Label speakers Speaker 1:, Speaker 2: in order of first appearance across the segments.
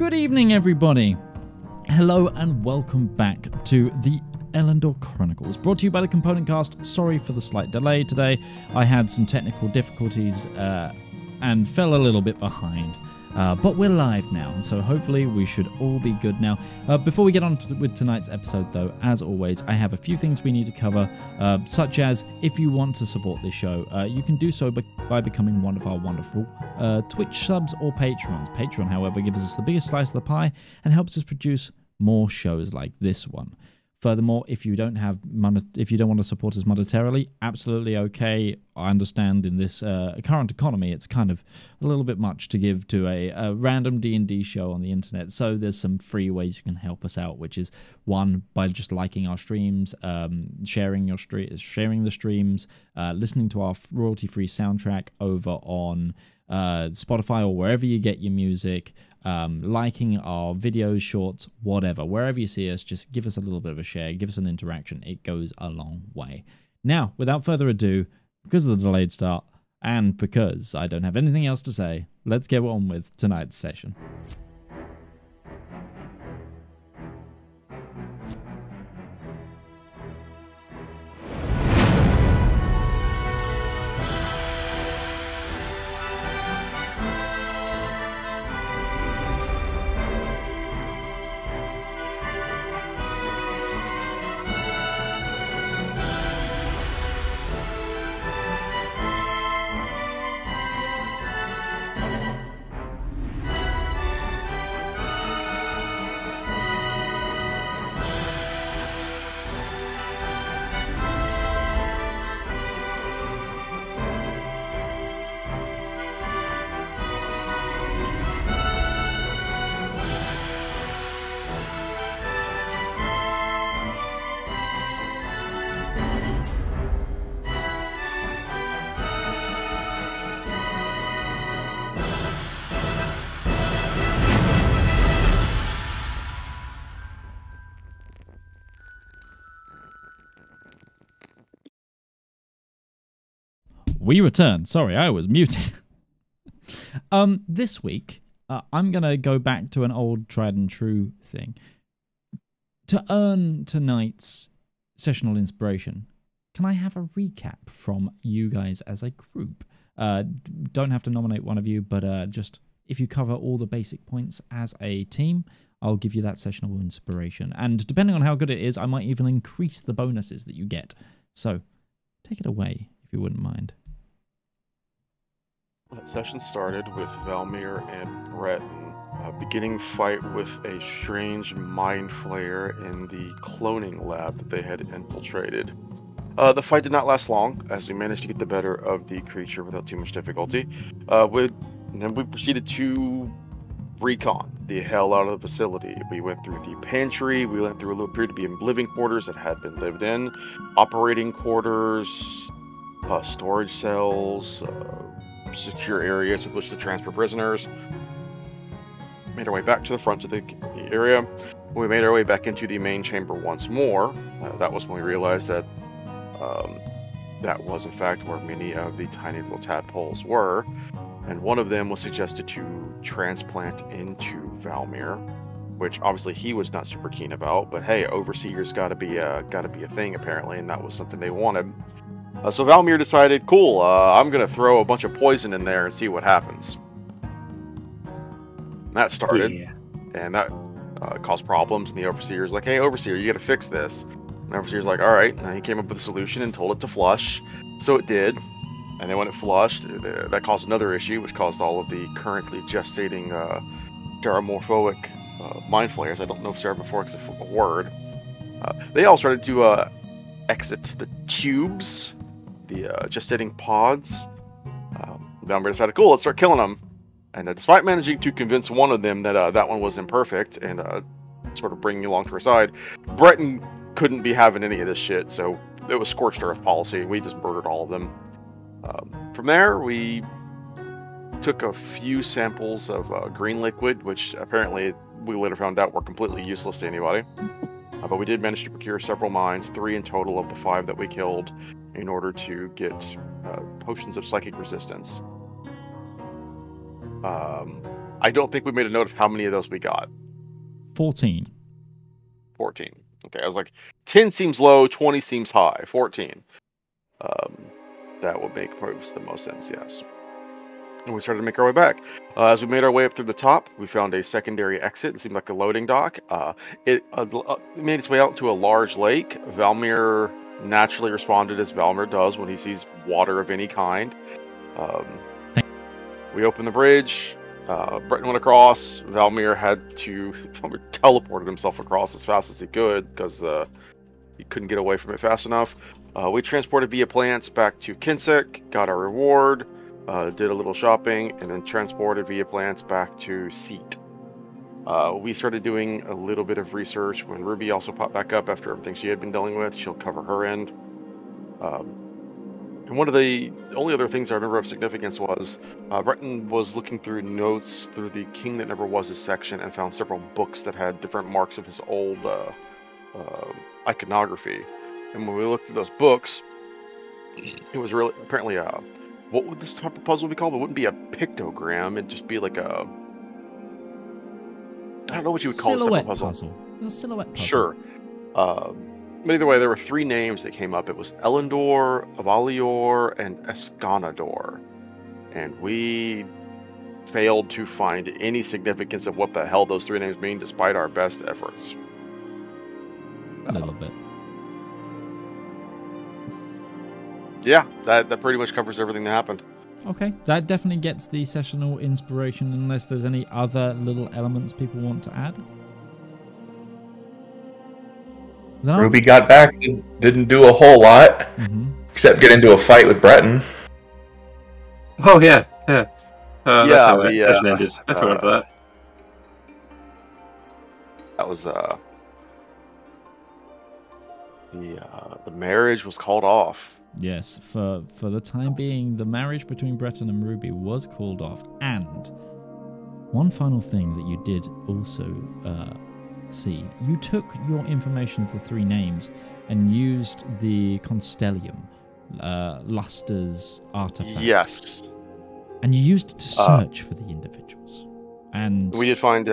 Speaker 1: Good evening, everybody. Hello and welcome back to the Elendor Chronicles, brought to you by the Component Cast. Sorry for the slight delay today. I had some technical difficulties and fell a little bit behind. But we're live now, so hopefully we should all be good now. Before we get on with tonight's episode, though, as always, I have a few things we need to cover, such as if you want to support this show, you can do so by becoming one of our wonderful Twitch subs or Patrons. Patreon, however, gives us the biggest slice of the pie and helps us produce more shows like this one. Furthermore, if you don't want to support us monetarily, absolutely okay. I understand in this current economy, it's kind of a little bit much to give to a random D&D show on the internet. So there's some free ways you can help us out, which is one, by just liking our streams, sharing the streams, listening to our royalty-free soundtrack over on Spotify or wherever you get your music. Liking our videos, shorts, whatever. Wherever you see us, just give us a little bit of a share, give us an interaction. It goes a long way. Now, without further ado, because of the delayed start, and because I don't have anything else to say, let's get on with tonight's session. We return. Sorry, I was muted. This week, I'm going to go back to an old tried and true thing. To earn tonight's sessional inspiration, can I have a recap from you guys as a group? Don't have to nominate one of you, but just if you cover all the basic points as a team, I'll give you that sessional inspiration. And depending on how good it is, I might even increase the bonuses that you get. So, take it away, if you wouldn't mind.
Speaker 2: Session started with Valymr and Breton beginning fight with a strange mind flayer in the cloning lab that they had infiltrated. The fight did not last long, as we managed to get the better of the creature without too much difficulty. Then we proceeded to recon the hell out of the facility. We went through the pantry, we went through a little appeared to be living quarters that had been lived in, operating quarters, storage cells, secure areas with which to transfer prisoners. Made our way back to the front of the area. When we made our way back into the main chamber once more, that was when we realized that that was in fact where many of the tiny little tadpoles were, and one of them was suggested to transplant into Valymr, which obviously he was not super keen about, but hey, overseers gotta be a thing apparently, and that was something they wanted. So Valymr decided, cool, I'm going to throw a bunch of poison in there and see what happens. And that started, and that caused problems, and the Overseer's like, hey, Overseer, you got to fix this. And the Overseer's like, alright, and he came up with a solution and told it to flush. So it did, and then when it flushed, that caused another issue, which caused all of the currently gestating stereomorphoic mind flayers, I don't know if stereomorphoic is a word, they all started to exit the tubes, the gestating pods. Valymr decided, cool, let's start killing them. And despite managing to convince one of them that that one was imperfect and sort of bringing you along to her side, Breton couldn't be having any of this shit, so it was scorched earth policy. We just murdered all of them. From there, we took a few samples of green liquid, which apparently we later found out were completely useless to anybody. But we did manage to procure several mines, 3 in total of the 5 that we killed, in order to get potions of psychic resistance. I don't think we made a note of how many of those we got.
Speaker 1: 14.
Speaker 2: 14. Okay, I was like, 10 seems low, 20 seems high. 14. That would make the most sense, yes. And we started to make our way back. As we made our way up through the top, we found a secondary exit. It seemed like a loading dock. It made its way out to a large lake. Valymr naturally responded as Valymr does when he sees water of any kind. We opened the bridge. Breton went across. Valymr teleported himself across as fast as he could because he couldn't get away from it fast enough. We transported via plants back to Kensek, got our reward, did a little shopping, and then transported via plants back to Seat. We started doing a little bit of research when Ruby also popped back up after everything she had been dealing with. She'll cover her end. And one of the only other things I remember of significance was Breton was looking through notes through the King That Never Was His section and found several books that had different marks of his old iconography. And when we looked through those books, it was really apparently what would this type of puzzle be called? It wouldn't be a pictogram. It'd just be like a, I don't know what you would call a
Speaker 1: silhouette
Speaker 2: puzzle.
Speaker 1: A silhouette puzzle.
Speaker 2: Sure. But either way, there were 3 names that came up. It was Elendor, Valymr, and Escanador. And we failed to find any significance of what the hell those 3 names mean, despite our best efforts.
Speaker 1: A little bit.
Speaker 2: Yeah, that pretty much covers everything that happened.
Speaker 1: Okay, that definitely gets the sessional inspiration, unless there's any other little elements people want to add.
Speaker 3: Ruby got back and didn't do a whole lot, except get into a fight with Breton.
Speaker 4: Oh, yeah. That's how
Speaker 2: the
Speaker 4: session ended. I forgot about that.
Speaker 2: That was, the marriage was called off.
Speaker 1: Yes, for the time being, the marriage between Breton and Ruby was called off. And one final thing that you did also see, you took your information of the 3 names and used the Constellium, Luster's artifact.
Speaker 2: Yes.
Speaker 1: And you used it to search for the individuals. And
Speaker 2: we did find,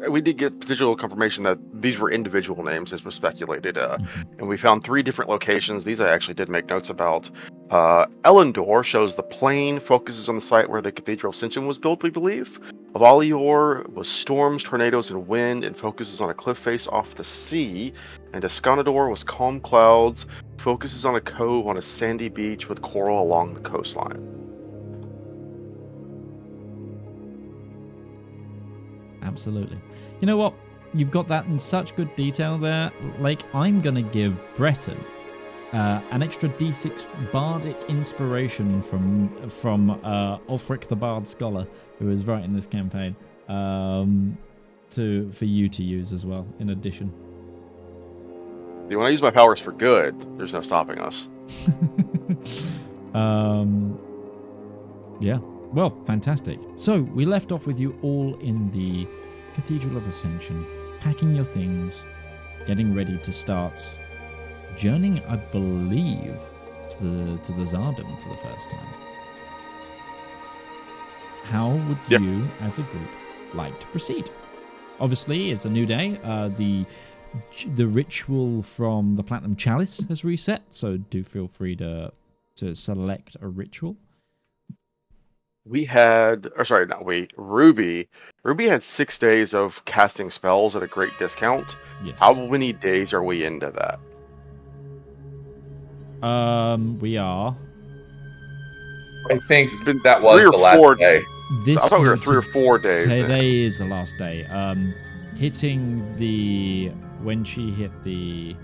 Speaker 2: we did get visual confirmation that these were individual names, as was speculated. And we found 3 different locations. These I actually did make notes about. Elendor shows the plain, focuses on the site where the Cathedral of Ascension was built, we believe. Valymr was storms, tornadoes, and wind, and focuses on a cliff face off the sea. And Escanador was calm clouds, focuses on a cove on a sandy beach with coral along the coastline.
Speaker 1: Absolutely. You know what? You've got that in such good detail there. Like, I'm going to give Breton an extra D6 bardic inspiration from Ulfric the Bard Scholar, who is writing this campaign, for you to use as well, in addition.
Speaker 2: When I use my powers for good, there's no stopping us.
Speaker 1: Yeah. Well, fantastic. So, we left off with you all in the Cathedral of Ascension, packing your things, getting ready to start journeying, I believe, to the Zardom for the first time. How would you, as a group, like to proceed? Obviously, it's a new day. The ritual from the Platinum Chalice has reset, so do feel free to select a ritual.
Speaker 2: We had, Ruby had 6 days of casting spells at a great discount.
Speaker 1: Yes.
Speaker 2: How many days are we into that?
Speaker 1: We are.
Speaker 3: I think that was the last day.
Speaker 2: I thought we were 3 or 4 days.
Speaker 1: Today is the last day. Hitting the, when she hit the,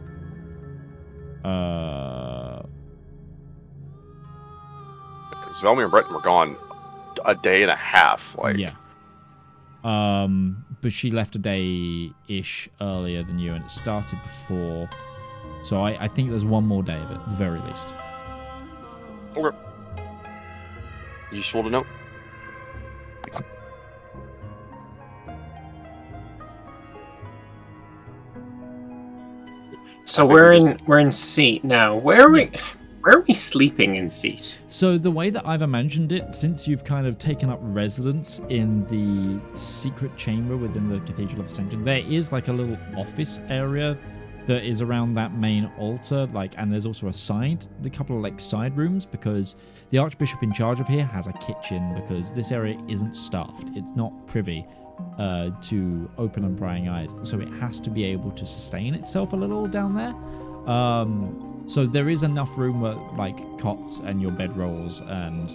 Speaker 2: because Valymr and Breton were gone a day and a half.
Speaker 1: Yeah. But she left a day-ish earlier than you, and it started before. So I think there's 1 more day of it, at the very least.
Speaker 2: Okay. Useful to know.
Speaker 4: So we're in Seat now. Where are we Where are we sleeping in Seat?
Speaker 1: So the way that I've imagined it, since you've kind of taken up residence in the secret chamber within the Cathedral of Ascension, there is like a little office area that is around that main altar, and there's also a couple of like side rooms, because the Archbishop in charge of here has a kitchen, because this area isn't staffed. It's not privy to open and prying eyes, so it has to be able to sustain itself a little down there. So there is enough room where, like, cots and your bedrolls, and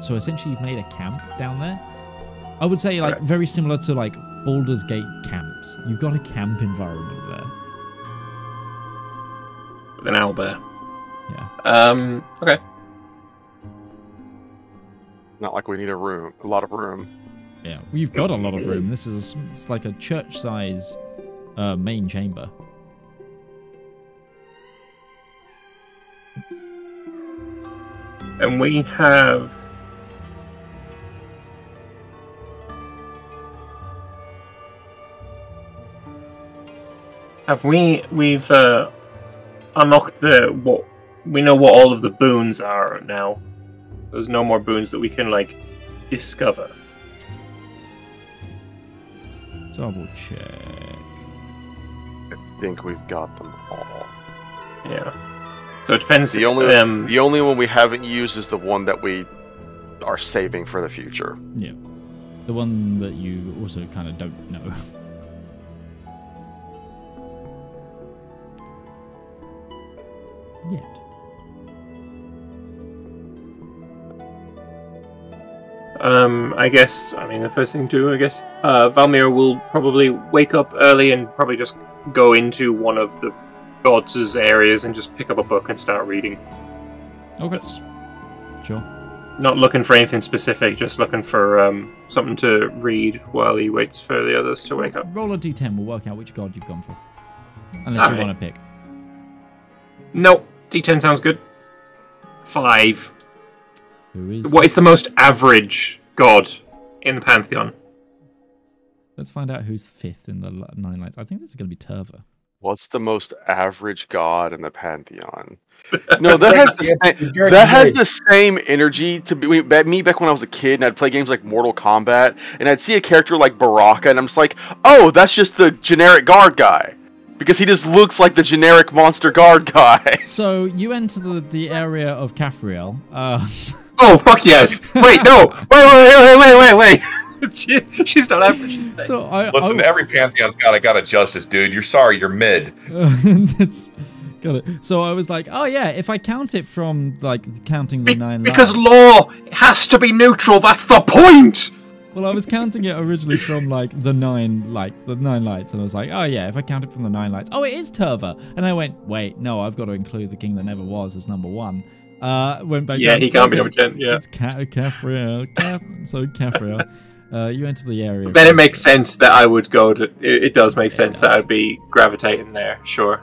Speaker 1: so essentially you've made a camp down there. I would say, like, very similar to, like, Baldur's Gate camps. You've got a camp environment there.
Speaker 4: With an owlbear.
Speaker 1: Yeah.
Speaker 4: Okay.
Speaker 2: Not like we need a lot of room.
Speaker 1: Yeah, we've got a lot of room. This is it's like a church-size main chamber.
Speaker 4: And we have... We've unlocked we know what all of the boons are now. There's no more boons that we can, like, discover.
Speaker 1: Double check.
Speaker 2: I think we've got them all.
Speaker 4: Yeah. So it depends.
Speaker 2: The only one we haven't used is the one that we are saving for the future.
Speaker 1: Yeah. The one that you also kind of don't know. Yet.
Speaker 4: The first thing to do, Valymr will probably wake up early and probably just go into one of the gods' areas and just pick up a book and start reading.
Speaker 1: Okay. Sure.
Speaker 4: Not looking for anything specific, just looking for something to read while he waits for the others to wake up.
Speaker 1: Roll a d10, we'll work out which god you've gone for. Unless you want to pick.
Speaker 4: No, d10 sounds good. 5.
Speaker 1: Who is...
Speaker 4: What is the most average god in the Pantheon?
Speaker 1: Let's find out who's 5th in the 9 lights. I think this is going to be Turva.
Speaker 2: What's the most average god in the Pantheon? No, that has the same energy to me back when I was a kid and I'd play games like Mortal Kombat and I'd see a character like Baraka and I'm just like, oh, that's just the generic guard guy. Because he just looks like the generic monster guard guy.
Speaker 1: So you enter the area of Caphriel.
Speaker 4: Oh, fuck yes! Wait, no! Wait! She's not average.
Speaker 1: So
Speaker 3: Listen, every Pantheon's got a justice, dude. You're sorry, you're mid.
Speaker 1: Got it. So I was like, oh yeah, if I count it from, like, counting the 9 lights.
Speaker 4: Because law has to be neutral, that's the point!
Speaker 1: Well, I was counting it originally from, like, the 9 lights, and I was like, oh yeah, if I count it from the 9 lights. Oh, it is Turva! And I went, wait, no, I've got to include the king that never was as number 1. Went back.
Speaker 4: Yeah, he can't be number 10, yeah.
Speaker 1: It's Caphriel. So Caphriel. You enter the area.
Speaker 4: Then it makes sense that I would go to... It does make sense that I'd be gravitating there, sure.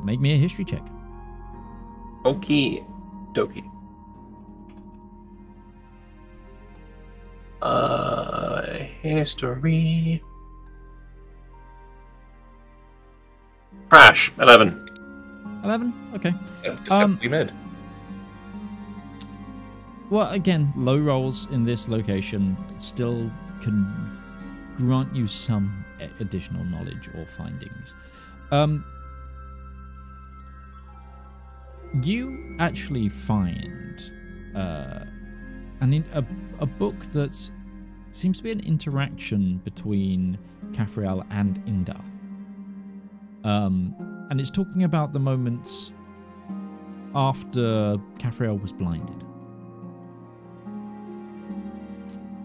Speaker 1: Make me a history check.
Speaker 4: Okie dokie. History... Crash, 11.
Speaker 1: 11? Okay.
Speaker 3: Deceptively mid.
Speaker 1: Well, again, low rolls in this location still can grant you some additional knowledge or findings. You actually find a book that seems to be an interaction between Caphriel and Indar. And it's talking about the moments after Caphriel was blinded.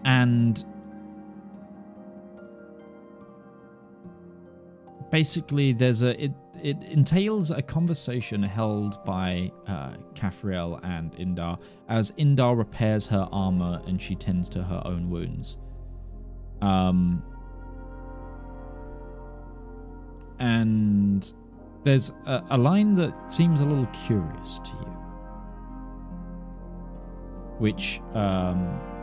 Speaker 1: And basically it entails a conversation held by Caphriel and Indar as Indar repairs her armor and she tends to her own wounds. And there's a line that seems a little curious to you, which I'm...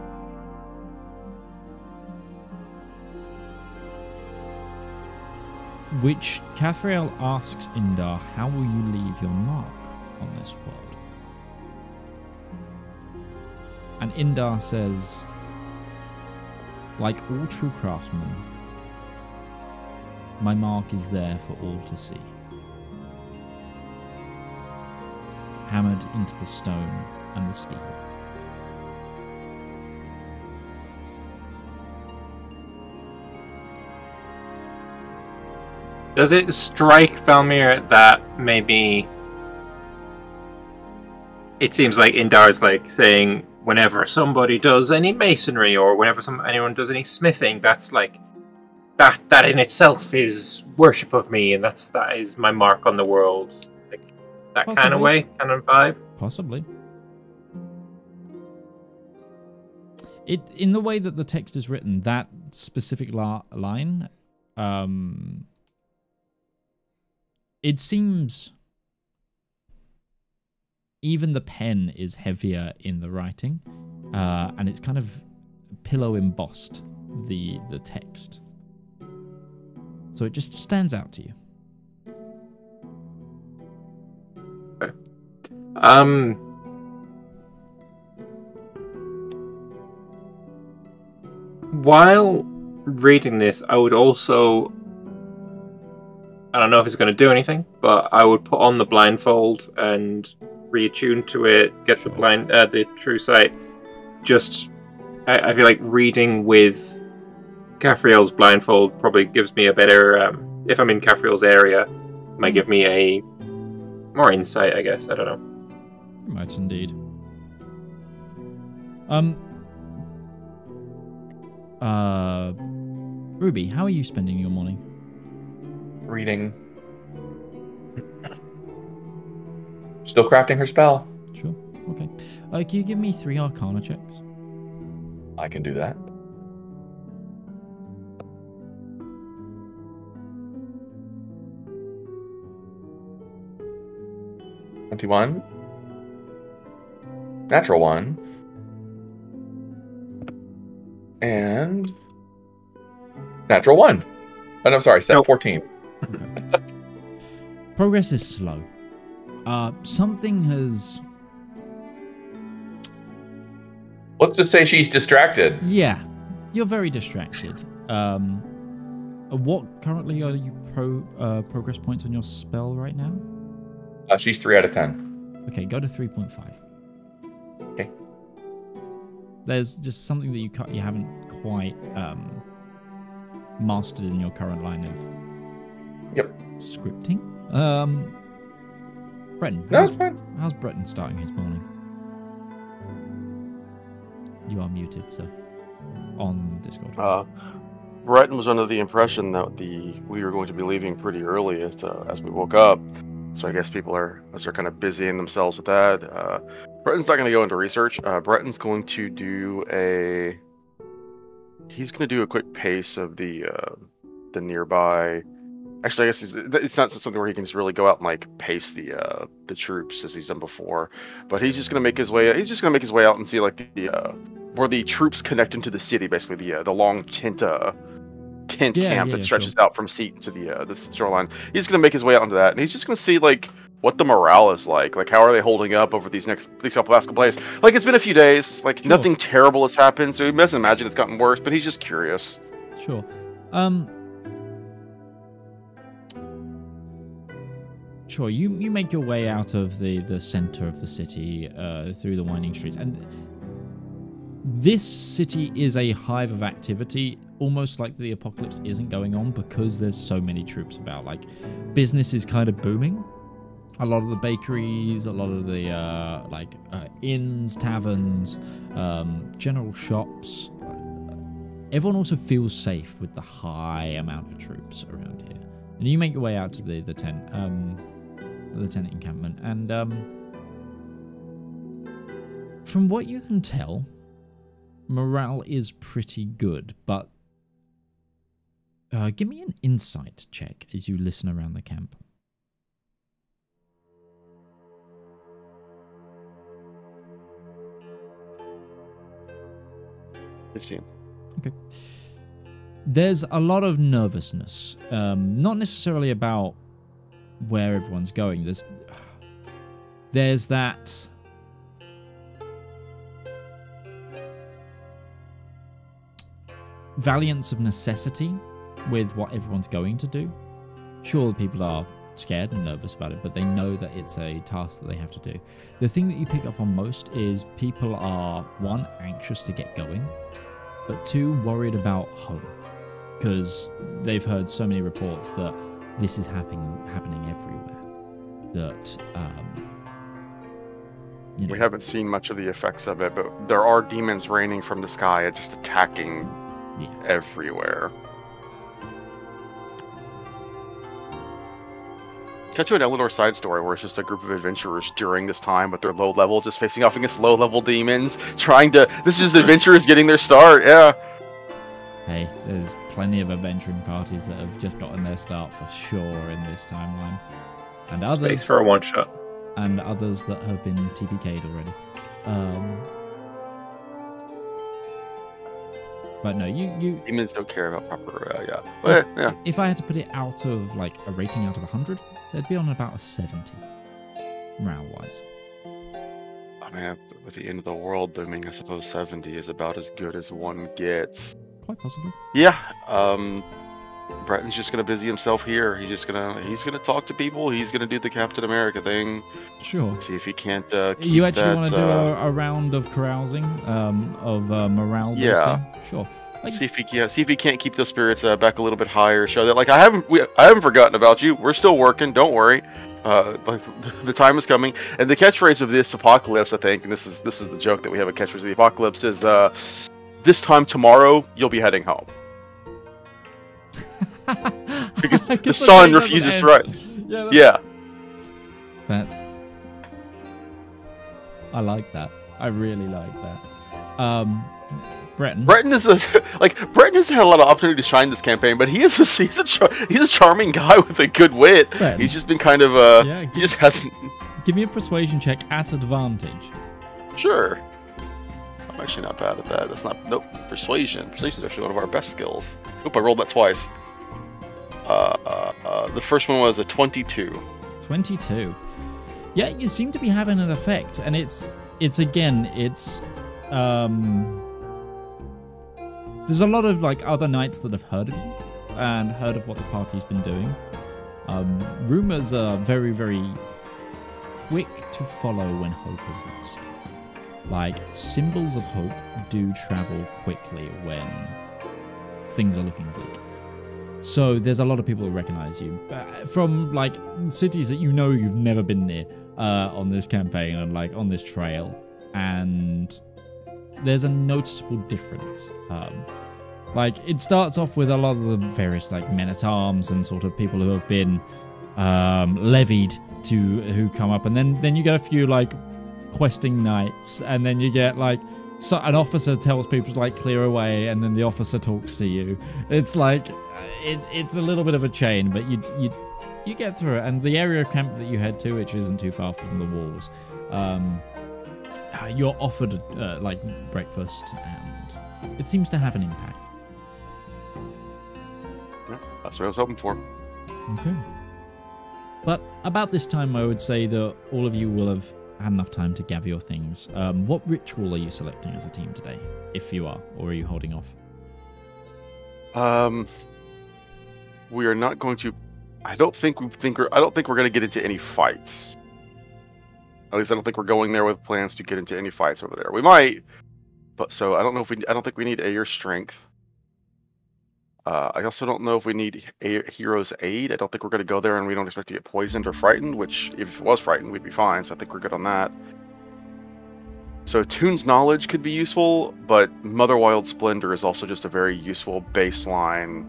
Speaker 1: which Cathriel asks Indar, how will you leave your mark on this world? And Indar says, like all true craftsmen, my mark is there for all to see. Hammered into the stone and the steel.
Speaker 4: Does it strike Valymr that maybe it seems like Indar is like saying whenever somebody does any masonry or whenever anyone does any smithing, that's like that in itself is worship of me, and that is my mark on the world, like that
Speaker 1: Possibly.
Speaker 4: kind of way, kind of vibe.
Speaker 1: Possibly. In the way that the text is written, that specific line, it seems even the pen is heavier in the writing, and it's kind of pillow embossed, the text. So it just stands out to you.
Speaker 4: Okay. While reading this, I would also, I don't know if it's going to do anything, but I would put on the blindfold and reattune to it, get the true sight. Just, I feel like reading with Cathriel's blindfold probably gives me a better, if I'm in Cathriel's area, might give me a more insight, I guess. I don't know.
Speaker 1: Might indeed. Ruby, how are you spending your morning?
Speaker 3: Reading. Still crafting her spell.
Speaker 1: Sure. Okay. Can you give me 3 Arcana checks?
Speaker 3: I can do that. $21. Natural 1. And natural 1. Oh, no, sorry, 14.
Speaker 1: Progress is slow. Something has...
Speaker 3: Let's just say she's distracted.
Speaker 1: Yeah, you're very distracted. What currently are you progress points on your spell right now?
Speaker 3: She's 3 out of 10.
Speaker 1: Okay, go to 3.5.
Speaker 3: Okay.
Speaker 1: There's just something that you haven't quite mastered in your current line of scripting. Breton.
Speaker 3: No, it's fine.
Speaker 1: How's Breton starting his morning? You are muted, sir. On Discord.
Speaker 2: Breton was under the impression that we were going to be leaving pretty early as we woke up. So I guess people are kind of busying themselves with that. Breton's not going to go into research. Breton's going to do a quick pace of the nearby. Actually, I guess it's not something where he can just really go out and like pace the troops as he's done before. But he's just going to make his way. He's just going to make his way out and see like where the troops connect into the city, basically the long tent camp that stretches out from Seat to the shoreline. He's going to make his way out into that, and he's just going to see like what the morale is like how are they holding up over these last couple days. Like it's been a few days, like nothing terrible has happened, so he doesn't imagine it's gotten worse, but he's just curious.
Speaker 1: Sure. Sure, you make your way out of the center of the city through the winding streets, and this city is a hive of activity, almost like the apocalypse isn't going on because there's so many troops about. Like, business is kind of booming. A lot of the bakeries, a lot of the inns, taverns, general shops. Everyone also feels safe with the high amount of troops around here. And you make your way out to the tent encampment, and from what you can tell, morale is pretty good, but give me an insight check as you listen around the camp.
Speaker 2: 15.
Speaker 1: Okay. there's a lot of nervousness. Not necessarily about where everyone's going. There's that valiance of necessity with what everyone's going to do. Sure, people are scared and nervous about it, but they know that it's a task that they have to do. The thing that you pick up on most is people are, one, anxious to get going, but two, worried about home, because they've heard so many reports that this is happening everywhere. That
Speaker 2: we haven't seen much of the effects of it, but there are demons raining from the sky and just attacking everywhere. Cut to an Elendor side story where it's just a group of adventurers during this time, but they're low level, just facing off against low level demons, this is just adventurers getting their start, yeah.
Speaker 1: Hey, there's plenty of adventuring parties that have just gotten their start for sure in this timeline. And others,
Speaker 4: space for a one-shot.
Speaker 1: And others that have been TPK'd already. But no, you
Speaker 2: demons don't care about proper, yeah.
Speaker 1: If I had to put it out of, like, a rating out of 100, they'd be on about a 70, round-wise.
Speaker 2: I mean, with the end of the world looming, I suppose 70 is about as good as one gets.
Speaker 1: Quite possibly.
Speaker 2: Yeah, Breton's just gonna busy himself here. He's gonna talk to people. He's gonna do the Captain America thing.
Speaker 1: Sure.
Speaker 2: See if he can't.
Speaker 1: You actually want to do a round of carousing, of morale boosting?
Speaker 2: Yeah.
Speaker 1: Sure. Like,
Speaker 2: see if he can't keep those spirits back a little bit higher. Show that, like, I haven't forgotten about you. We're still working. Don't worry. Like, the time is coming. And the catchphrase of this apocalypse, I think, and this is the joke that we have a catchphrase of the apocalypse is, this time tomorrow you'll be heading home. Because the sun refuses to rise. Yeah.
Speaker 1: I like that. I really like that. Breton.
Speaker 2: Breton has had a lot of opportunity to shine this campaign, but he's a charming guy with a good wit. Breton. He's just been kind of he just hasn't.
Speaker 1: Give me a persuasion check at advantage.
Speaker 2: Sure. I'm actually not bad at that. That's not persuasion. Persuasion is actually one of our best skills. Oop, I rolled that twice. The first one was a 22.
Speaker 1: 22. Yeah, you seem to be having an effect, and it's there's a lot of, like, other knights that have heard of you and heard of what the party's been doing. Rumors are very, very quick to follow when hope is lost. Like, symbols of hope do travel quickly when things are looking bleak. So there's a lot of people who recognize you from, like, cities that you know you've never been near on this campaign and, like, on this trail. And there's a noticeable difference. Like, it starts off with a lot of the various, like, men-at-arms and sort of people who have been levied who come up. And then you get a few, like, questing knights. And then you get, like, an officer tells people to, like, clear away, and then the officer talks to you. It's like, it's a little bit of a chain, but you get through it. And the area of camp that you head to, which isn't too far from the walls, you're offered, like, breakfast, and it seems to have an impact.
Speaker 2: Yeah, that's what I was hoping for.
Speaker 1: Okay. But about this time, I would say that all of you will have had enough time to gather your things. What ritual are you selecting as a team today, if you are, or are you holding off?
Speaker 2: We are not going to. I don't think we're going to get into any fights. At least I don't think we're going there with plans to get into any fights over there. We might, but so I don't know if I don't think we need air strength. I also don't know if we need hero's aid. I don't think we're going to go there and we don't expect to get poisoned or frightened, which if it was frightened, we'd be fine. So I think we're good on that. So Toon's knowledge could be useful, but Motherwild Splendor is also just a very useful baseline.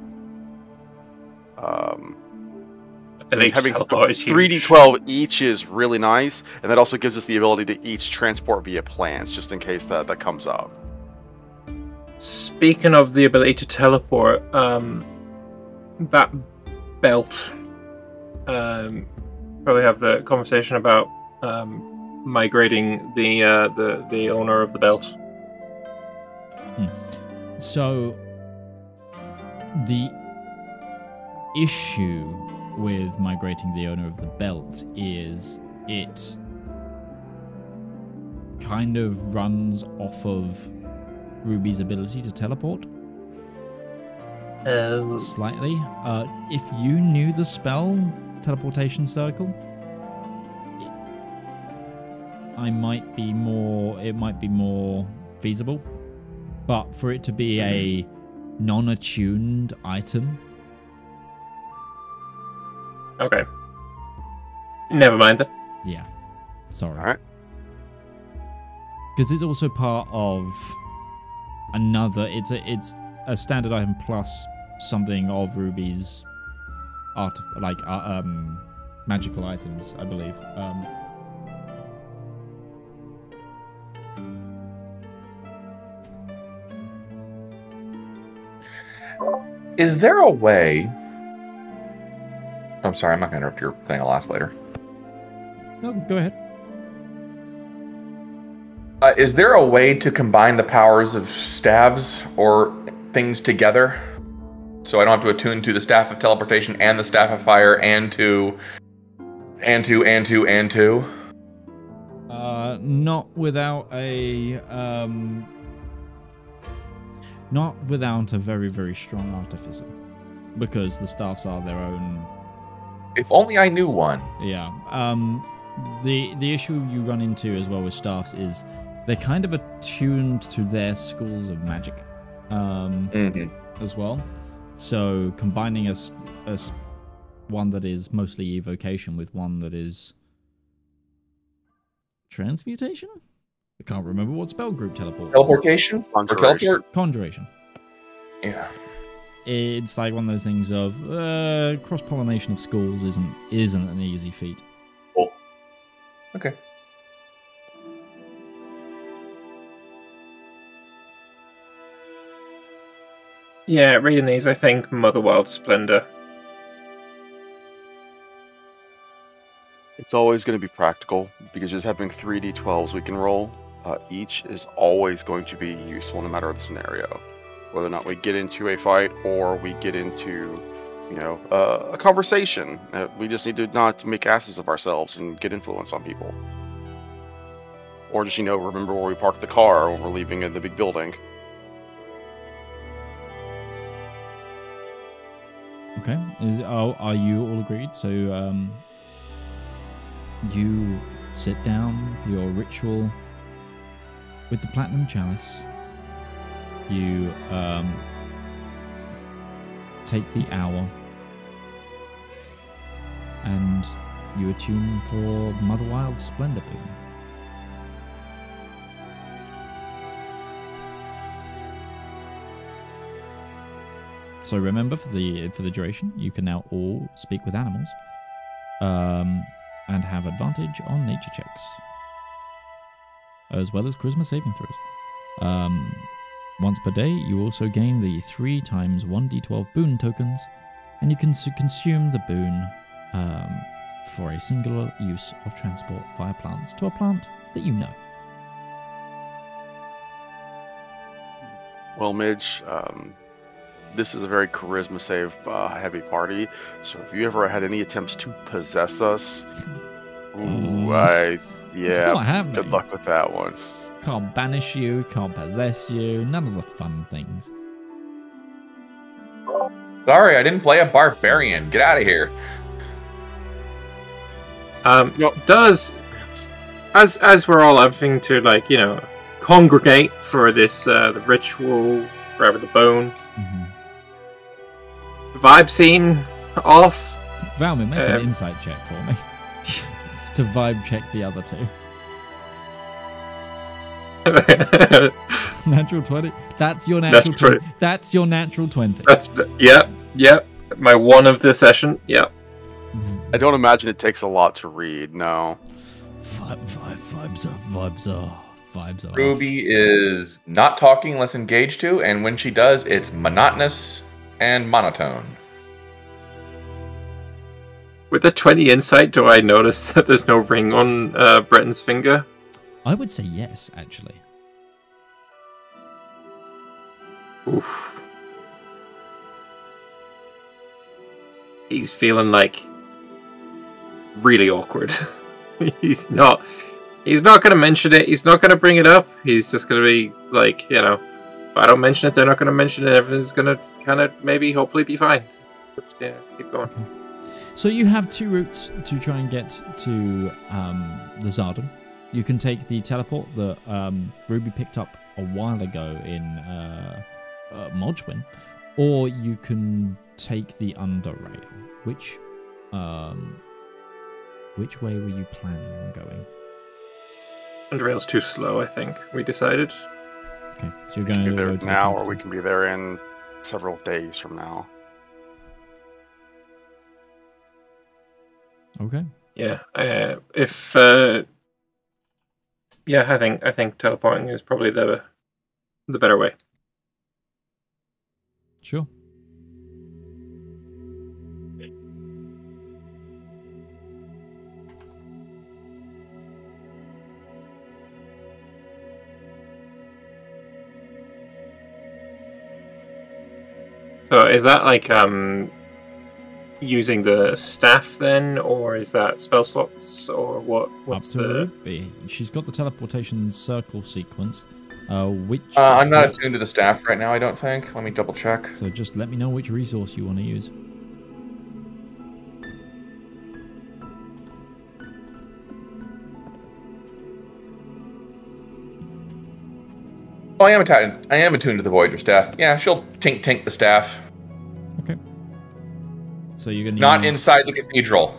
Speaker 2: Having 3d12 each is really nice, and that also gives us the ability to each transport via plans, just in case that comes up.
Speaker 4: Speaking of the ability to teleport, that belt, probably have the conversation about migrating the owner of the belt.
Speaker 1: So The issue with migrating the owner of the belt is it kind of runs off of Ruby's ability to teleport. Slightly. If you knew the spell, Teleportation Circle, it might be more feasible. But for it to be a non-attuned item...
Speaker 4: Okay. Never mind then.
Speaker 1: Yeah. Sorry.
Speaker 2: Alright.
Speaker 1: Because it's also part of another... It's a standard item plus something of Ruby's magical items, I believe.
Speaker 3: Is there a way... I'm sorry, I'm not going to interrupt your thing. I'll ask later.
Speaker 1: No, go ahead.
Speaker 3: Is there a way to combine the powers of staves or things together? So I don't have to attune to the Staff of Teleportation and the Staff of Fire and to...
Speaker 1: Not without a... Not without a very, very strong artificer. Because the staffs are their own...
Speaker 3: If only I knew one.
Speaker 1: Yeah. The issue you run into as well with staffs is they're kind of attuned to their schools of magic as well. So combining a one that is mostly evocation with one that is transmutation? I can't remember what spell group teleport.
Speaker 3: Teleportation? Or teleport?
Speaker 1: Conjuration.
Speaker 3: Yeah.
Speaker 1: It's like one of those things of cross-pollination of schools isn't an easy feat.
Speaker 3: Cool. Okay.
Speaker 4: Yeah, reading these, I think Motherwild Splendor.
Speaker 2: It's always going to be practical, because just having 3d12s we can roll, each is always going to be useful no matter the scenario. Whether or not we get into a fight or we get into, a conversation. We just need to not make asses of ourselves and get influence on people. Or just, remember where we parked the car when we're leaving the big building.
Speaker 1: Okay. Are you all agreed? So, you sit down for your ritual with the Platinum Chalice. You take the hour and you attune for Motherwild Splendor Boon. So remember, for the duration, you can now all speak with animals, and have advantage on nature checks, as well as charisma saving throws. Once per day, you also gain the 3 times 1d12 boon tokens, and you can consume the boon for a singular use of transport via plants to a plant that you know.
Speaker 2: Well, Midge, this is a very charisma save heavy party, so if you ever had any attempts to possess us,
Speaker 1: it's not happening.
Speaker 2: Good luck with that one.
Speaker 1: Can't banish you, can't possess you, none of the fun things.
Speaker 3: Sorry, I didn't play a barbarian. Get out of here.
Speaker 4: As we're all having to congregate for this the ritual, grab the bone, vibe scene off.
Speaker 1: Valymr, make an insight check for me to vibe check the other two. Natural 20. That's your natural 20. That's your natural 20.
Speaker 4: Yep. My one of the session. Yep.
Speaker 2: I don't imagine it takes a lot to read. No.
Speaker 1: Vibes are.
Speaker 3: Ruby is not talking unless engaged to, and when she does, it's monotonous and monotone.
Speaker 4: With a 20 insight, do I notice that there's no ring on Breton's finger?
Speaker 1: I would say yes, actually.
Speaker 4: Oof. he's feeling like really awkward. He's not going to mention it. He's not going to bring it up. He's just going to be like, you know, if I don't mention it, they're not going to mention it. Everything's going to kind of maybe, hopefully, be fine. Let's keep going.
Speaker 1: Okay. So you have two routes to try and get to the Zardan. You can take the teleport that Ruby picked up a while ago in Modgewin, or you can take the Underrail. Which way were you planning on going?
Speaker 4: Underrail's too slow, I think. We decided.
Speaker 1: Okay, so you're going
Speaker 2: to
Speaker 1: to
Speaker 2: be
Speaker 1: go
Speaker 2: there
Speaker 1: to
Speaker 2: now,
Speaker 1: the
Speaker 2: or we can be there in several days from now.
Speaker 1: Okay.
Speaker 4: Yeah. I think teleporting is probably the better way.
Speaker 1: Sure.
Speaker 4: So is that like using the staff then, or is that spell slots, or what? What's
Speaker 1: Up to
Speaker 4: the?
Speaker 1: Ruby. She's got the teleportation circle sequence. Which
Speaker 3: I'm not attuned to the staff right now, I don't think. Let me double check.
Speaker 1: So just let me know which resource you want to use.
Speaker 3: Oh, I am attuned to the Voyager staff. Yeah, she'll tink the staff.
Speaker 1: Okay. So you're gonna
Speaker 3: Not
Speaker 1: use...
Speaker 3: inside the cathedral.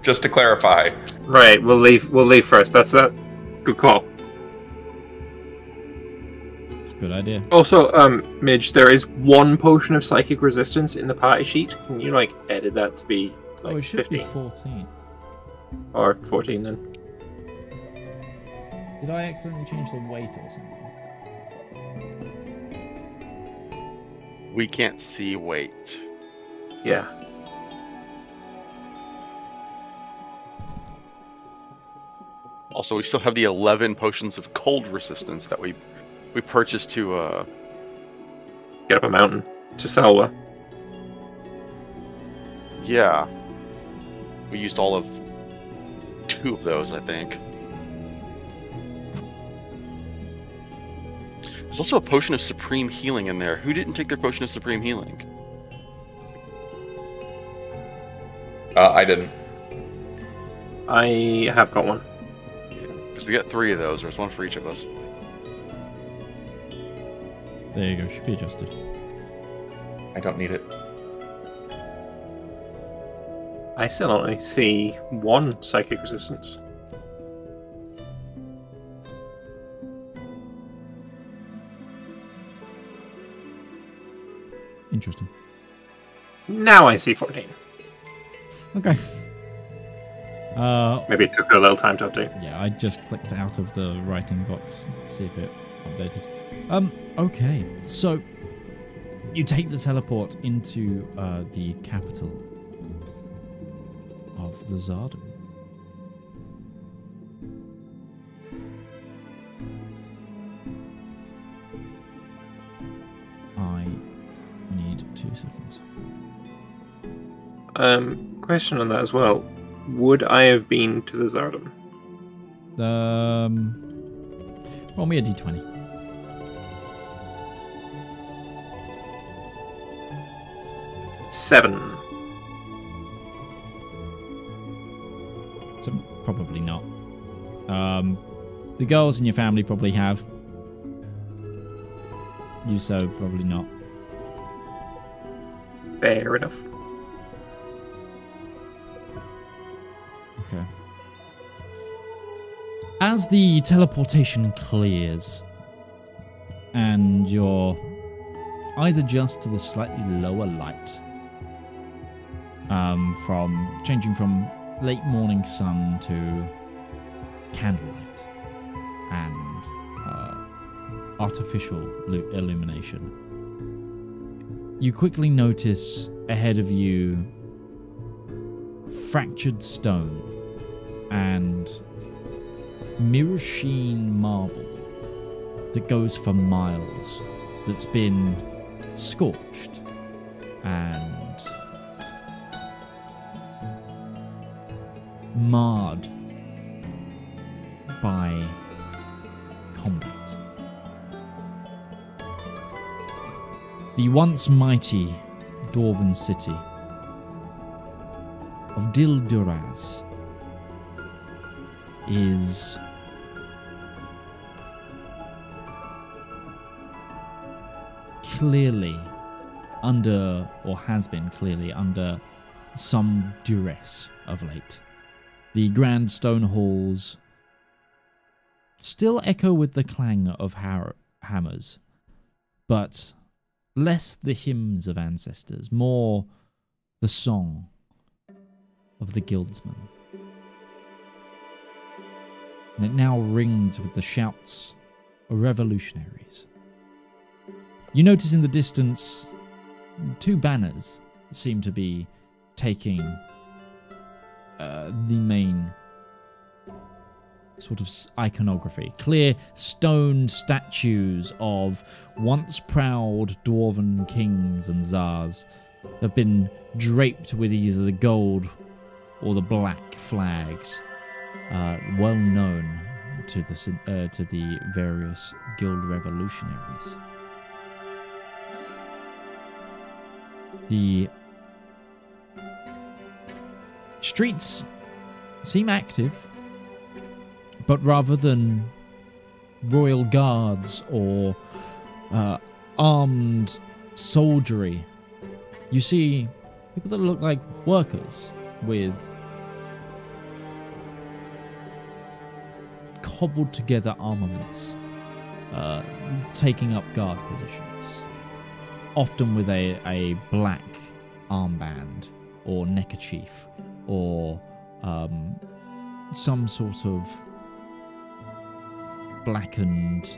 Speaker 3: Just to clarify.
Speaker 4: Right, we'll leave first. That's that. Good call.
Speaker 1: It's a good idea.
Speaker 4: Also, Midge, there is one potion of psychic resistance in the party sheet. Can you like edit that to be like
Speaker 1: Oh, it should
Speaker 4: 15
Speaker 1: be 14.
Speaker 4: or 14 then?
Speaker 1: Did I accidentally change the weight or something?
Speaker 2: We can't see weight.
Speaker 4: Yeah.
Speaker 2: Also, we still have the 11 potions of cold resistance that we purchased to
Speaker 4: Get up a mountain to Salwa.
Speaker 2: yeah. We used all of 2 of those, I think. There's also a potion of supreme healing in there. Who didn't take their potion of supreme healing?
Speaker 3: I didn't.
Speaker 4: I have got one.
Speaker 2: Because we got 3 of those. There's one for each of us.
Speaker 1: There you go. Should be adjusted.
Speaker 3: I don't need it.
Speaker 4: I still only see 1 psychic resistance.
Speaker 1: Interesting.
Speaker 4: Now I see 14.
Speaker 1: Okay.
Speaker 4: Maybe it took a little time to update.
Speaker 1: Yeah, I just clicked out of the writing box to see if it updated. Okay. So you take the teleport into the capital of the Zardan. I need 2 seconds.
Speaker 4: Question on that as well. Would I have been to the Zardan?
Speaker 1: Roll me a d20.
Speaker 4: Seven.
Speaker 1: So probably not. The girls in your family probably have. You so probably not.
Speaker 4: Fair enough.
Speaker 1: Okay. As the teleportation clears and your eyes adjust to the slightly lower light, from changing from late morning sun to candlelight and artificial illumination, you quickly notice ahead of you fractured stone and mirror sheen marble that goes for miles, that's been scorched and marred by combat. The once mighty Dwarven city of Dibujor is clearly under, or has been clearly under, some duress of late. The grand stone halls still echo with the clang of hammers, but less the hymns of ancestors, more the song of the guildsmen. And it now rings with the shouts of revolutionaries. You notice in the distance 2 banners seem to be taking the main sort of iconography. Clear stone statues of once proud dwarven kings and czars have been draped with either the gold or the black flags, well known to the various guild revolutionaries. The streets seem active, but rather than royal guards or armed soldiery, you see people that look like workers with cobbled together armaments, taking up guard positions, often with a black armband or neckerchief or some sort of blackened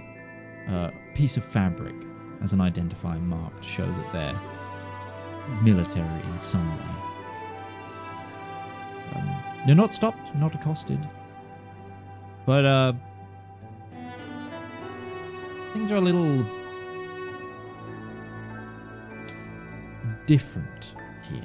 Speaker 1: piece of fabric as an identifying mark to show that they're military in some way. They're not stopped, not accosted, but things are a little different here.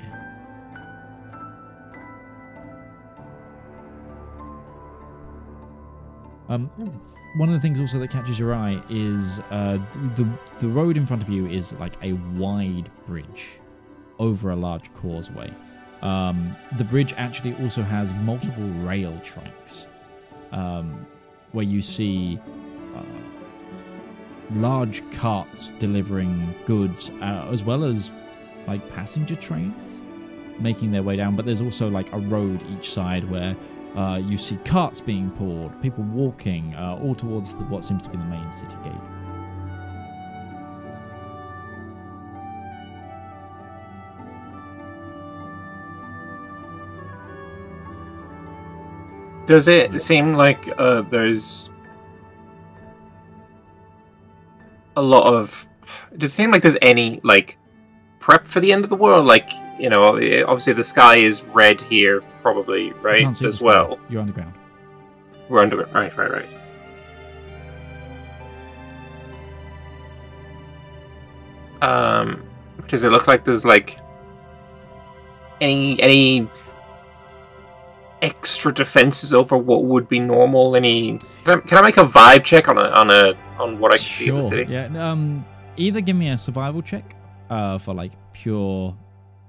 Speaker 1: One of the things also that catches your eye is the road in front of you is like a wide bridge over a large causeway. The bridge actually also has multiple rail tracks, where you see large carts delivering goods, as well as like passenger trains making their way down. But there's also like a road each side where you see carts being pulled, people walking, all towards what seems to be the main city gate.
Speaker 4: Does it seem like there's a lot of... Does it seem like there's any, like, prep for the end of the world? Like, you know, obviously the sky is red here, probably, right? As well.
Speaker 1: You're underground.
Speaker 4: We're underground. Right. Does it look like there's, like, any extra defenses over what would be normal? Can I make a vibe check on what I can see in the city?
Speaker 1: Yeah. Either give me a survival check for like pure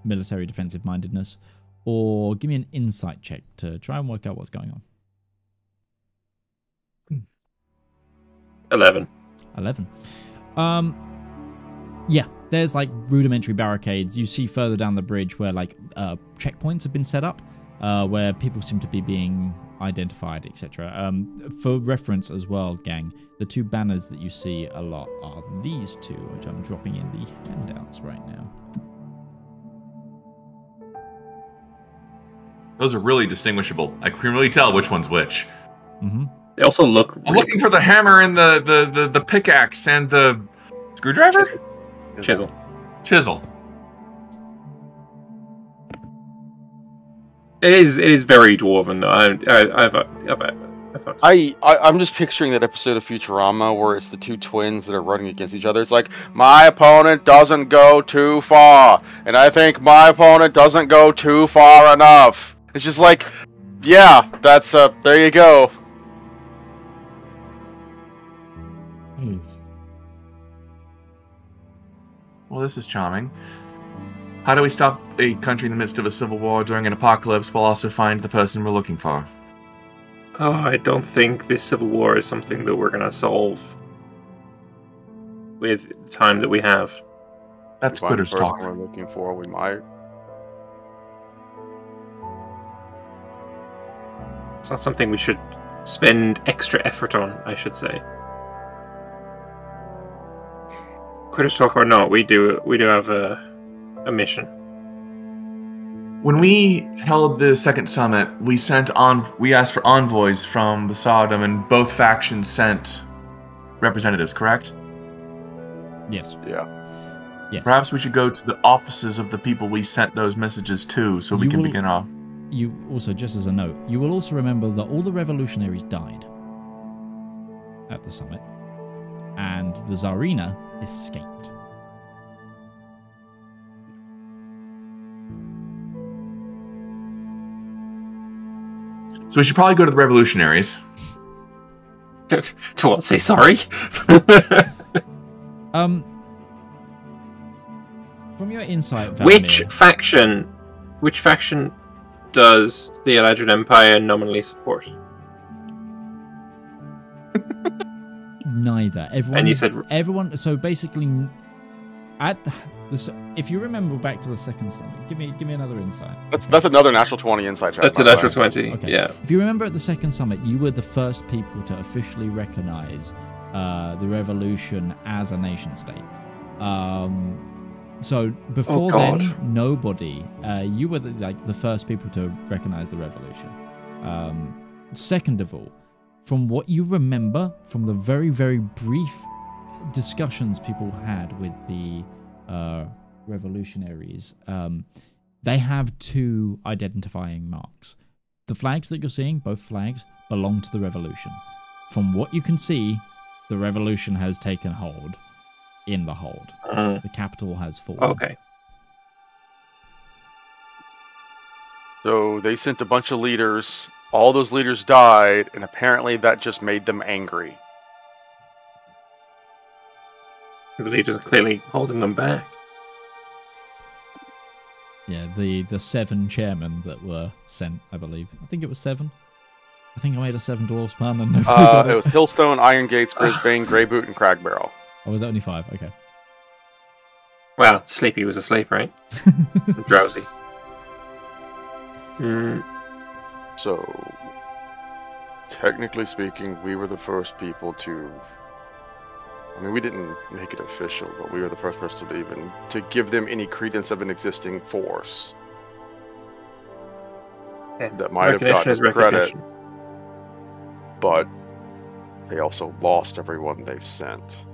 Speaker 1: military defensive mindedness, or give me an insight check to try and work out what's going on.
Speaker 4: 11.
Speaker 1: Yeah, there's like rudimentary barricades. You see further down the bridge where like checkpoints have been set up, where people seem to be being identified, etc. For reference as well, gang, the 2 banners that you see a lot are these 2, which I'm dropping in the handouts right now.
Speaker 3: Those are really distinguishable. I can really tell which one's which.
Speaker 1: Mm-hmm.
Speaker 4: They also look...
Speaker 3: I'm looking for the hammer and the pickaxe and the screwdriver?
Speaker 4: Chisel. It is very dwarven.
Speaker 2: I'm just picturing that episode of Futurama where it's the 2 twins that are running against each other. It's like, my opponent doesn't go too far, and I think my opponent doesn't go too far enough. It's just like, Yeah, that's there you go.
Speaker 3: Well, this is charming. How do we stop a country in the midst of a civil war during an apocalypse while also find the person we're looking for?
Speaker 4: Oh, I don't think this civil war is something that we're going to solve with the time that we have.
Speaker 3: That's
Speaker 2: Find the
Speaker 3: quitters
Speaker 2: person
Speaker 3: talk.
Speaker 2: we're looking for. We might.
Speaker 4: It's not something we should spend extra effort on, I should say. Quitters talk or not, we do have a mission.
Speaker 3: When we held the second summit, we asked for envoys from the Sodom, and both factions sent representatives, correct?
Speaker 1: Yes.
Speaker 2: Yeah.
Speaker 1: Yes.
Speaker 3: Perhaps we should go to the offices of the people we sent those messages to, so we can begin our...
Speaker 1: You also, just as a note, you will also remember that all the revolutionaries died at the summit, and the Tsarina escaped.
Speaker 3: So we should probably go to the revolutionaries.
Speaker 4: To what? Say sorry?
Speaker 1: From your insight,
Speaker 4: Valymr, which faction does the Alleged Empire nominally support?
Speaker 1: Neither. Everyone.
Speaker 4: And you said
Speaker 1: everyone. So basically, at the if you remember back to the second summit, give me another insight.
Speaker 2: That's another natural 20 insight check.
Speaker 4: that's a natural 20.
Speaker 1: Okay.
Speaker 4: Yeah.
Speaker 1: If you remember at the second summit, you were the first people to officially recognize the revolution as a nation state. So before then, nobody. You were the first people to recognize the revolution. Second of all, from what you remember from the very, very brief discussions people had with the revolutionaries, they have two identifying marks. The flags that you're seeing, both flags, belong to the revolution. From what you can see, the revolution has taken hold in the hold. The capital has fallen.
Speaker 4: Okay.
Speaker 2: So they sent a bunch of leaders. All those leaders died, and apparently that just made them angry.
Speaker 4: The leaders are clearly holding them back.
Speaker 1: Yeah, the 7 chairmen that were sent, I believe. I think it was 7. I think I made a 7 dwarves pun and nobody got
Speaker 2: it was Hillstone, Iron Gates, Grisbane, Greyboot, and Cragbarrel.
Speaker 1: Oh, was it only 5? Okay.
Speaker 4: Well, Sleepy was asleep, right? Drowsy.
Speaker 2: So, technically speaking, we were the first people to... I mean, we didn't make it official, but we were the first person to give them any credence of an existing force.
Speaker 4: Yeah.
Speaker 2: That might have gotten credit. But they also lost everyone they sent.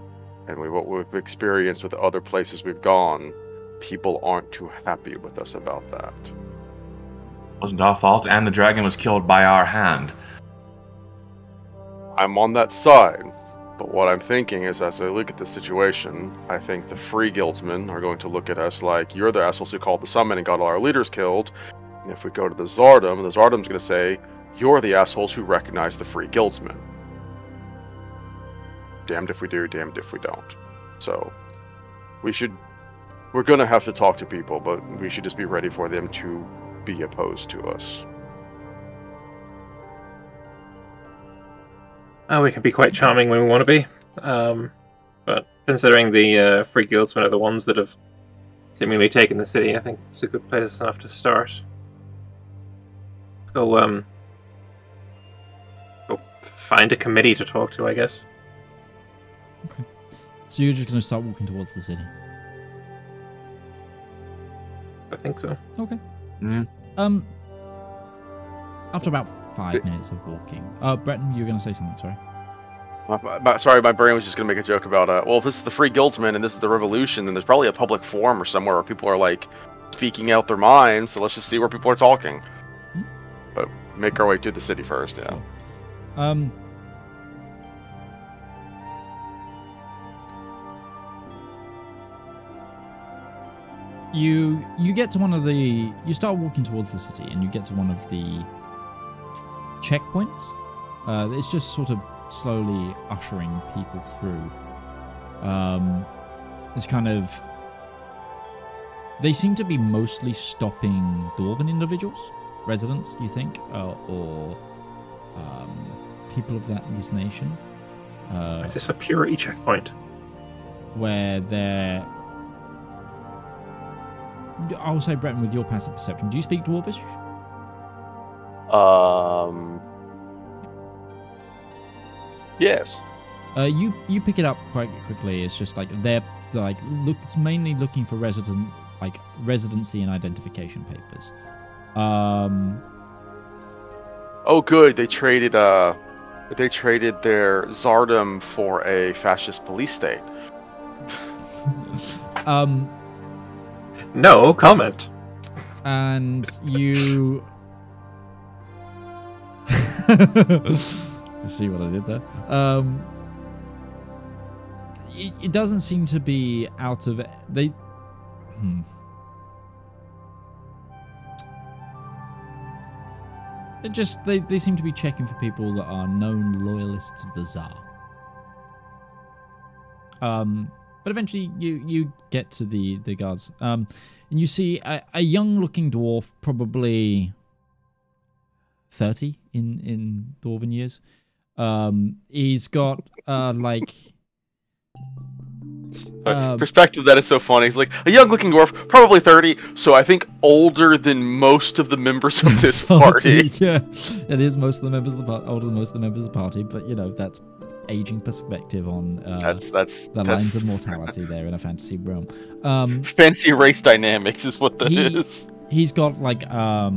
Speaker 2: And what we've experienced with other places we've gone, people aren't too happy with us about that.
Speaker 3: Wasn't our fault, and the dragon was killed by our hand.
Speaker 2: I'm on that side, but what I'm thinking is, as I look at the situation, I think the Free Guildsmen are going to look at us like, you're the assholes who called the summon and got all our leaders killed. And if we go to the Zardom's going to say, you're the assholes who recognize the Free Guildsmen. Damned if we do, damned if we don't. So, we're going to have to talk to people, but we should just be ready for them to be opposed to us.
Speaker 4: We can be quite charming when we want to be. But considering the Free Guildsmen are the ones that have seemingly taken the city, I think it's a good place enough to start. So, go find a committee to talk to, I guess.
Speaker 1: Okay. So you're just going to start walking towards the city?
Speaker 4: I think so.
Speaker 1: Okay.
Speaker 3: Yeah.
Speaker 1: After about 5 minutes of walking, Breton, you were going to say something. Sorry.
Speaker 2: Sorry, my brain was just going to make a joke about, well, if this is the Free Guildsmen and this is the Revolution, then there's probably a public forum or somewhere where people are, like, speaking out their minds, so let's just see where people are talking. But make our way to the city first, yeah.
Speaker 1: Cool. You get to you start walking towards the city, and you get to one of the checkpoint. It's just sort of slowly ushering people through. It's kind of... They seem to be mostly stopping Dwarven individuals, residents, do you think? Or people of this nation.
Speaker 4: Is this a purity checkpoint?
Speaker 1: Where they're... I'll say, Breton, with your passive perception, do you speak Dwarvish?
Speaker 2: Yes.
Speaker 1: You pick it up quite quickly. It's just like they're like it's mainly looking for residency and identification papers.
Speaker 2: Oh, good. They traded their Tsardom for a fascist police state.
Speaker 4: No comment.
Speaker 1: And you see what I did there. It doesn't seem to be out of it. They seem to be checking for people that are known loyalists of the Tsar. But eventually you get to the guards. And you see a young-looking dwarf, probably 30 in Dwarven years. He's got
Speaker 2: perspective, that is so funny. He's like a young-looking dwarf, probably 30, so I think older than most of the members of this party.
Speaker 1: Yeah, it is most of the members of the party, older than most of the members of the party, but you know, that's aging perspective on the lines of mortality there in a fantasy realm.
Speaker 2: Fancy race dynamics is what that is.
Speaker 1: He's got like a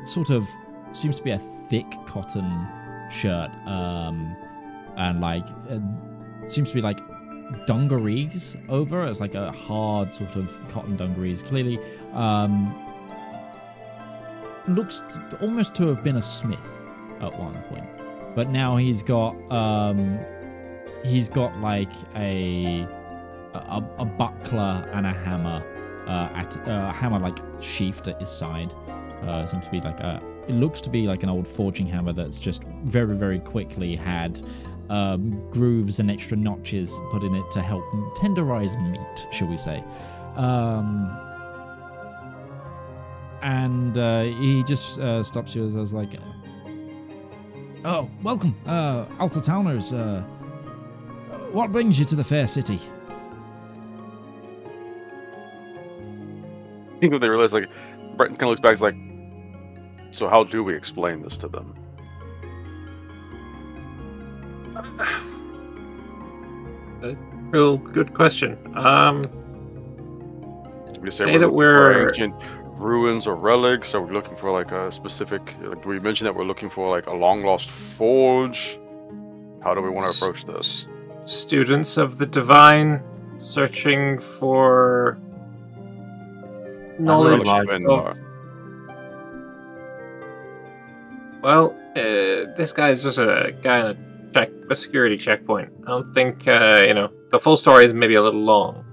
Speaker 1: sort of seems to be a thick cotton shirt, and like seems to be like dungarees over. It's like a hard sort of cotton dungarees. Clearly, looks almost to have been a smith at one point, but now he's got like a buckler and a hammer, like sheathed at his side. Seems to be like it looks to be like an old forging hammer that's just very, very quickly had grooves and extra notches put in it to help tenderize meat, shall we say. And he just stops you as I was like, "Oh, welcome, Alta Towners. What brings you to the fair city?"
Speaker 2: I think when they realize, like, Breton kind of looks back, is like, "So how do we explain this to them?"
Speaker 4: A real good question.
Speaker 2: We
Speaker 4: say that we're
Speaker 2: ancient ruins or relics. Are we looking for like a specific? Like, do we mention that we're looking for like a long lost forge? How do we want to approach this?
Speaker 4: Students of the divine, searching for knowledge of... Well, this guy's just a guy on a security checkpoint. I don't think, the full story is maybe a little long.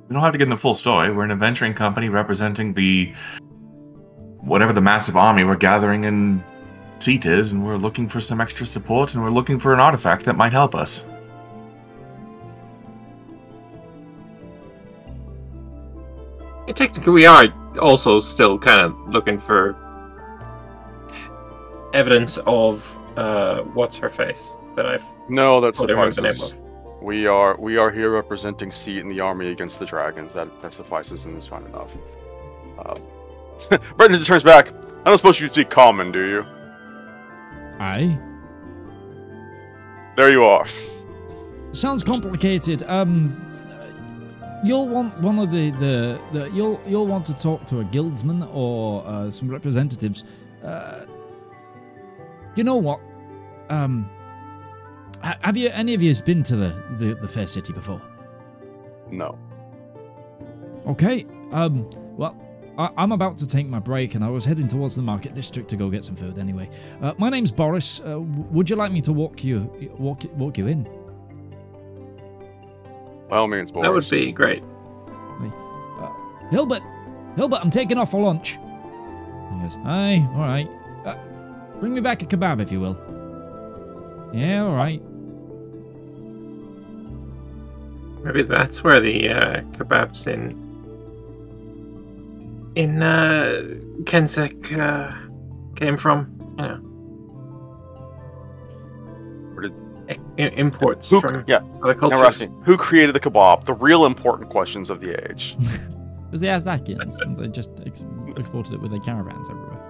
Speaker 3: We don't have to get into the full story. We're an adventuring company representing whatever the massive army we're gathering in Seat is, and we're looking for some extra support, and we're looking for an artifact that might help us.
Speaker 4: Technically, we are also still kind of looking for evidence of what's her face that I've
Speaker 2: that
Speaker 4: remember
Speaker 2: suffices.
Speaker 4: the name of.
Speaker 2: We are here representing Seat and the army against the dragons. That suffices and is fine enough. Breton just turns back. I don't suppose you speak common, do you?
Speaker 1: Aye.
Speaker 2: There you are.
Speaker 1: Sounds complicated. You'll want one of you'll want to talk to a guildsman or some representatives. You know what? Have any of you been to the fair city before?
Speaker 2: No.
Speaker 1: Okay. Well, I'm about to take my break, and I was heading towards the market district to go get some food. Anyway, my name's Boris. Would you like me to walk you in?
Speaker 2: By all means, Boris.
Speaker 4: That would be great.
Speaker 1: Hilbert, I'm taking off for lunch. He goes, aye, all right. Bring me back a kebab, if you will. Yeah, all right.
Speaker 4: Maybe that's where the kebabs in Kensek came from. You know,
Speaker 2: Where did
Speaker 4: imports
Speaker 2: who,
Speaker 4: from
Speaker 2: yeah?
Speaker 4: other
Speaker 2: Now we're
Speaker 4: cultures.
Speaker 2: asking, who created the kebab? The real important questions of the age.
Speaker 1: It was the Azdakians, and they just exported it with their caravans everywhere.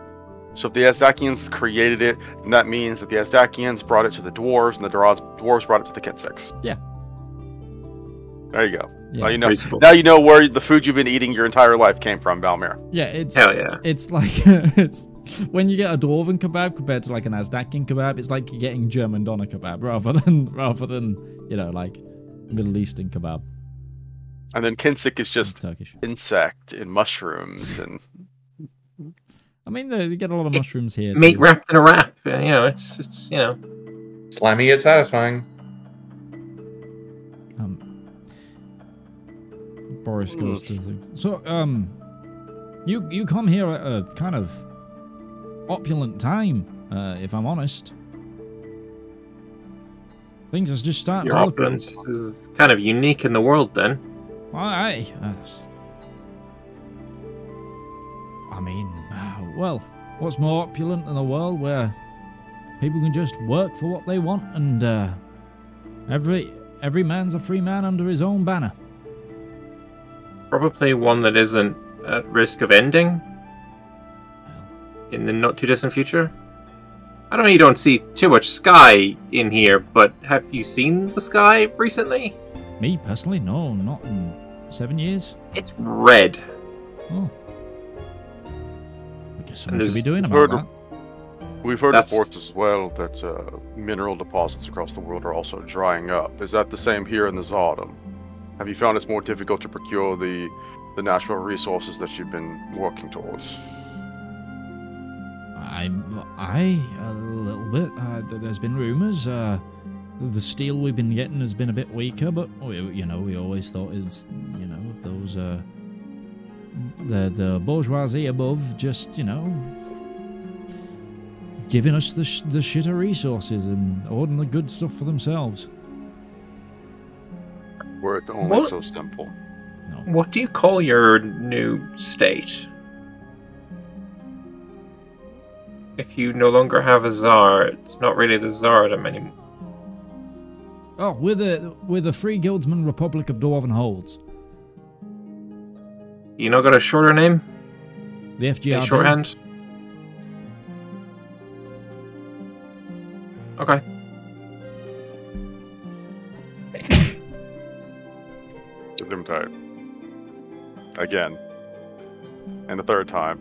Speaker 2: So if the Azdakians created it, then that means that the Azdakians brought it to the dwarves, and the dwarves brought it to the Kenseks.
Speaker 1: Yeah.
Speaker 2: There you go.
Speaker 1: Yeah.
Speaker 2: Now you know.
Speaker 4: Reasonable.
Speaker 2: Now you know where the food you've been eating your entire life came from, Valymr.
Speaker 1: Yeah, it's
Speaker 4: Hell yeah.
Speaker 1: It's like it's when you get a dwarven kebab compared to like an Azdakian kebab, it's like you're getting German doner kebab rather than you know, like Middle Eastern kebab.
Speaker 2: And then Kensek is just
Speaker 1: Turkish.
Speaker 2: insect and mushrooms and.
Speaker 1: I mean, they get a lot of mushrooms here.
Speaker 4: Meat
Speaker 1: too.
Speaker 4: wrapped in a wrap. You know, it's you know.
Speaker 3: Slimy yet satisfying.
Speaker 1: Boris goes to the... So, you come here at a kind of opulent time, if I'm honest. Things are just starting
Speaker 4: Your
Speaker 1: to look...
Speaker 4: opulence is kind of unique in the world, then.
Speaker 1: I mean, well, what's more opulent than a world where people can just work for what they want and every man's a free man under his own banner?
Speaker 4: Probably one that isn't at risk of ending in the not too distant future. I know you don't see too much sky in here, but have you seen the sky recently?
Speaker 1: Me, personally, no, not in 7 years.
Speaker 4: It's red.
Speaker 1: Oh. I guess someone
Speaker 4: And
Speaker 1: should be
Speaker 4: there's-
Speaker 1: doing
Speaker 2: Heard
Speaker 1: about that.
Speaker 2: We've heard
Speaker 4: That's-
Speaker 2: reports as well that mineral deposits across the world are also drying up. Is that the same here in the Zodom? Have you found it's more difficult to procure the natural resources that you've been working towards?
Speaker 1: I a little bit. There's been rumors. The steel we've been getting has been a bit weaker, but we always thought it's those the bourgeoisie above just giving us the shitter resources and ordering the good stuff for themselves.
Speaker 2: Were it only
Speaker 4: What?
Speaker 2: so simple.
Speaker 1: No.
Speaker 4: What do you call your new state? If you no longer have a czar, it's not really the Tsardom anymore.
Speaker 1: Oh, we're the Free Guildsman Republic of Dwarven Holds.
Speaker 4: You not got a shorter name?
Speaker 1: The
Speaker 4: A
Speaker 1: FGRD.
Speaker 4: shorthand? Okay.
Speaker 2: Gesundheit. Again. And the third time.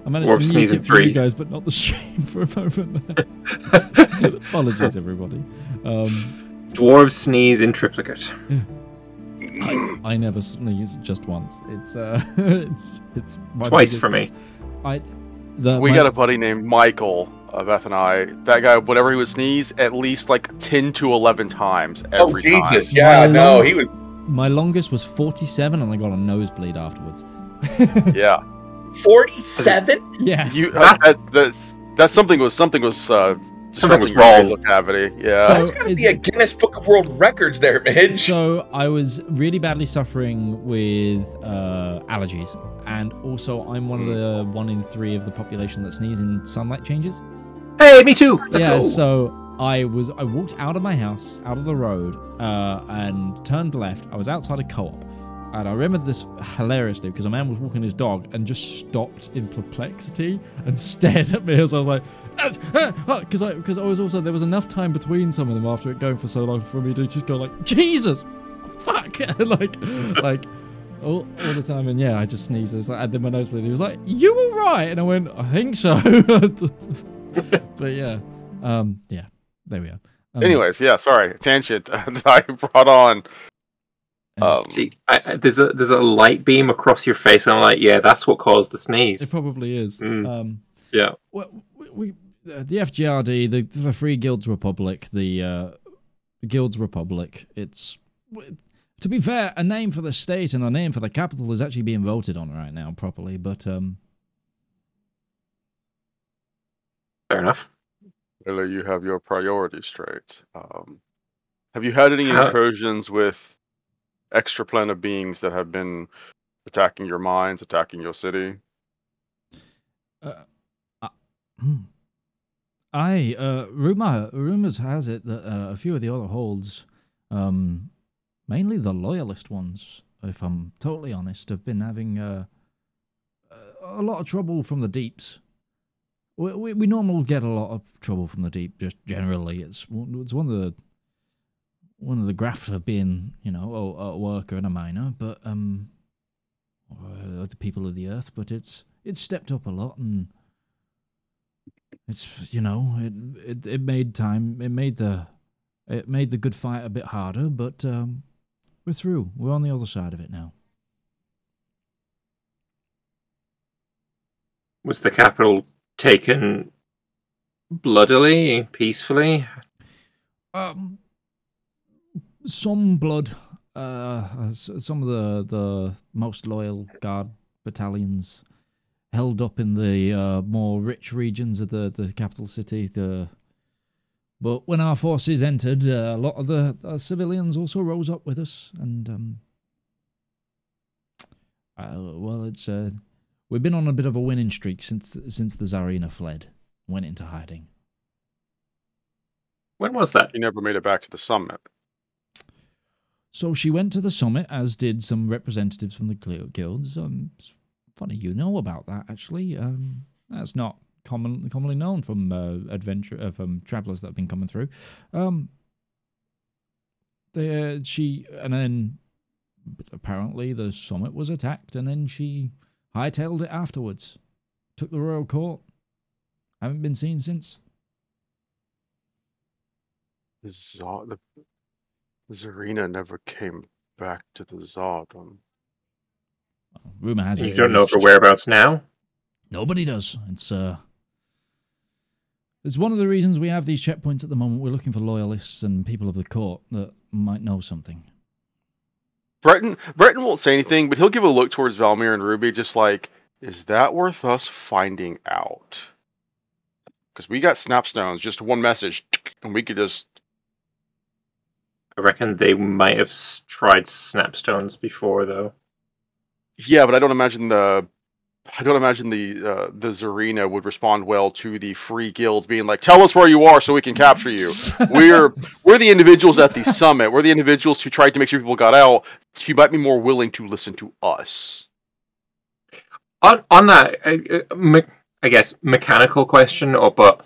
Speaker 1: I managed
Speaker 4: Dwarf
Speaker 1: to mute
Speaker 4: sneezing
Speaker 1: it for you
Speaker 4: free.
Speaker 1: guys, but not the stream for a moment there. Apologies, everybody.
Speaker 4: Dwarves sneeze in triplicate.
Speaker 1: I never sneeze just once. It's it's my
Speaker 4: Twice
Speaker 1: biggest
Speaker 4: for me.
Speaker 1: hits.
Speaker 2: We got a buddy named Michael, Bethany. That guy, whenever he would sneeze, at least like 10 to 11 times every time.
Speaker 3: Jesus, yeah,
Speaker 1: My
Speaker 3: no,
Speaker 1: lord.
Speaker 3: he was
Speaker 1: My longest was 47, and I got a nosebleed afterwards.
Speaker 2: Yeah.
Speaker 3: 47?
Speaker 1: Yeah.
Speaker 2: You
Speaker 4: That's-
Speaker 2: that something was
Speaker 4: Something was
Speaker 2: disrupting your
Speaker 4: wrong.
Speaker 2: nasal cavity. Yeah.
Speaker 1: So-
Speaker 3: That's gotta
Speaker 1: is-
Speaker 3: be a Guinness Book of World Records there, Midge.
Speaker 1: So I was really badly suffering with allergies, and also I'm one of the 1 in 3 of the population that sneeze in sunlight changes.
Speaker 4: Hey, me too! Let's
Speaker 1: yeah,
Speaker 4: go!
Speaker 1: so I walked out of my house, out of the road, and turned left. I was outside a co-op, and I remember this hilariously because a man was walking his dog and just stopped in perplexity and stared at me as I was like, because I was also, there was enough time between some of them after it going for so long for me to just go like, Jesus, fuck, like all the time. And yeah, I just sneezed. I was like, and then my nose bleeding. He was like, you all right? And I went, I think so. But yeah, yeah, there we are.
Speaker 2: Anyways, yeah, sorry. Tangent that I brought on.
Speaker 4: See, there's a light beam across your face, and I'm like, yeah, that's what caused the
Speaker 1: it
Speaker 4: sneeze.
Speaker 1: probably is.
Speaker 4: Yeah.
Speaker 1: Well, the FGRD, the Free Guilds Republic, the Guilds Republic. It's, to be fair, a name for the state and a name for the capital is actually being voted on right now properly. But
Speaker 4: Fair enough.
Speaker 2: Clearly, you have your priorities straight. Have you had any
Speaker 4: How-
Speaker 2: incursions with extraplanar beings that have been attacking your mines, attacking your city?
Speaker 1: Uh, uh, Aye, rumors has it that a few of the other holds, mainly the loyalist ones, if I'm totally honest, have been having a lot of trouble from the deeps. We normally get a lot of trouble from the deep, just generally. It's one of the grafter being, a worker and a miner, but or the people of the earth. But it's stepped up a lot, and it's it made time. It made the good fight a bit harder, but we're through. We're on the other side of it now.
Speaker 4: Was the capital taken bloodily, peacefully?
Speaker 1: Some blood. Some of the most loyal guard battalions held up in the more rich regions of the capital city. But when our forces entered, a lot of the civilians also rose up with us, and it's we've been on a bit of a winning streak since the Tsarina fled, went into hiding.
Speaker 4: When was that?
Speaker 2: You never made it back to the summit.
Speaker 1: So she went to the summit, as did some representatives from the guilds. It's funny you know about that, actually. That's not commonly known from from travelers that have been coming through. And then apparently the summit was attacked, and then she hightailed it afterwards. Took the royal court. Haven't been seen since.
Speaker 2: The Zarina never came back to the Zardon.
Speaker 1: Rumor has it.
Speaker 4: You don't know her whereabouts now?
Speaker 1: Nobody does. It's one of the reasons we have these checkpoints at the moment. We're looking for loyalists and people of the court that might know something.
Speaker 2: Breton won't say anything, but he'll give a look towards Valymr and Ruby, just like, is that worth us finding out? Because we got snapstones, just one message, and we could just...
Speaker 4: I reckon they might have tried snapstones before, though.
Speaker 2: Yeah, but I don't imagine the Zarina would respond well to the free guilds being like, tell us where you are so we can capture you. We're the individuals at the summit. We're the individuals who tried to make sure people got out. You might be more willing to listen to us.
Speaker 4: On that, I guess, mechanical question, but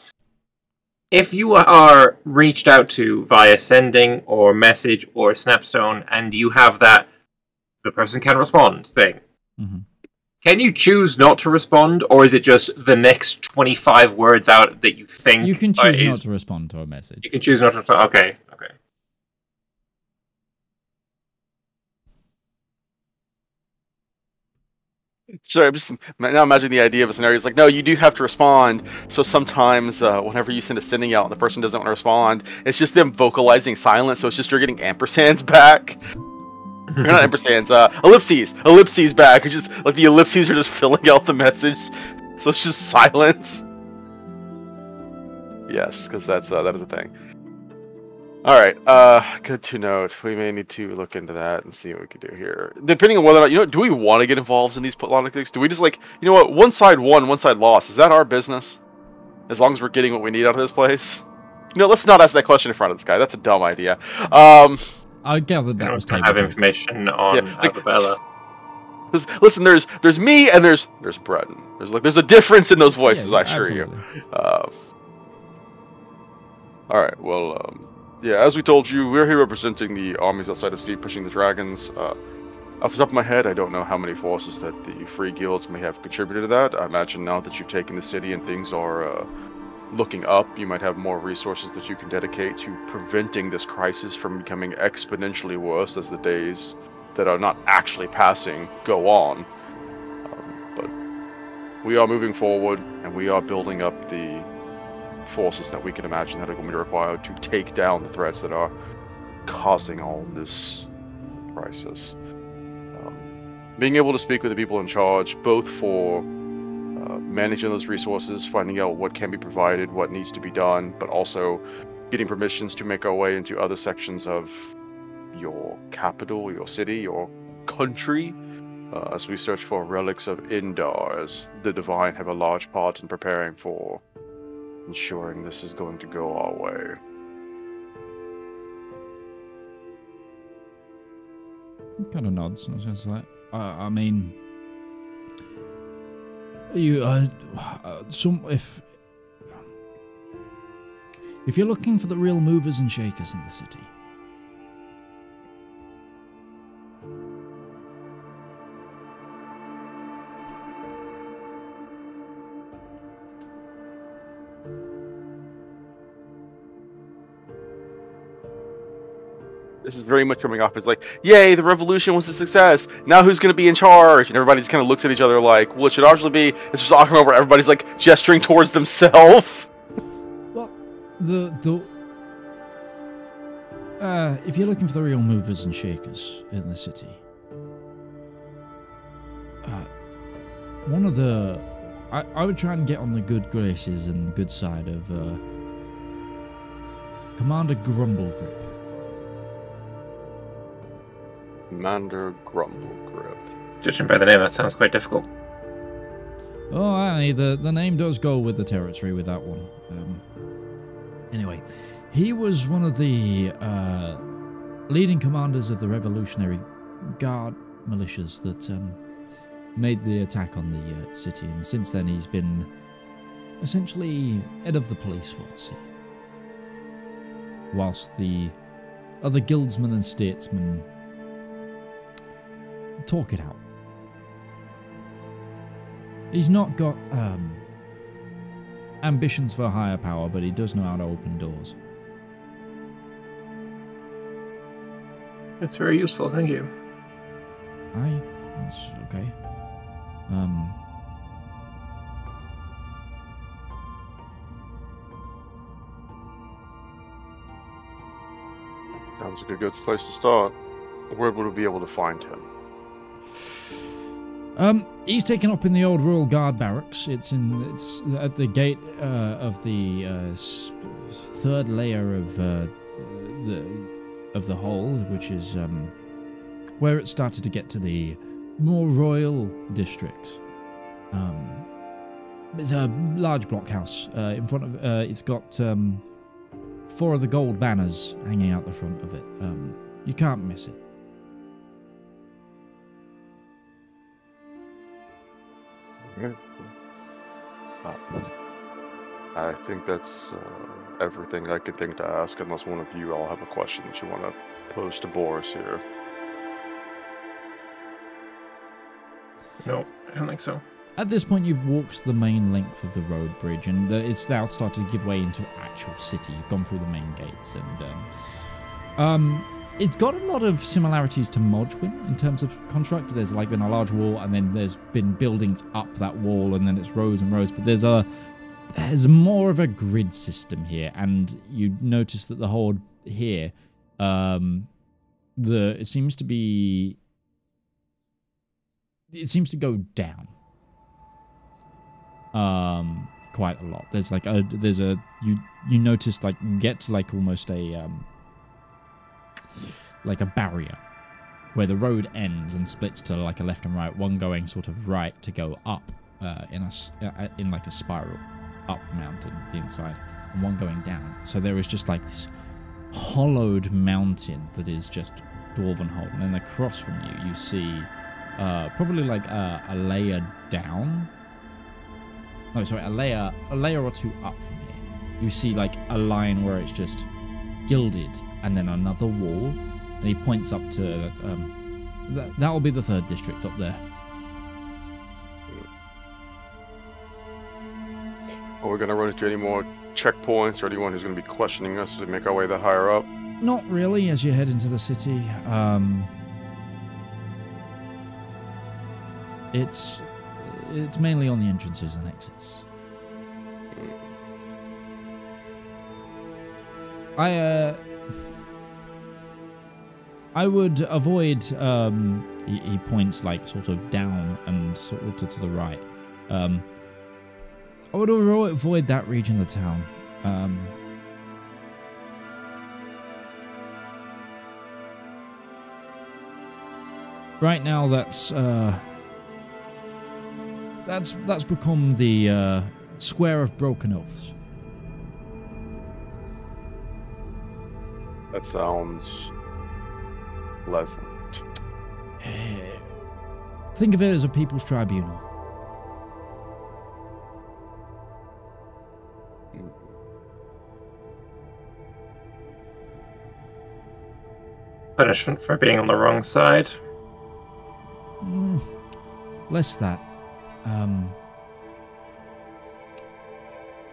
Speaker 4: if you are reached out to via sending or message or snapstone, and you have that the person can respond thing, can you choose not to respond, or is it just the next 25 words out that you think
Speaker 1: you can choose not to respond to a message?
Speaker 4: You can choose not to respond. Okay.
Speaker 2: So I'm just now imagining the idea of a scenario. It's like, no, you do have to respond. So sometimes whenever you send a sending out and the person doesn't want to respond, it's just them vocalizing silence. So it's just you're getting ampersands back. Or not ampersands, ellipses back. Or just like the ellipses are just filling out the message. So it's just silence. Yes, because that is a thing. All right, good to note. We may need to look into that and see what we can do here. Depending on whether or not, do we want to get involved in these politics? Do we just one side won, one side lost? Is that our business? As long as we're getting what we need out of this place? Let's not ask that question in front of this guy. That's a dumb idea.
Speaker 1: I gathered that was
Speaker 4: have information on Avabella.
Speaker 2: Listen, there's me and there's Breton. There's a difference in those voices, I assure you. All right, well, yeah, as we told you, we're here representing the armies outside of sea, pushing the dragons. Off the top of my head, I don't know how many forces that the free guilds may have contributed to that. I imagine now that you've taken the city and things are looking up, you might have more resources that you can dedicate to preventing this crisis from becoming exponentially worse as the days that are not actually passing go on. But we are moving forward, and we are building up the forces that we can imagine that are going to be required to take down the threats that are causing all this crisis. Being able to speak with the people in charge, both for managing those resources, finding out what can be provided, what needs to be done, but also getting permissions to make our way into other sections of your capital, your city, your country, as we search for relics of Indar, as the Divine have a large part in preparing for ensuring this is going to go our way.
Speaker 1: Kind of nods. And just like, I mean, you if you're looking for the real movers and shakers in the city,
Speaker 2: This is very much coming off as like, yay, the revolution was a success. Now who's going to be in charge? And everybody just kind of looks at each other like, well, it should actually be, it's just argument where everybody's like gesturing towards themselves.
Speaker 1: Well, if you're looking for the real movers and shakers in the city, one of the, I would try and get on the good graces and good side of Commander Grumblegrip.
Speaker 2: Commander Grumblegrip.
Speaker 4: Judging by the name, that sounds quite difficult.
Speaker 1: Oh, aye, the name does go with the territory with that one. Anyway, he was one of the leading commanders of the Revolutionary Guard militias that made the attack on the city, and since then he's been essentially head of the police force here. Whilst the other guildsmen and statesmen talk it out. He's not got ambitions for higher power, but he does know how to open doors.
Speaker 4: It's very useful, thank you.
Speaker 1: Aye, that's okay.
Speaker 2: Sounds like a good place to start. Where would we be able to find him?
Speaker 1: He's taken up in the old Royal Guard barracks. It's at the gate of the third layer of the hall, which is where it started to get to the more royal districts. It's a large blockhouse. In front of it's got 4 of the gold banners hanging out the front of it. You can't miss it.
Speaker 2: I think that's everything I could think to ask, unless one of you all have a question that you want to pose to Boris here.
Speaker 4: No, I don't think so.
Speaker 1: At this point, you've walked the main length of the road bridge, and it's now started to give way into actual city. You've gone through the main gates, and it's got a lot of similarities to Modgwin in terms of construct. There's like been a large wall, and then there's been buildings up that wall, and then it's rows and rows. But there's more of a grid system here, and you notice that the horde here, it seems to go down. Quite a lot. There's you notice like you get to like almost a barrier where the road ends and splits to like a left and right, one going sort of right to go up in like a spiral up the mountain, the inside, and one going down. So there is just like this hollowed mountain that is just dwarven hole, and then across from you see probably like a layer down. No, sorry, a layer or two up from here. You see like a line where it's just gilded, and then another wall, and he points up to that will be the 3rd district up there.
Speaker 2: Are we going to run into any more checkpoints, or anyone who's going to be questioning us as we make our way that higher up?
Speaker 1: Not really, as you head into the city. It's mainly on the entrances and exits. I would avoid, he points like sort of down and sort of to the right. I would avoid that region of the town. Right now, that's become the square of broken oaths.
Speaker 2: That sounds pleasant.
Speaker 1: Think of it as a people's tribunal.
Speaker 4: Punishment for being on the wrong side.
Speaker 1: Less that.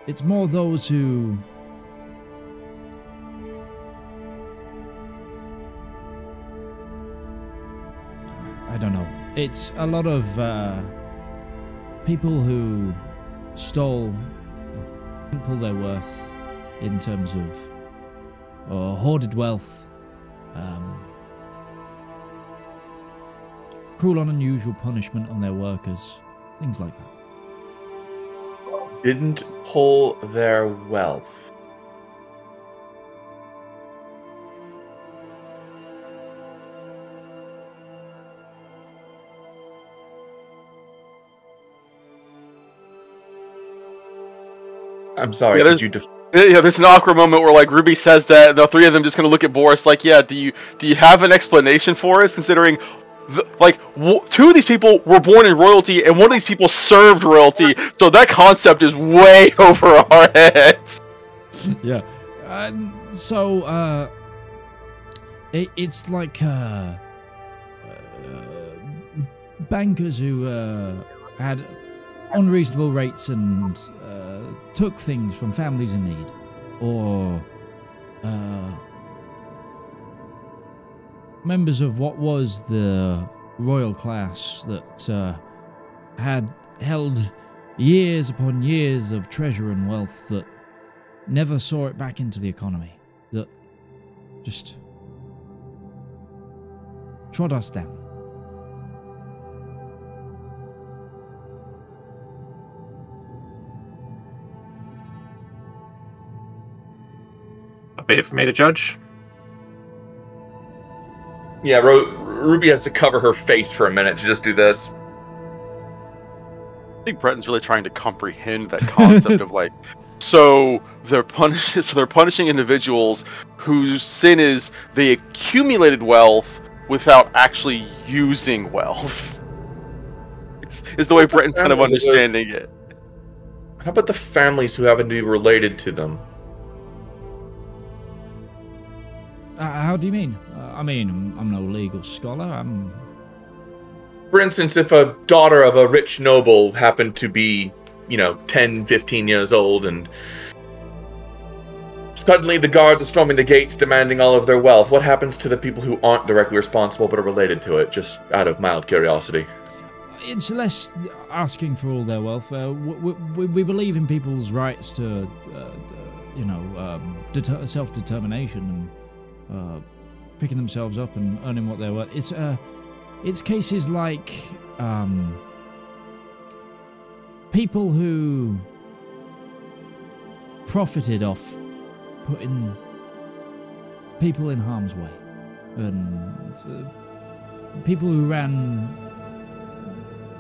Speaker 1: It's more those who... I don't know. It's a lot of people who stole, didn't pull their worth in terms of hoarded wealth. Cruel and unusual punishment on their workers, things like that.
Speaker 3: Didn't pull their wealth. I'm sorry,
Speaker 2: Yeah,
Speaker 3: did you...
Speaker 2: Yeah, there's an awkward moment where like Ruby says that, and the three of them just kind of look at Boris like, yeah, do you have an explanation for us, considering two of these people were born in royalty and one of these people served royalty, so that concept is way over our heads.
Speaker 1: Yeah. It's like bankers who had unreasonable rates and took things from families in need, or members of what was the royal class that had held years upon years of treasure and wealth that never saw it back into the economy, that just trod us down.
Speaker 4: A bit for me to judge.
Speaker 3: Yeah, Ruby has to cover her face for a minute to just do this.
Speaker 2: I think Breton's really trying to comprehend that concept of like, so they're punishing individuals whose sin is they accumulated wealth without actually using wealth. It's the way Breton's kind of understanding it.
Speaker 3: How about the families who happen to be related to them?
Speaker 1: How do you mean? I mean, I'm no legal scholar.
Speaker 3: For instance, if a daughter of a rich noble happened to be, 10, 15 years old, and suddenly the guards are storming the gates demanding all of their wealth, what happens to the people who aren't directly responsible but are related to it, just out of mild curiosity?
Speaker 1: It's less asking for all their wealth. We believe in people's rights to, self-determination and picking themselves up and earning what they're worth. It's cases like people who profited off putting people in harm's way, and people who ran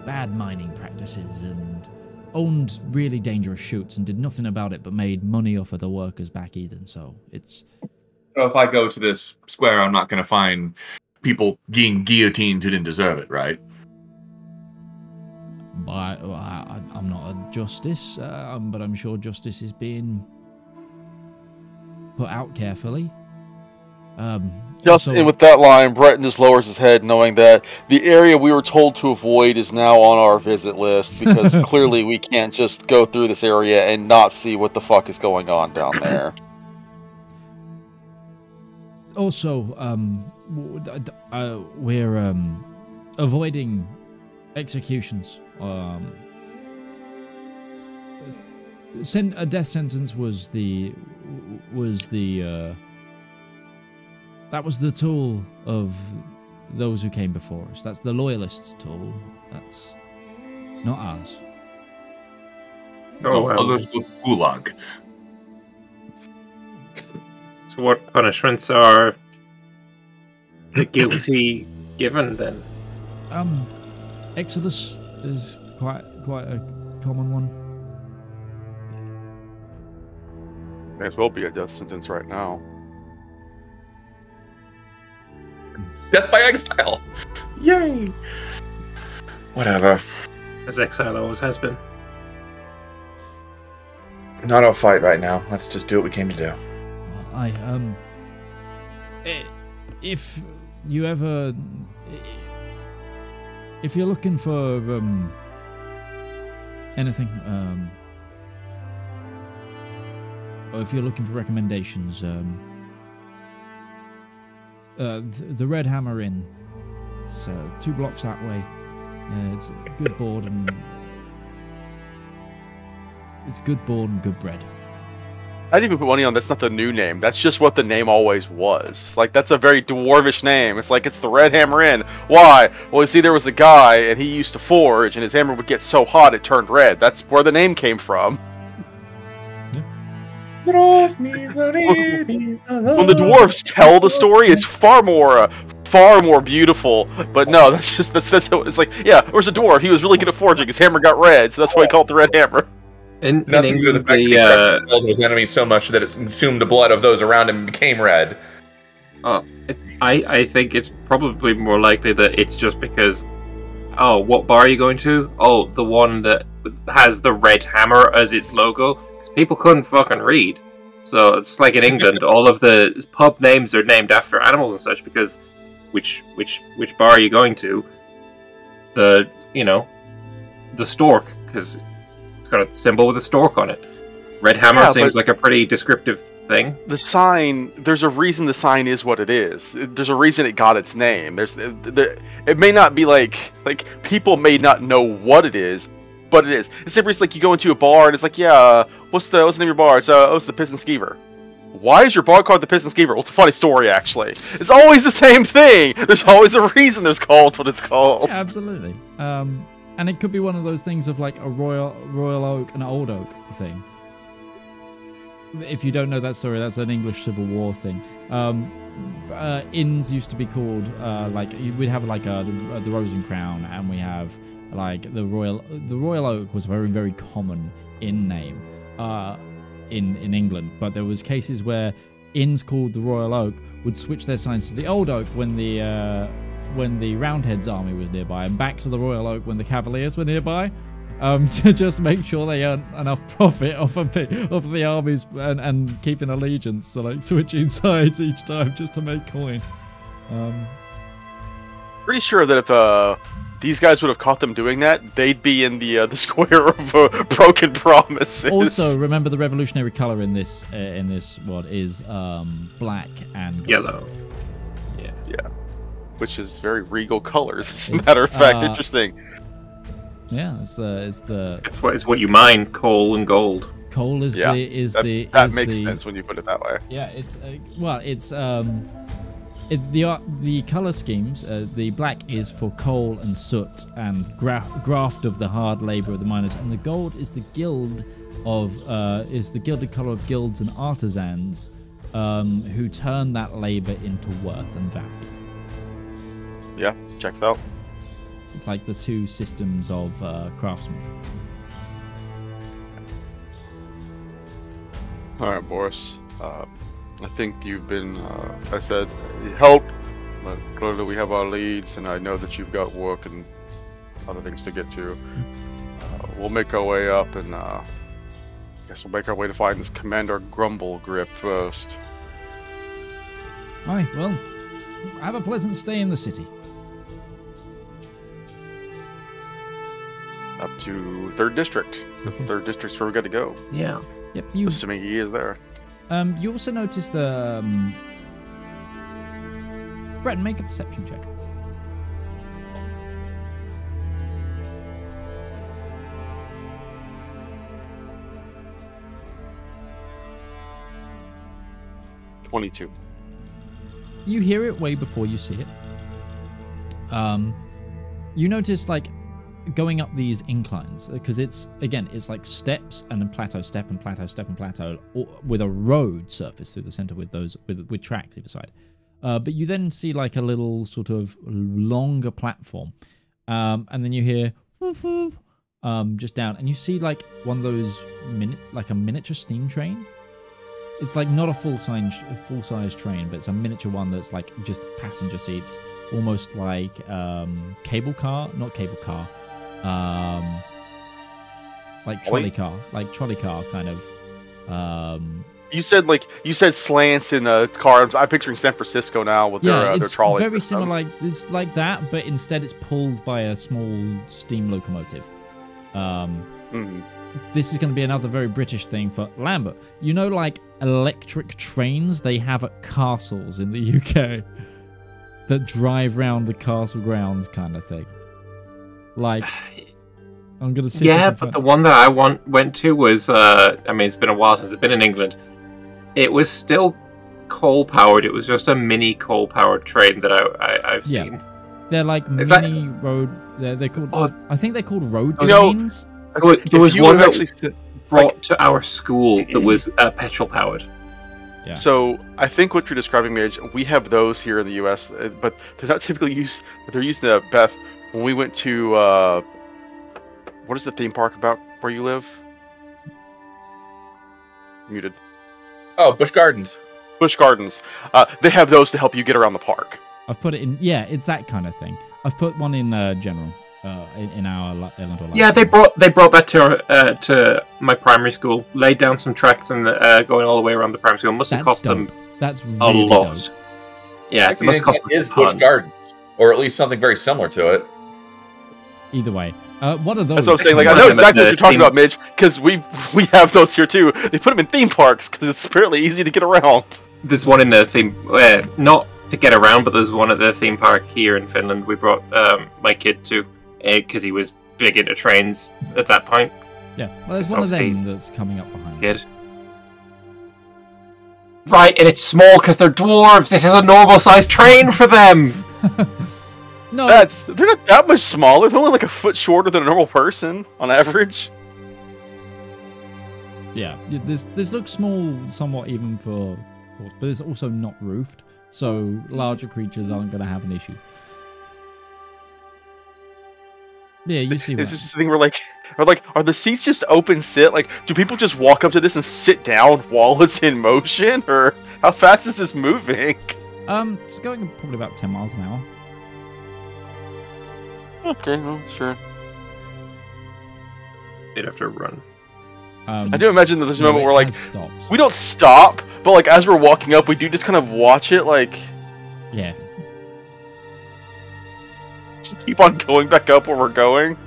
Speaker 1: bad mining practices and owned really dangerous chutes and did nothing about it but made money off of the workers back even. So it's...
Speaker 3: So if I go to this square, I'm not going to find people being guillotined who didn't deserve it, right?
Speaker 1: I'm not a justice, but I'm sure justice is being put out carefully.
Speaker 2: And with that line, Breton just lowers his head, knowing that the area we were told to avoid is now on our visit list, because clearly we can't just go through this area and not see what the fuck is going on down there.
Speaker 1: Also, we're avoiding executions. A death sentence was the tool of those who came before us. That's the loyalists' tool. That's not ours.
Speaker 4: Oh, well.
Speaker 3: A little gulag.
Speaker 4: So what punishments are the guilty given then?
Speaker 1: Exodus is quite a common one.
Speaker 2: May as well be a death sentence right now.
Speaker 3: Death by exile. Yay. Whatever.
Speaker 4: As exile always has been.
Speaker 3: Not a fight right now. Let's just do what we came to do.
Speaker 1: If you ever, if you're looking for anything, or if you're looking for recommendations, the Red Hammer Inn. It's 2 blocks that way. It's good board and good bread.
Speaker 2: I'd even put money on that's not the new name. That's just what the name always was. Like, that's a very dwarvish name. It's like, it's the Red Hammer Inn. Why? Well, you see, there was a guy, and he used to forge, and his hammer would get so hot it turned red. That's where the name came from. When the dwarves tell the story, it's far more beautiful. But no, that's it's like, yeah, there was a dwarf. He was really good at forging. His hammer got red, so that's why he called it the Red Hammer.
Speaker 3: Nothing to do with the fact that he pressed his enemies so much that it consumed the blood of those around him and became red.
Speaker 4: I think it's probably more likely that it's just because, oh, what bar are you going to? Oh, the one that has the red hammer as its logo. Because people couldn't fucking read. So it's like in England, all of the pub names are named after animals and such, because which bar are you going to? The stork, because it's got a symbol with a stork on it. Red hammer seems like a pretty descriptive thing.
Speaker 2: The sign, there's a reason the sign is what it is. There's a reason it got its name. It may not be like people may not know what it is, but it is. It's simply like you go into a bar and it's like, yeah, what's the name of your bar? It's the Piss and Skeever. Why is your bar called the Piss and Skeever? Well, it's a funny story, actually. It's always the same thing. There's always a reason it's called what it's called.
Speaker 1: Yeah, absolutely. And it could be one of those things of like a royal oak and old oak thing. If you don't know that story, that's an English Civil War thing. Inns used to be called we'd have like the Rose and Crown, and we have like the Royal Oak was a very, very common inn name in England, but there was cases where inns called the Royal Oak would switch their signs to the Old Oak when the Roundheads army was nearby, and back to the Royal Oak when the Cavaliers were nearby, to just make sure they earn enough profit off of the armies and keeping allegiance, so like switching sides each time just to make coin.
Speaker 2: Pretty sure that if these guys would have caught them doing that, they'd be in the square of broken promises.
Speaker 1: Also, remember the revolutionary color in this what is black and gold.
Speaker 4: Yellow.
Speaker 2: Yeah. Which is very regal colors, as a matter of fact. Interesting.
Speaker 1: Yeah, it's
Speaker 4: what you mine, coal and gold.
Speaker 1: Coal is
Speaker 2: that makes sense when you put it that way.
Speaker 1: Yeah, the color schemes. The black is for coal and soot and graft of the hard labor of the miners, and the gold is the gilded color of guilds and artisans, who turn that labor into worth and value.
Speaker 2: Yeah, checks out.
Speaker 1: It's like the two systems of craftsmen.
Speaker 2: All right, Boris. I think you've been, I said, help, but clearly we have our leads, and I know that you've got work and other things to get to. We'll make our way up, and I guess we'll make our way to find this Commander Grumble Grip first.
Speaker 1: Alright, well, have a pleasant stay in the city.
Speaker 2: Up to 3rd District, because the 3rd District's where we got to go.
Speaker 4: Yeah.
Speaker 1: Yep.
Speaker 2: Assuming he is there.
Speaker 1: You also noticed Breton, make a perception check.
Speaker 2: $22.
Speaker 1: You hear it way before you see it. You notice, like, going up these inclines, because it's like steps and then plateau, step and plateau, step and plateau, with a road surface through the center with tracks either side. But you then see like a little sort of longer platform, and then you hear just down, and you see like one of those like a miniature steam train. It's like not a full-size train, but it's a miniature one that's like just passenger seats, almost like cable car, not cable car, like trolley car kind of.
Speaker 2: You said slants in cars. I'm picturing San Francisco now with their trolley.
Speaker 1: Very similar. It's like that, but instead it's pulled by a small steam locomotive. This is going to be another very British thing for Lambert. You know, like electric trains they have at castles in the UK that drive round the castle grounds, kind of thing. Like, I'm going to see.
Speaker 4: Yeah, but the one that I went to was, I mean, it's been a while since I've been in England. It was still coal-powered. It was just a mini coal-powered train that I've seen.
Speaker 1: They're like mini road. They're called. I think they're called road trains.
Speaker 4: There was one that brought to our school that was petrol-powered.
Speaker 2: Yeah. So I think what you're describing, Midge, we have those here in the U.S., but they're not typically used. They're used at Beth. When we went to what is the theme park about where you live? Muted.
Speaker 3: Oh, Busch Gardens.
Speaker 2: Busch Gardens. They have those to help you get around the park.
Speaker 1: I've put it in. Yeah, it's that kind of thing. I've put one in general. In our Elendor.
Speaker 4: Yeah, they brought that to my primary school. Laid down some tracks and going all the way around the primary school. Must have cost them a lot.
Speaker 1: Dope.
Speaker 4: Yeah, it must cost them a ton.
Speaker 3: Busch Gardens, or at least something very similar to it.
Speaker 1: Either way, what are those?
Speaker 2: That's what I'm saying. Like, I know exactly what you're talking about, Midge, because we have those here too. They put them in theme parks because it's fairly easy to get around.
Speaker 4: There's one in the theme, not to get around, but there's one at the theme park here in Finland. We brought my kid to. Because he was big into trains at that point.
Speaker 1: Yeah, well, there's one of them that's coming up behind.
Speaker 4: Kid. Right, and it's small because they're dwarves. This is a normal-sized train for them.
Speaker 1: No,
Speaker 2: they're not that much smaller. They're only like a foot shorter than a normal person on average.
Speaker 1: Yeah, this looks small, somewhat even for, but it's also not roofed, so larger creatures aren't going to have an issue. Yeah, you see.
Speaker 2: It's just a thing where are the seats just open sit? Like, do people just walk up to this and sit down while it's in motion, or how fast is this moving?
Speaker 1: It's going probably about 10 miles an hour.
Speaker 2: Okay, well, sure.
Speaker 4: You'd have to run.
Speaker 2: I do imagine that there's a moment where
Speaker 1: stops.
Speaker 2: We don't stop, but like as we're walking up, we do just kind of watch it, like.
Speaker 1: Yeah.
Speaker 2: Just keep on going back up where we're going.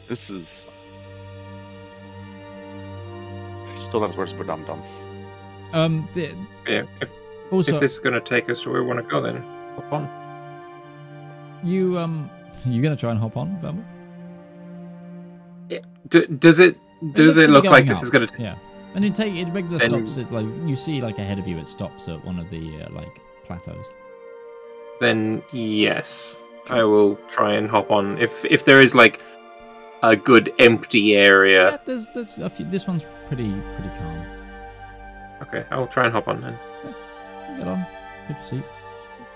Speaker 2: This is. Still not where to put dum-dum.
Speaker 4: Yeah. If this is going to take us where we want to go, then hop on.
Speaker 1: You going to try and hop on, Valymr?
Speaker 4: Yeah. Does it look like this is going to?
Speaker 1: Yeah. And it regular stops. Like you see, like ahead of you, it stops at one of the plateaus.
Speaker 4: Then yes, I will try and hop on. If there is like a good empty area.
Speaker 1: Yeah, there's a few. This one's pretty calm.
Speaker 4: Okay, I will try and hop on then.
Speaker 1: Yeah, get on, take a seat.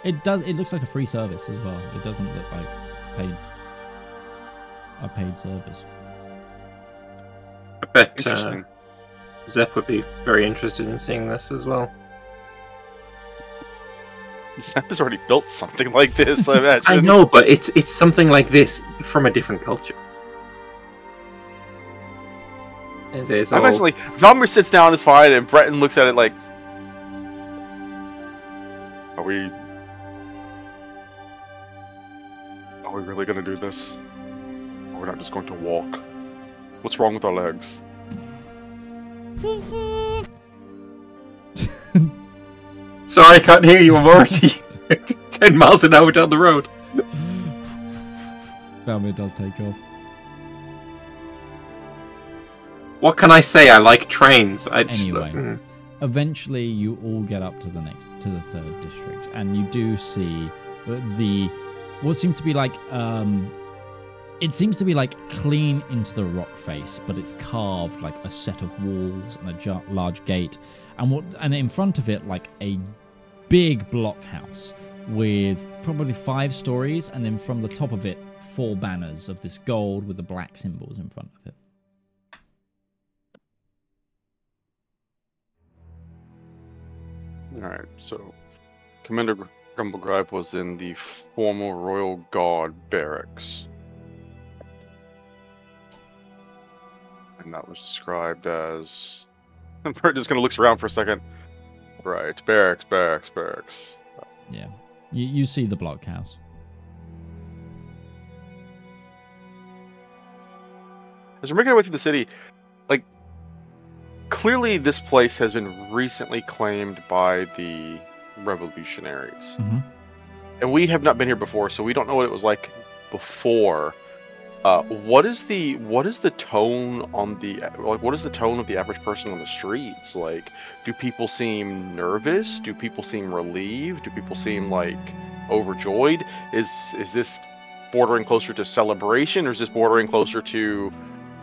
Speaker 1: It looks like a free service as well. It doesn't look like it's a paid service.
Speaker 4: I bet Zep would be very interested in seeing this as well.
Speaker 2: Zep has already built something like this, I imagine.
Speaker 4: I know, but it's something like this from a different culture. It is.
Speaker 2: I imagine like Valymr sits down, it's fine, and Breton looks at it like, Are we really gonna do this? Or we're not just going to walk? What's wrong with our legs?
Speaker 4: Sorry, I can't hear you. I'm already 10 miles an hour down the road.
Speaker 1: Valymr does take off.
Speaker 4: What can I say? I like trains.
Speaker 1: Anyway, eventually you all get up to the third district, and you do see the what seems to be like it seems to be like clean into the rock face, but it's carved like a set of walls and a large gate, and in front of it like a big blockhouse with probably 5 stories, and then from the top of it 4 banners of this gold with the black symbols in front of it.
Speaker 2: All right, so Commander Grumblegripe was in the former Royal Guard barracks, and that was described as. Bert just kind of looks around for a second. Right, barracks.
Speaker 1: Yeah, you see the blockhouse.
Speaker 2: As we're making our way through the city, like, clearly this place has been recently claimed by the revolutionaries.
Speaker 1: Mm-hmm.
Speaker 2: And we have not been here before, so we don't know what it was like before. What is the tone on the, like, what is the tone of the average person on the streets? Like, do people seem nervous? Do people seem relieved? Do people seem like overjoyed? Is this bordering closer to celebration, or is this bordering closer to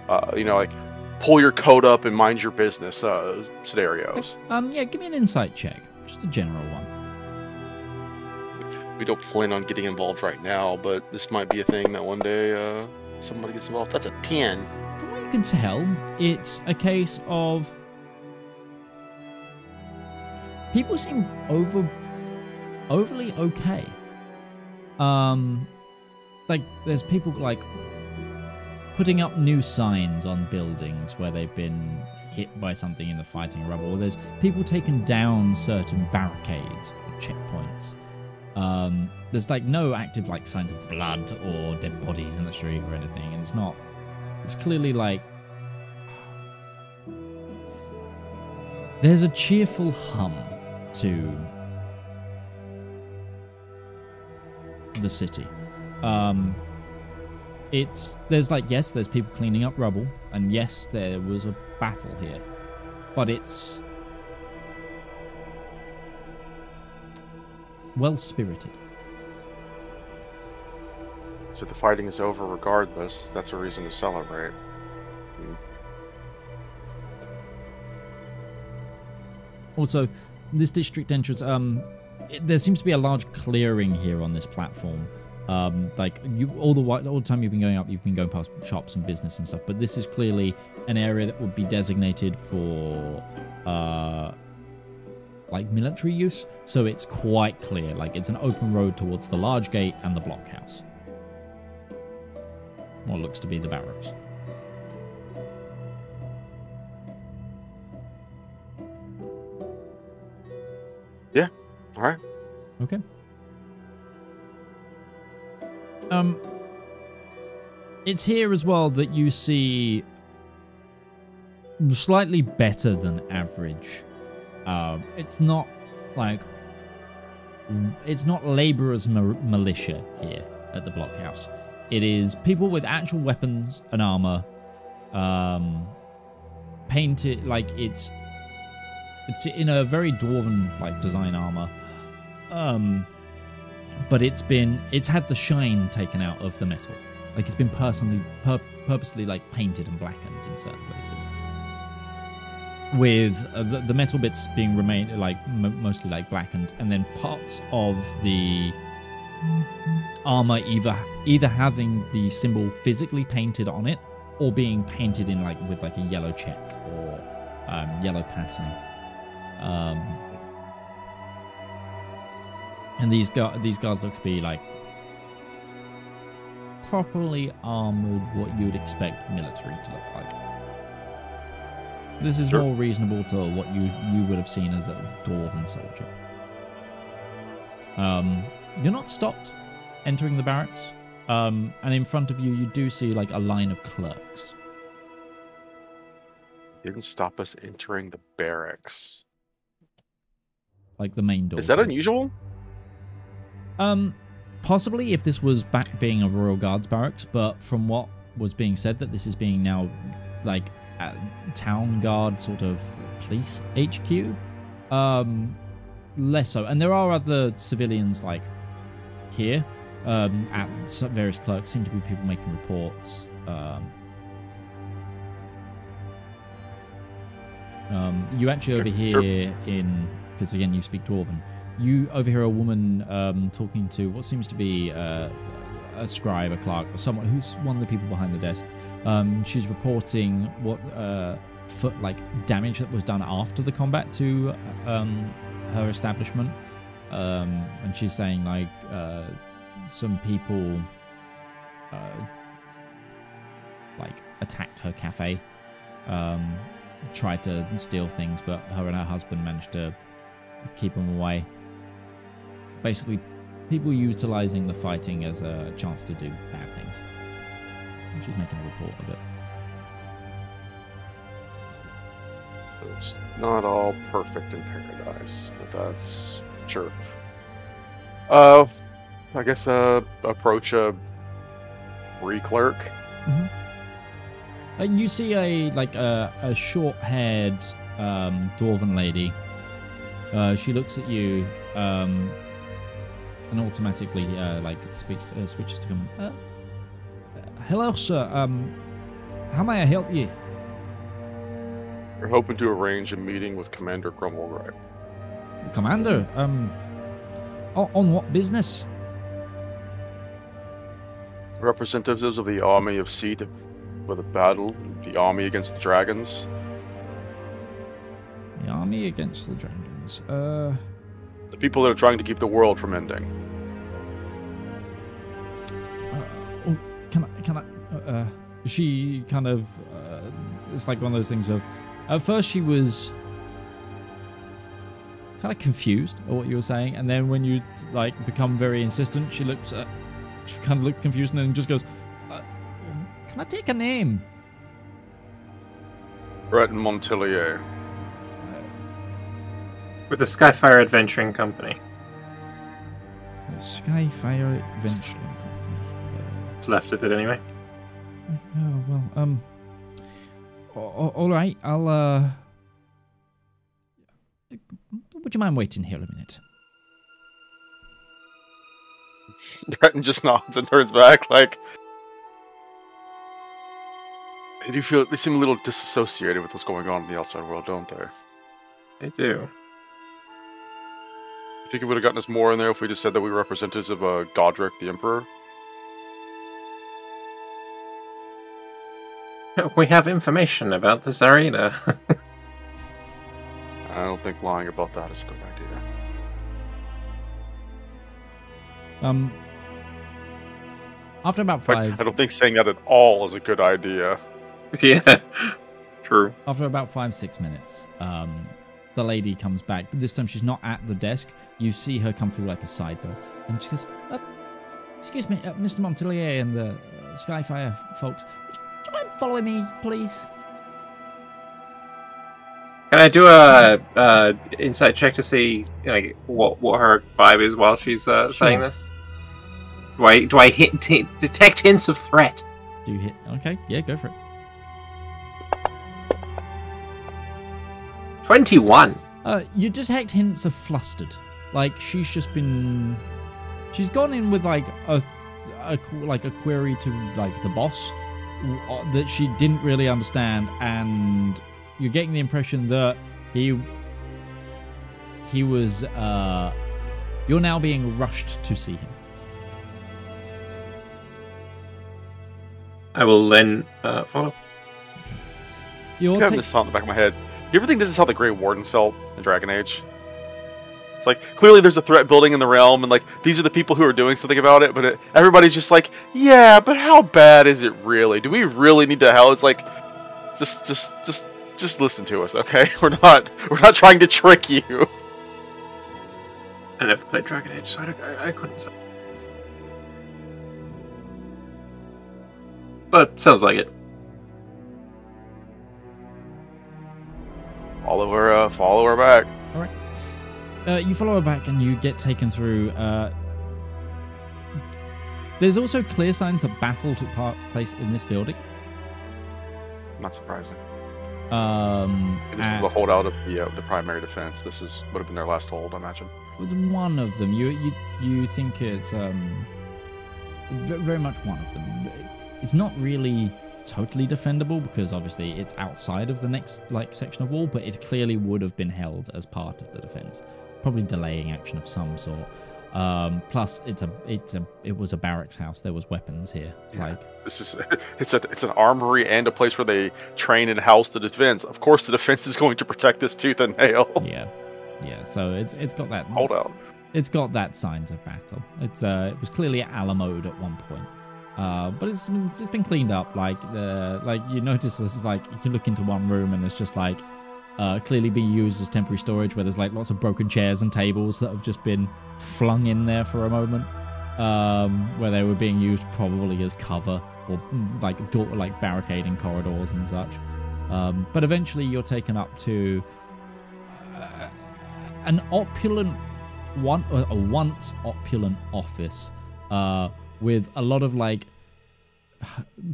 Speaker 2: like, pull your coat up and mind your business scenarios?
Speaker 1: Yeah, give me an insight check, just a general one.
Speaker 2: We don't plan on getting involved right now, but this might be a thing that one day somebody gets involved. That's a 10.
Speaker 1: From what you can tell, it's a case of people seem overly okay. Like, there's people like putting up new signs on buildings where they've been hit by something in the fighting rubble. There's people taking down certain barricades or checkpoints. There's like no active like signs of blood or dead bodies in the street or anything, and it's clearly like there's a cheerful hum to the city. There's like, yes, there's people cleaning up rubble, and yes, there was a battle here, but it's well-spirited.
Speaker 2: So the fighting is over regardless. That's a reason to celebrate.
Speaker 1: Also, this district entrance, there seems to be a large clearing here on this platform. Like, all the time you've been going up, you've been going past shops and business and stuff, but this is clearly an area that would be designated for like military use, so it's quite clear. Like, it's an open road towards the large gate and the blockhouse. What looks to be the barracks.
Speaker 2: Yeah. All right.
Speaker 1: Okay. It's here as well that you see slightly better than average. It's not laborers' militia here at the blockhouse. It is people with actual weapons and armor, painted like it's in a very dwarven like design armor, but it's had the shine taken out of the metal. Like, it's been purposely like painted and blackened in certain places, with the metal bits being mostly like blackened, and then parts of the armor either having the symbol physically painted on it, or being painted in with a yellow check or yellow patterning. And these guards look to be like properly armored, what you would expect military to look like. This is more reasonable to what you would have seen as a dwarven soldier. You're not stopped entering the barracks, and in front of you, you do see like a line of clerks.
Speaker 2: Didn't stop us entering the barracks.
Speaker 1: Like the main door.
Speaker 2: Is that unusual?
Speaker 1: Possibly if this was back being a Royal Guards barracks, but from what was being said, that this is being now like a town guard sort of police HQ, less so. And there are other civilians like here, at various clerks. Seem to be people making reports. You actually overhear because again you speak Dwarven. You overhear a woman talking to what seems to be a scribe, a clerk, or someone who's one of the people behind the desk. She's reporting what damage that was done after the combat to her establishment, and she's saying like some people attacked her cafe, tried to steal things, but her and her husband managed to keep them away. Basically, people utilizing the fighting as a chance to do bad things. And she's making a report of it.
Speaker 2: It's not all perfect in paradise, but that's sure. I guess approach a re-clerk.
Speaker 1: Mm-hmm. You see a short-haired dwarven lady. She looks at you and automatically switches to come. Hello, sir. How may I help you?
Speaker 2: We're hoping to arrange a meeting with Commander Grumbleright.
Speaker 1: Commander? On what business?
Speaker 2: Representatives of the army of Seat for the battle, the army against the dragons.
Speaker 1: The army against the dragons.
Speaker 2: The people that are trying to keep the world from ending.
Speaker 1: Can I? She kind of. It's like one of those things of. At first, she was kind of confused at what you were saying, and then when you become very insistent, she looks at. She kind of looked confused and then just goes, "Can I take a name?"
Speaker 2: Breton Montelier.
Speaker 4: With the Skyfire Adventuring Company.
Speaker 1: The Skyfire Adventuring Company.
Speaker 4: What's left of it anyway.
Speaker 1: Oh, well, all right, I'll, would you mind waiting here a minute?
Speaker 2: Breton just nods and turns back, like... They seem a little disassociated with what's going on in the outside world, don't they?
Speaker 4: They do.
Speaker 2: You think it would have gotten us more in there if we just said that we were representatives of Godric the Emperor?
Speaker 4: We have information about this arena.
Speaker 2: I don't think lying about that is a good idea.
Speaker 1: After about 5...
Speaker 2: I don't think saying that at all is a good idea.
Speaker 4: Yeah, true.
Speaker 1: After about 5-6 minutes, the lady comes back, but this time she's not at the desk. You see her come through like a side door, and she goes, "Excuse me, Mr. Montelier and the Skyfire folks. Would you mind following me, please?"
Speaker 4: Can I do a insight check to see what her vibe is while she's saying this? Do I detect hints of threat?
Speaker 1: Do you hit? Okay, yeah, go for it.
Speaker 4: 21.
Speaker 1: You detect hints of flustered. Like she's gone in with a query to the boss that she didn't really understand, and you're getting the impression that he was you're now being rushed to see him.
Speaker 4: I will then follow.
Speaker 2: I have this thought in the back of my head. You ever think this is how the Grey Wardens felt in Dragon Age? It's like, clearly there's a threat building in the realm, and these are the people who are doing something about it, but everybody's just like, yeah, but how bad is it really? Do we really need to help? It's like, just listen to us, okay? We're not trying to trick you.
Speaker 4: I never played Dragon Age, so I couldn't say. But sounds like it.
Speaker 2: Follow her back.
Speaker 1: All right. You follow her back, and you get taken through. There's also clear signs that battle took place in this building.
Speaker 2: Not surprising. This was
Speaker 1: And
Speaker 2: the holdout of the primary defense. This would have been their last hold, I imagine.
Speaker 1: it's one of them. You think it's very much one of them. It's not really totally defendable because obviously it's outside of the next section of wall, but it clearly would have been held as part of the defense, probably delaying action of some sort. Plus it was a barracks house. There was weapons here.
Speaker 2: Yeah. It's an armory and a place where they train and house the defense. Of course, the defense is going to protect this tooth and nail.
Speaker 1: Yeah. So it's got that.
Speaker 2: Hold out.
Speaker 1: It's got that signs of battle. It was clearly ala mode at one point. But it's been cleaned up. You notice this is you can look into one room and it's just clearly being used as temporary storage, where there's lots of broken chairs and tables that have just been flung in there for a moment, where they were being used probably as cover or barricading corridors and such. But eventually you're taken up to an opulent a once opulent office with a lot of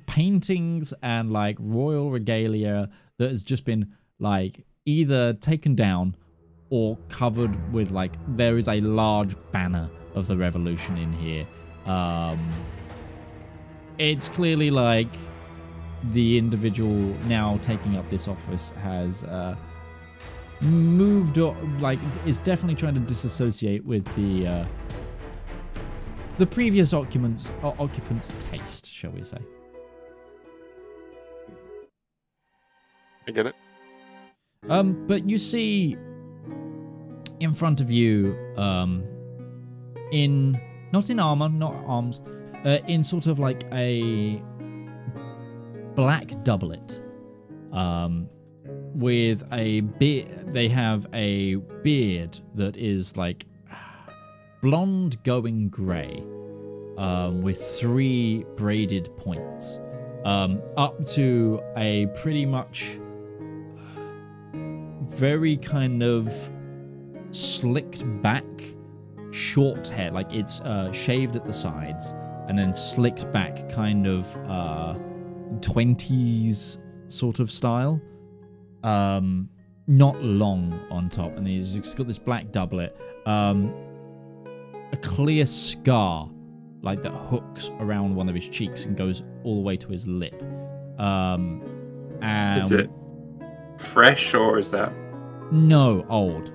Speaker 1: paintings and royal regalia that has just been either taken down or covered with there is a large banner of the revolution in here. It's clearly the individual now taking up this office has moved is definitely trying to disassociate with the previous occupants' taste, shall we say.
Speaker 2: I get it.
Speaker 1: But you see in front of you, not in armor, not arms, in sort of a black doublet, with a beard. They have a beard that is blonde going grey, with 3 braided points, up to a pretty much very kind of slicked back short hair. It's shaved at the sides and then slicked back, kind of 20s sort of style, not long on top, and he's got this black doublet, a clear scar that hooks around one of his cheeks and goes all the way to his lip.
Speaker 4: Is it fresh or is that?
Speaker 1: No, old.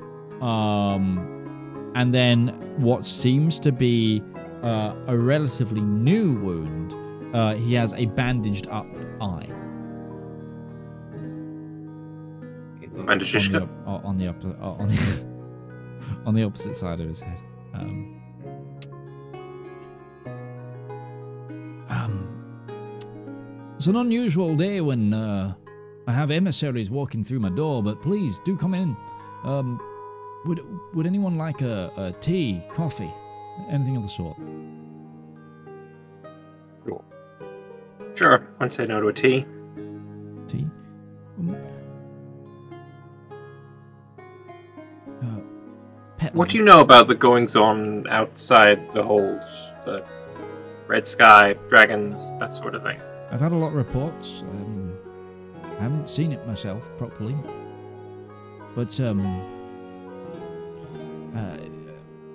Speaker 1: And then what seems to be a relatively new wound. He has a bandaged up eye.
Speaker 4: Bandaged
Speaker 1: on the opposite side of his head. It's an unusual day when I have emissaries walking through my door, but please do come in. Would anyone like a tea, coffee, anything of the sort?
Speaker 4: Sure, I'd say no to a tea.
Speaker 1: Tea?
Speaker 4: What do you know about the goings-on outside the holds? The red sky, dragons, that sort of thing?
Speaker 1: I've had a lot of reports. I haven't seen it myself properly. But,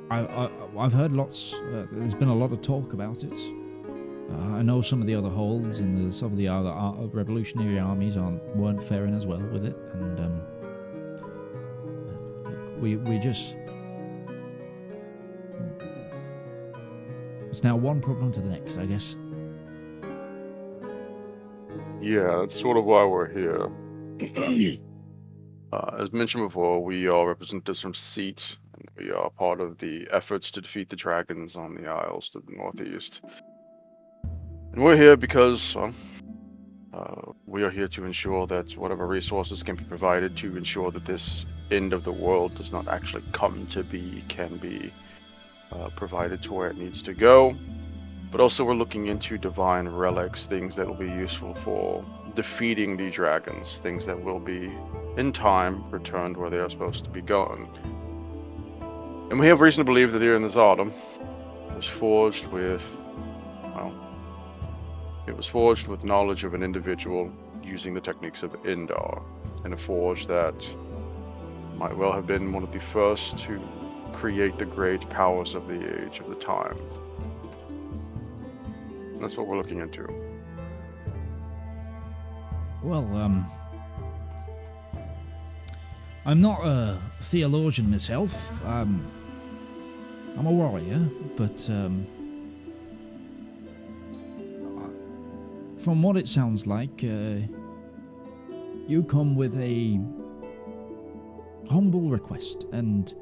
Speaker 1: I've heard lots. There's been a lot of talk about it. I know some of the other holds and some of the other revolutionary armies weren't faring as well with it, and we just. It's now one problem to the next, I guess.
Speaker 2: Yeah, that's sort of why we're here. As mentioned before, we are representatives from Seat, and we are part of the efforts to defeat the dragons on the Isles to the northeast. And we're here because we are here to ensure that whatever resources can be provided to ensure that this end of the world does not actually come to be, can be provided to where it needs to go. But also we're looking into divine relics, things that will be useful for defeating the dragons, things that will be, in time, returned where they are supposed to be going. And we have reason to believe that here in this autumn was forged with, well, it was forged with knowledge of an individual using the techniques of Elendor, and a forge that might well have been one of the first to create the great powers of the age of the time. That's what we're looking into.
Speaker 1: Well, I'm not a theologian myself. I'm a warrior, but from what it sounds like, you come with a humble request, and,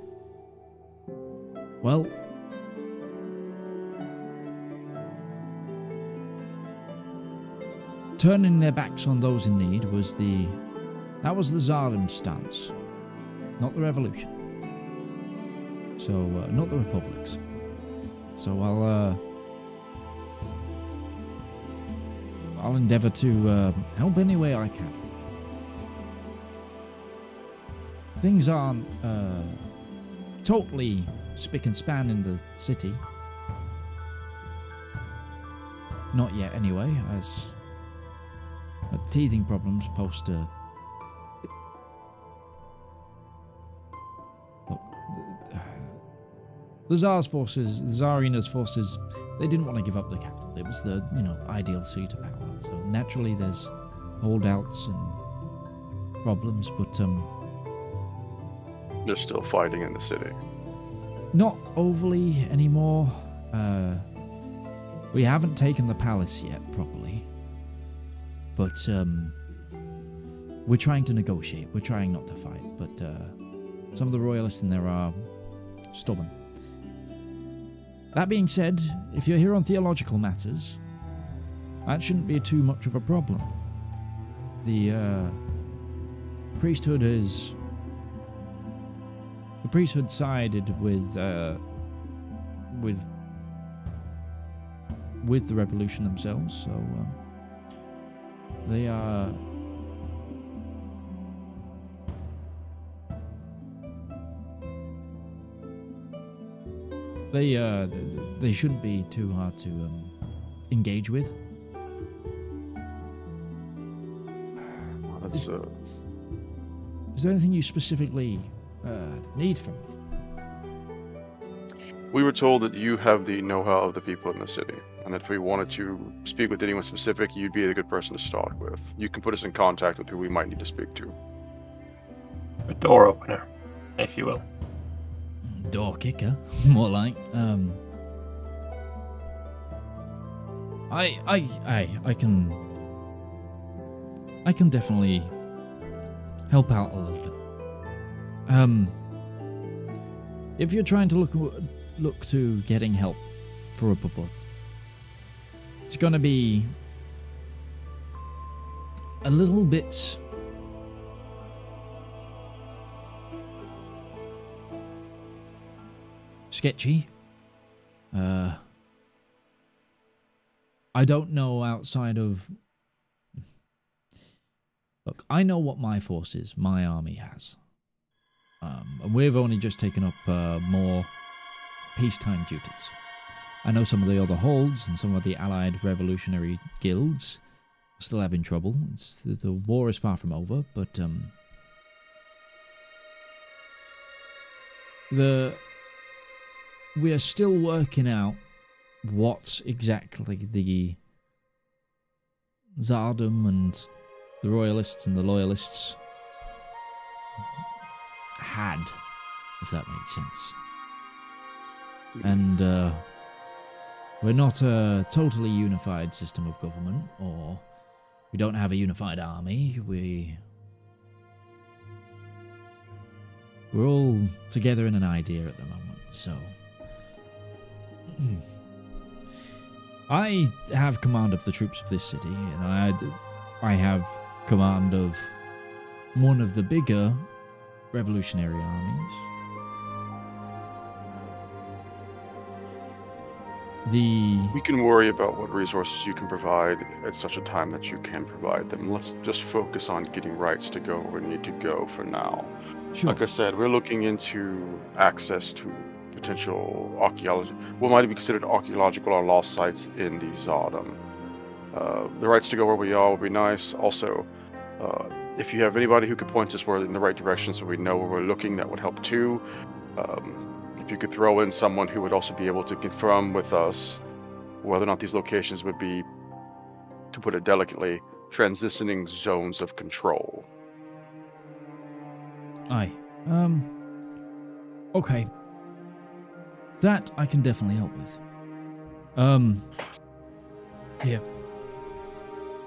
Speaker 1: well, turning their backs on those in need was the Zardum's stance, not the revolution. So, not the republics. So I'll endeavour to help any way I can. Things aren't totally spick and span in the city. Not yet, anyway, as teething problems post look, the Tsar's forces, the Tsarina's forces, they didn't want to give up the capital. It was the, ideal seat of power. So naturally there's holdouts and problems, but
Speaker 2: They're still fighting in the city.
Speaker 1: not overly anymore. We haven't taken the palace yet properly, but we're trying to negotiate. We're trying not to fight, but some of the royalists in there are stubborn. That being said, if you're here on theological matters, that shouldn't be too much of a problem. The priesthood sided with the revolution themselves, so they are. They shouldn't be too hard to engage with.
Speaker 2: Well, that's
Speaker 1: Is there anything you specifically need from me?
Speaker 2: We were told that you have the know-how of the people in the city, and that if we wanted to speak with anyone specific, you'd be a good person to start with. You can put us in contact with who we might need to speak to.
Speaker 4: A door opener, if you will.
Speaker 1: Door kicker, more like. I can definitely help out a little bit. If you're trying to look to getting help for a Babuth, it's gonna be a little bit sketchy. I don't know outside of... Look, I know what my force is, my army has. And we've only just taken up more peacetime duties. I know some of the other holds and some of the allied revolutionary guilds are still having trouble. The war is far from over, but we are still working out what exactly the Zardum and the Royalists and the Loyalists had, if that makes sense. And we're not a totally unified system of government, or we don't have a unified army. We're all together in an idea at the moment, so... I have command of the troops of this city, and I have command of one of the bigger revolutionary armies.
Speaker 2: We can worry about what resources you can provide at such a time that you can provide them. Let's just focus on getting rights to go where we need to go for now.
Speaker 1: Sure.
Speaker 2: Like I said, we're looking into access to potential what might be considered archaeological or lost sites in the Zardum. The rights to go where we are would be nice. Also, if you have anybody who could point us in the right direction so we know where we're looking, that would help too. If you could throw in someone who would also be able to confirm with us whether or not these locations would be, to put it delicately, transitioning zones of control.
Speaker 1: Aye. Okay. That I can definitely help with. Here.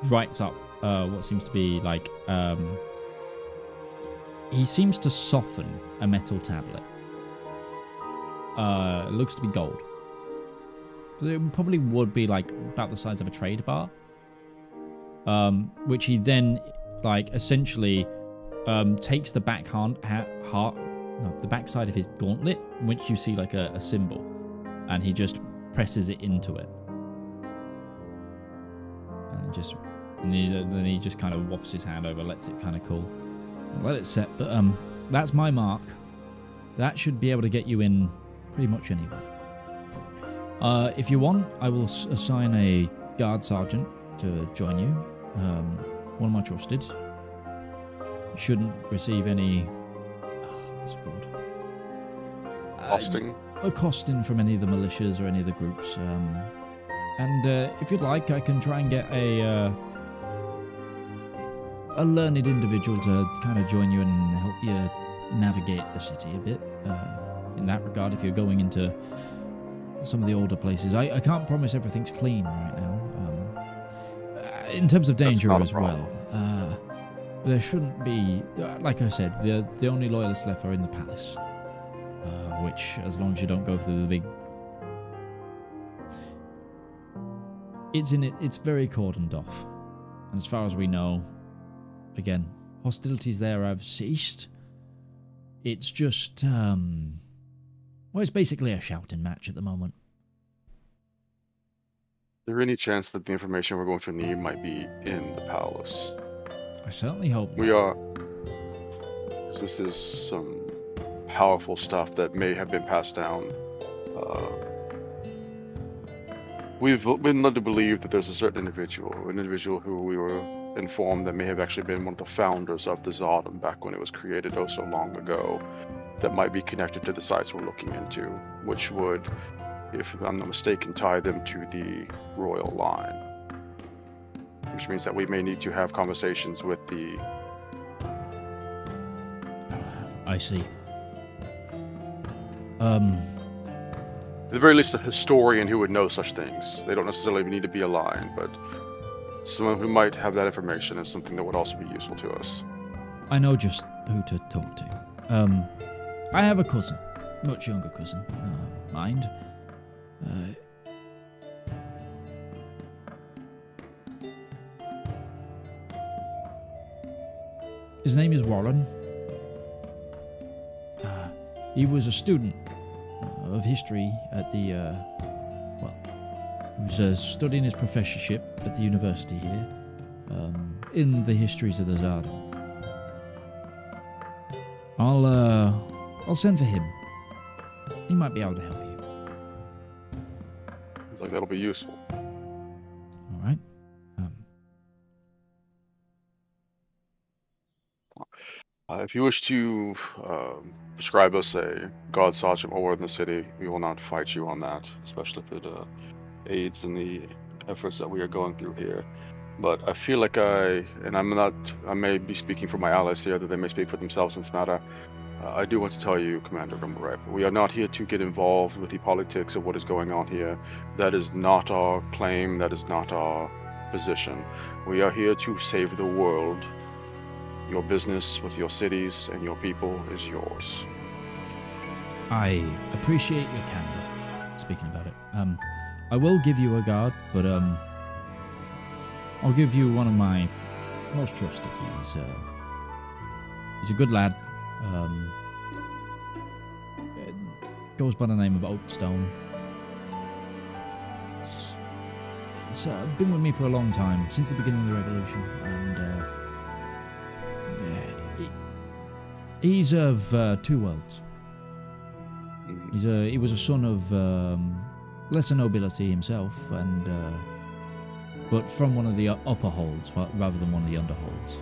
Speaker 1: Writes up what seems to be like, he seems to soften a metal tablet. It looks to be gold. It probably would be like about the size of a trade bar. Which he then, like, essentially takes the the backside of his gauntlet, which you see like a symbol, and he just presses it into it, and then he just kind of wafts his hand over, lets it kind of cool, let it set. But that's my mark. That should be able to get you in pretty much anywhere. If you want, I will assign a guard sergeant to join you. One of my trusted. Shouldn't receive any... what's it called?
Speaker 2: Costing?
Speaker 1: Costing from any of the militias or any of the groups. And if you'd like, I can try and get a learned individual to kind of join you and help you navigate the city a bit. In that regard, if you're going into some of the older places. I can't promise everything's clean right now. In terms of danger as well. There shouldn't be, like I said, the only loyalists left are in the palace. Which, as long as you don't go through the big... It's very cordoned off. And as far as we know, again, hostilities there have ceased. It's just, well, it's basically a shouting match at the moment.
Speaker 2: Is there any chance that the information we're going to need might be in the palace?
Speaker 1: I certainly hope not.
Speaker 2: We are... This is some powerful stuff that may have been passed down. We've been led to believe that there's a certain individual, who we were informed that may have actually been one of the founders of the Zedaar back when it was created oh so long ago, that might be connected to the sites we're looking into, which would, if I'm not mistaken, tie them to the royal line. Which means that we may need to have conversations with the...
Speaker 1: I see.
Speaker 2: At the very least, a historian who would know such things. They don't necessarily need to be a line, but someone who might have that information is something that would also be useful to us.
Speaker 1: I know just who to talk to. I have a cousin, much younger cousin, mind. His name is Warren. He was a student of history at the, he was studying his professorship at the university here, in the histories of the Zedaar. I'll send for him. He might be able to help you.
Speaker 2: Seems like that'll be useful.
Speaker 1: All right.
Speaker 2: If you wish to prescribe us a guard sergeant while we're in the city, we will not fight you on that, especially if it aids in the efforts that we are going through here. But I feel like I may be speaking for my allies here, that they may speak for themselves in this matter. I do want to tell you, Commander Lambert, we are not here to get involved with the politics of what is going on here. That is not our claim, that is not our position. We are here to save the world. Your business with your cities and your people is yours.
Speaker 1: I appreciate your candor, speaking about it. I will give you a guard, but I'll give you one of my most trusted. He's a good lad. Goes by the name of Oakstone. It's been with me for a long time, since the beginning of the revolution, and he's of two worlds. He was a son of lesser nobility himself, and but from one of the upper holds rather than one of the underholds.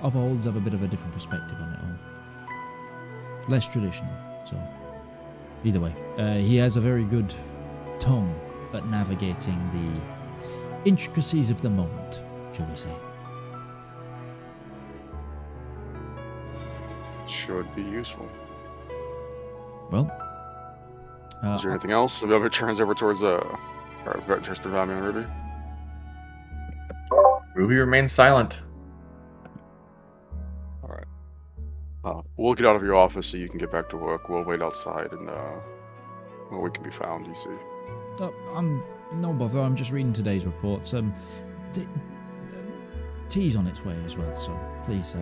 Speaker 1: Upper holds have a bit of a different perspective on it all. Less traditional, so either way. He has a very good tongue at navigating the intricacies of the moment, shall we say.
Speaker 2: Should be useful.
Speaker 1: Well,
Speaker 2: is there anything else? The Velvet turns over towards or turns to Valymr and Ruby.
Speaker 3: Ruby remains silent.
Speaker 2: All right. We'll get out of your office so you can get back to work. We'll wait outside and where we can be found. You see.
Speaker 1: I'm no bother. I'm just reading today's reports. Tea's on its way as well, so please.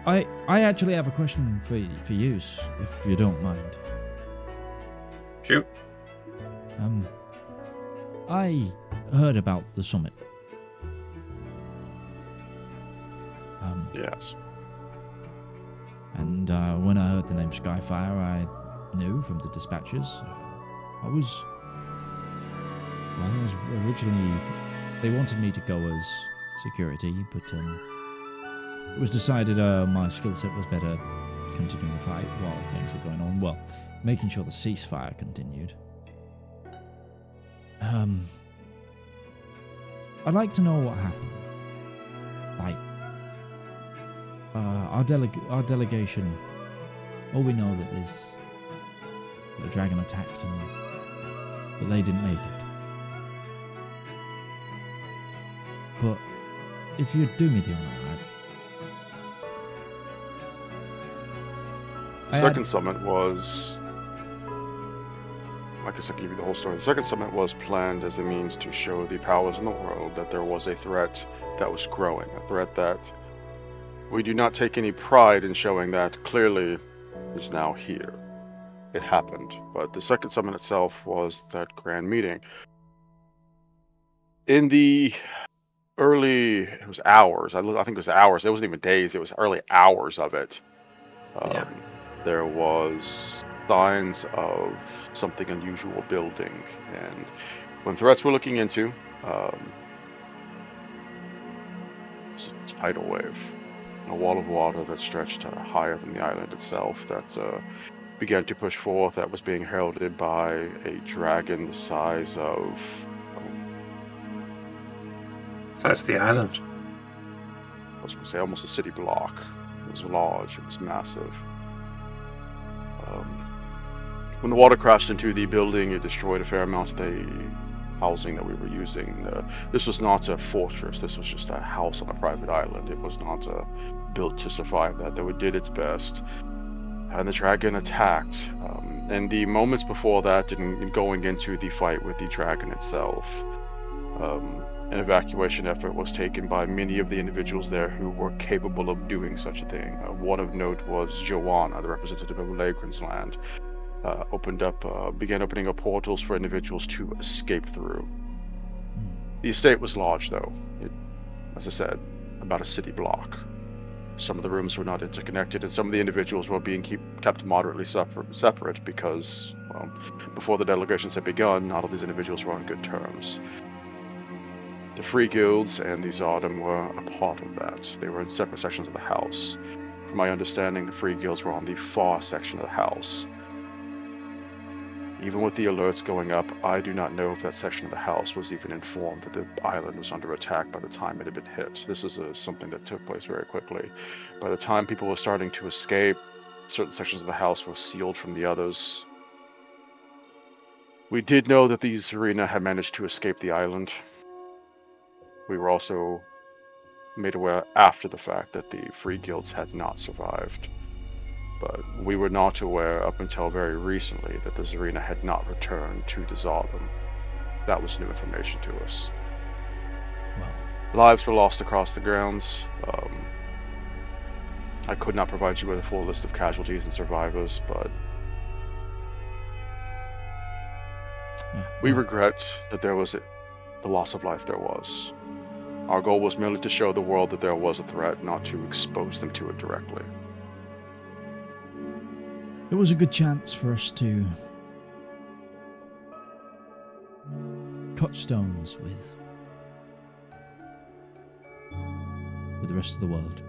Speaker 1: I actually have a question for you, if you don't mind.
Speaker 4: Shoot.
Speaker 1: I heard about the summit.
Speaker 2: Yes.
Speaker 1: And when I heard the name Skyfire, I knew from the dispatches. I was originally, they wanted me to go as security, but it was decided my skill set was better continuing the fight while things were going on. Well, making sure the ceasefire continued. I'd like to know what happened. Like, our delegation, all we know that the dragon attacked and but they didn't make it. But if you'd do me the honour,
Speaker 2: Second summit was, like I said, give you the whole story. The second summit was planned as a means to show the powers in the world that there was a threat that was growing, a threat that we do not take any pride in showing that clearly is now here. It happened, but the second summit itself was that grand meeting. In the early, it was hours, I think it was hours, it wasn't even days, it was early hours of it. There was signs of something unusual building, and when threats were looking into, it was a tidal wave, a wall of water that stretched higher than the island itself that began to push forth, that was being heralded by a dragon the size of...
Speaker 4: That's the island.
Speaker 2: I was going to say almost a city block. It was large, it was massive. When the water crashed into the building, it destroyed a fair amount of the housing that we were using. This was not a fortress, this was just a house on a private island. It was not built to survive that, though it did its best. And the dragon attacked. And the moments before that, and going into the fight with the dragon itself, an evacuation effort was taken by many of the individuals there who were capable of doing such a thing. One of note was Joanna, the representative of Lagran's land, began opening up portals for individuals to escape through. The estate was large, though. It, as I said, about a city block. Some of the rooms were not interconnected, and some of the individuals were being kept moderately separate because, well, before the delegations had begun, not all these individuals were on good terms. The free guilds and the Zodom were a part of that. They were in separate sections of the house. From my understanding, the free guilds were on the far section of the house. Even with the alerts going up, I do not know if that section of the house was even informed that the island was under attack by the time it had been hit. This is something that took place very quickly. By the time people were starting to escape, certain sections of the house were sealed from the others. We did know that the Zedaar had managed to escape the island. We were also made aware after the fact that the free guilds had not survived. But we were not aware up until very recently that the Zedaar had not returned to the Zodom. That was new information to us.
Speaker 1: Well,
Speaker 2: lives were lost across the grounds. I could not provide you with a full list of casualties and survivors, but we regret that there was the loss of life there was. Our goal was merely to show the world that there was a threat, not to expose them to it directly.
Speaker 1: It was a good chance for us to cut stones with the rest of the world.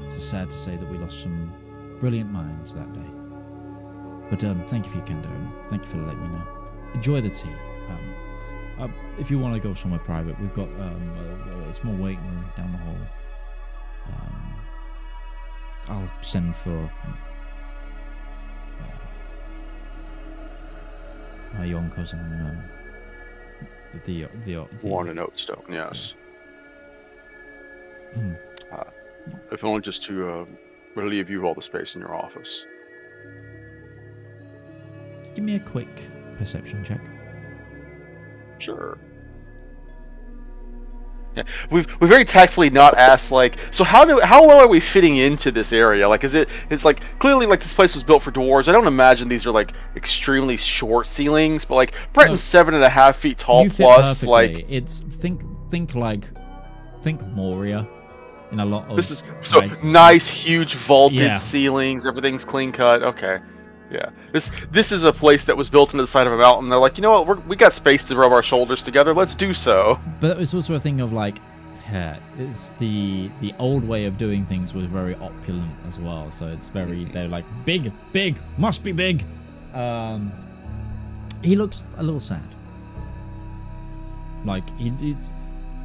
Speaker 1: It's sad to say that we lost some brilliant minds that day. But thank you for your candor, and thank you for letting me know. Enjoy the tea. If you want to go somewhere private, we've got a small waiting room down the hall. I'll send for my young cousin, the
Speaker 2: Warren and Oatstone, yes.
Speaker 1: Hmm.
Speaker 2: If only just to relieve you of all the space in your office.
Speaker 1: Give me a quick perception check.
Speaker 2: Sure. Yeah, we've very tactfully not asked, like, so how well are we fitting into this area? Like, it's like clearly like this place was built for dwarves. I don't imagine these are like extremely short ceilings, but like Breton's 7.5 feet tall
Speaker 1: You fit
Speaker 2: plus.
Speaker 1: perfectly.
Speaker 2: Like,
Speaker 1: it's think Moria in a lot of.
Speaker 2: this is so
Speaker 1: rides.
Speaker 2: nice, huge vaulted
Speaker 1: Yeah.
Speaker 2: ceilings. Everything's clean cut. Okay, yeah. This is a place that was built into the side of a mountain. They're like, you know what? We got space to rub our shoulders together. Let's do so.
Speaker 1: But it's also a thing of like, it's the old way of doing things was very opulent as well. So it's very, they're like big, must be big. He looks a little sad. Like he's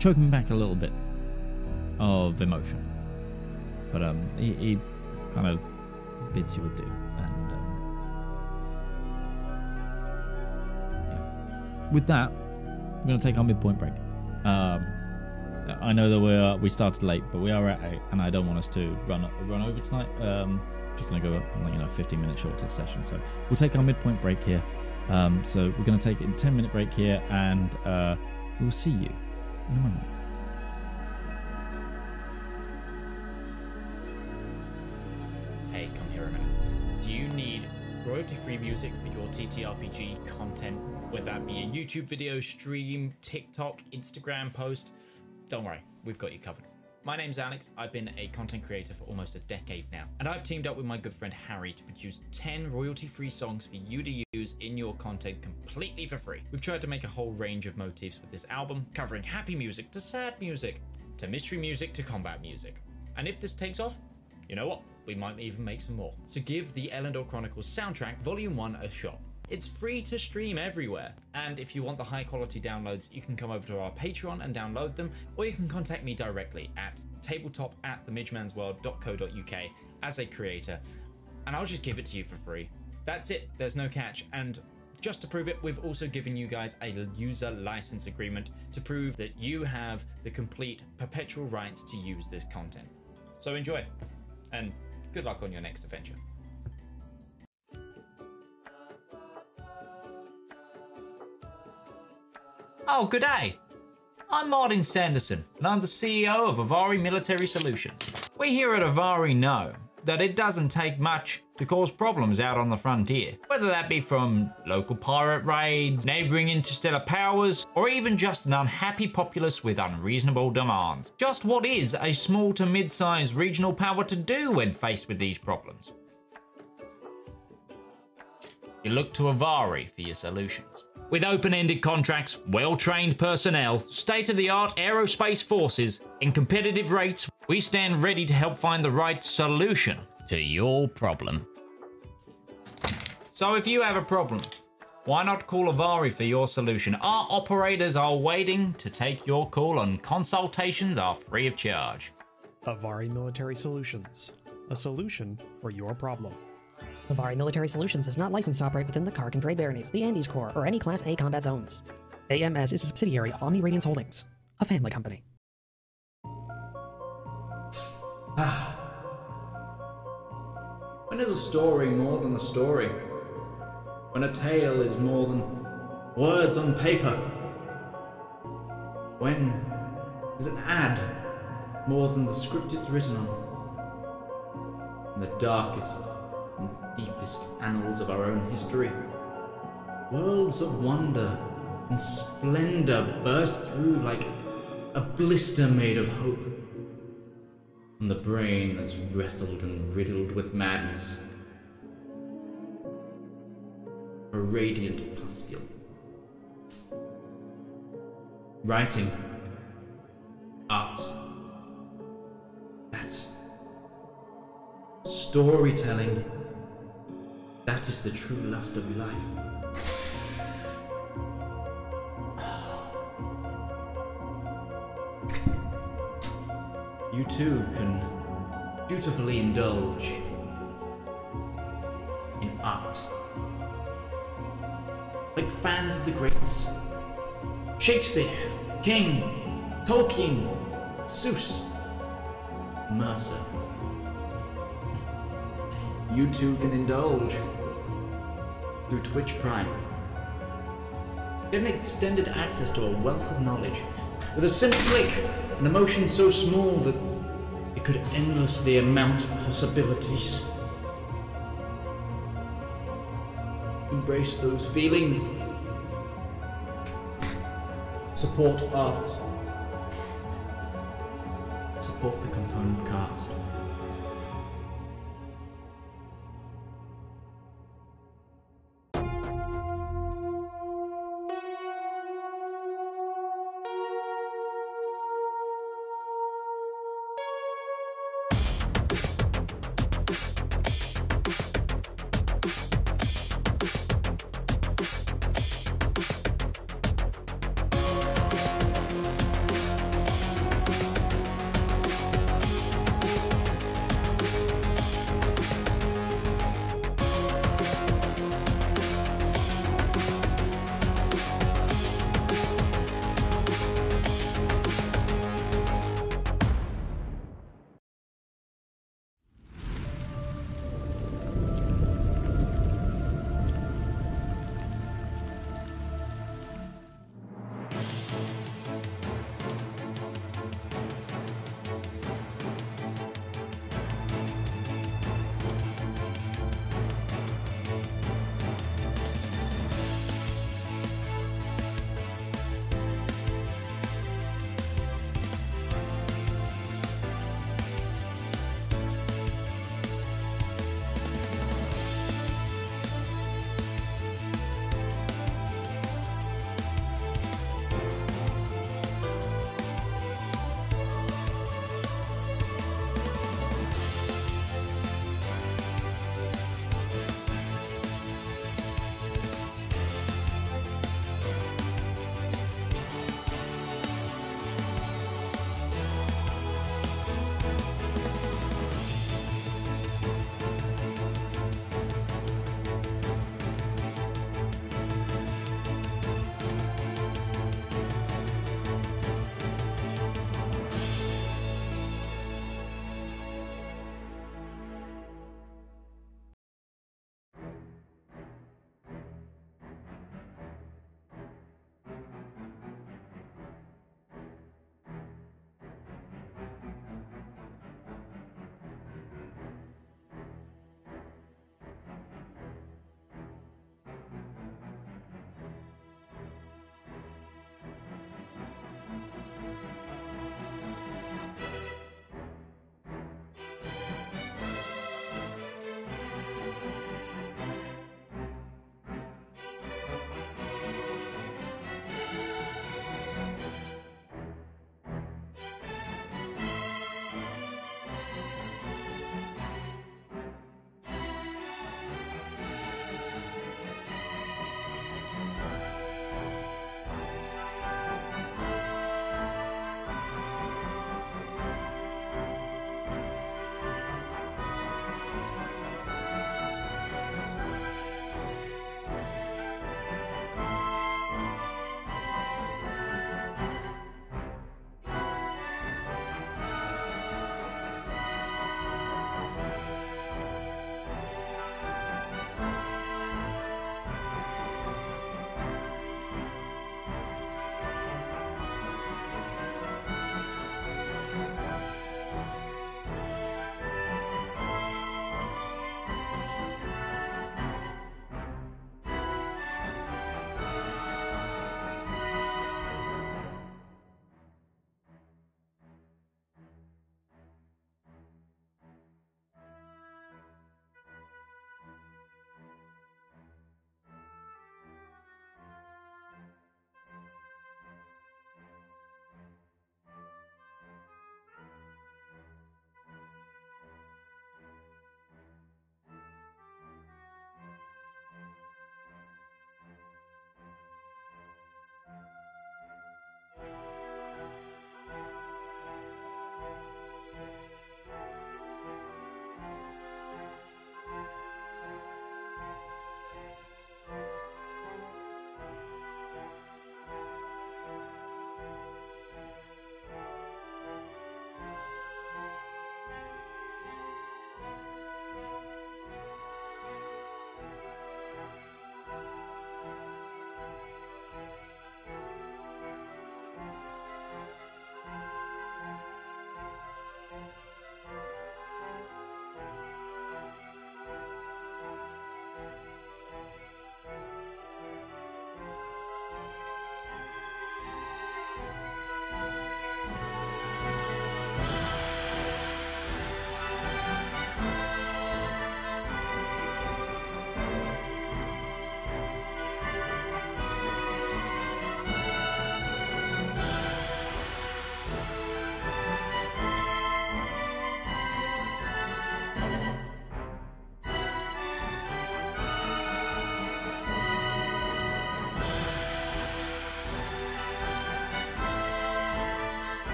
Speaker 1: choking back a little bit of emotion. But he kind of bids you adieu. And yeah. With that, we're gonna take our midpoint break. I know that we started late, but we are at 8, and I don't want us to run over tonight. Just gonna go 15 minutes short to the session, so we'll take our midpoint break here. So we're gonna take a 10-minute break here, and we'll see you in a moment.
Speaker 5: Hey, come here a minute. Do you need royalty-free music for your TTRPG content, whether that be a YouTube video, stream, TikTok, Instagram post? Don't worry, we've got you covered. My name's Alex, I've been a content creator for almost a decade now, and I've teamed up with my good friend Harry to produce 10 royalty-free songs for you to use in your content completely for free. We've tried to make a whole range of motifs with this album, covering happy music to sad music, to mystery music to combat music. And if this takes off, you know what? We might even make some more. So give the Elendor Chronicles soundtrack Volume 1 a shot. It's free to stream everywhere, and if you want the high quality downloads, you can come over to our Patreon and download them, or you can contact me directly at tabletop@themidgemansworld.co.uk as a creator, and I'll just give it to you for free. That's it, there's no catch, and just to prove it, we've also given you guys a user license agreement to prove that you have the complete perpetual rights to use this content. So enjoy, and good luck on your next adventure. Oh, good day. I'm Martin Sanderson, and I'm the CEO of Avari Military Solutions. We here at Avari know that it doesn't take much to cause problems out on the frontier, whether that be from local pirate raids, neighboring interstellar powers, or even just an unhappy populace with unreasonable demands. Just what is a small to mid-sized regional power to do when faced with these problems? You look to Avari for your solutions. With open-ended contracts, well-trained personnel, state-of-the-art aerospace forces, and competitive rates, we stand ready to help find the right solution to your problem. So if you have a problem, why not call Avari for your solution? Our operators are waiting to take your call, and consultations are free of charge.
Speaker 6: Avari Military Solutions, a solution for your problem.
Speaker 7: Avari Military Solutions is not licensed to operate within the Kark and Grey Baronies, the Andes Corps, or any Class A combat zones. AMS is a subsidiary of Omni Radiance Holdings, a family company.
Speaker 5: When is a story more than a story? When a tale is more than words on paper? When is an ad more than the script it's written on? In the darkest and deepest annals of our own history, worlds of wonder and splendor burst through like a blister made of hope. From the brain that's wrestled and riddled with madness, a radiant pustule. Writing, art, that's storytelling. That That is the true lust of life. You too can dutifully indulge in art. Like fans of the greats. Shakespeare, King, Tolkien, Seuss, Mercer. You too can indulge through Twitch Prime. Get an extended access to a wealth of knowledge with a simple click, an emotion so small that it could endlessly amount possibilities. Embrace those feelings. Support art. Support the component cast.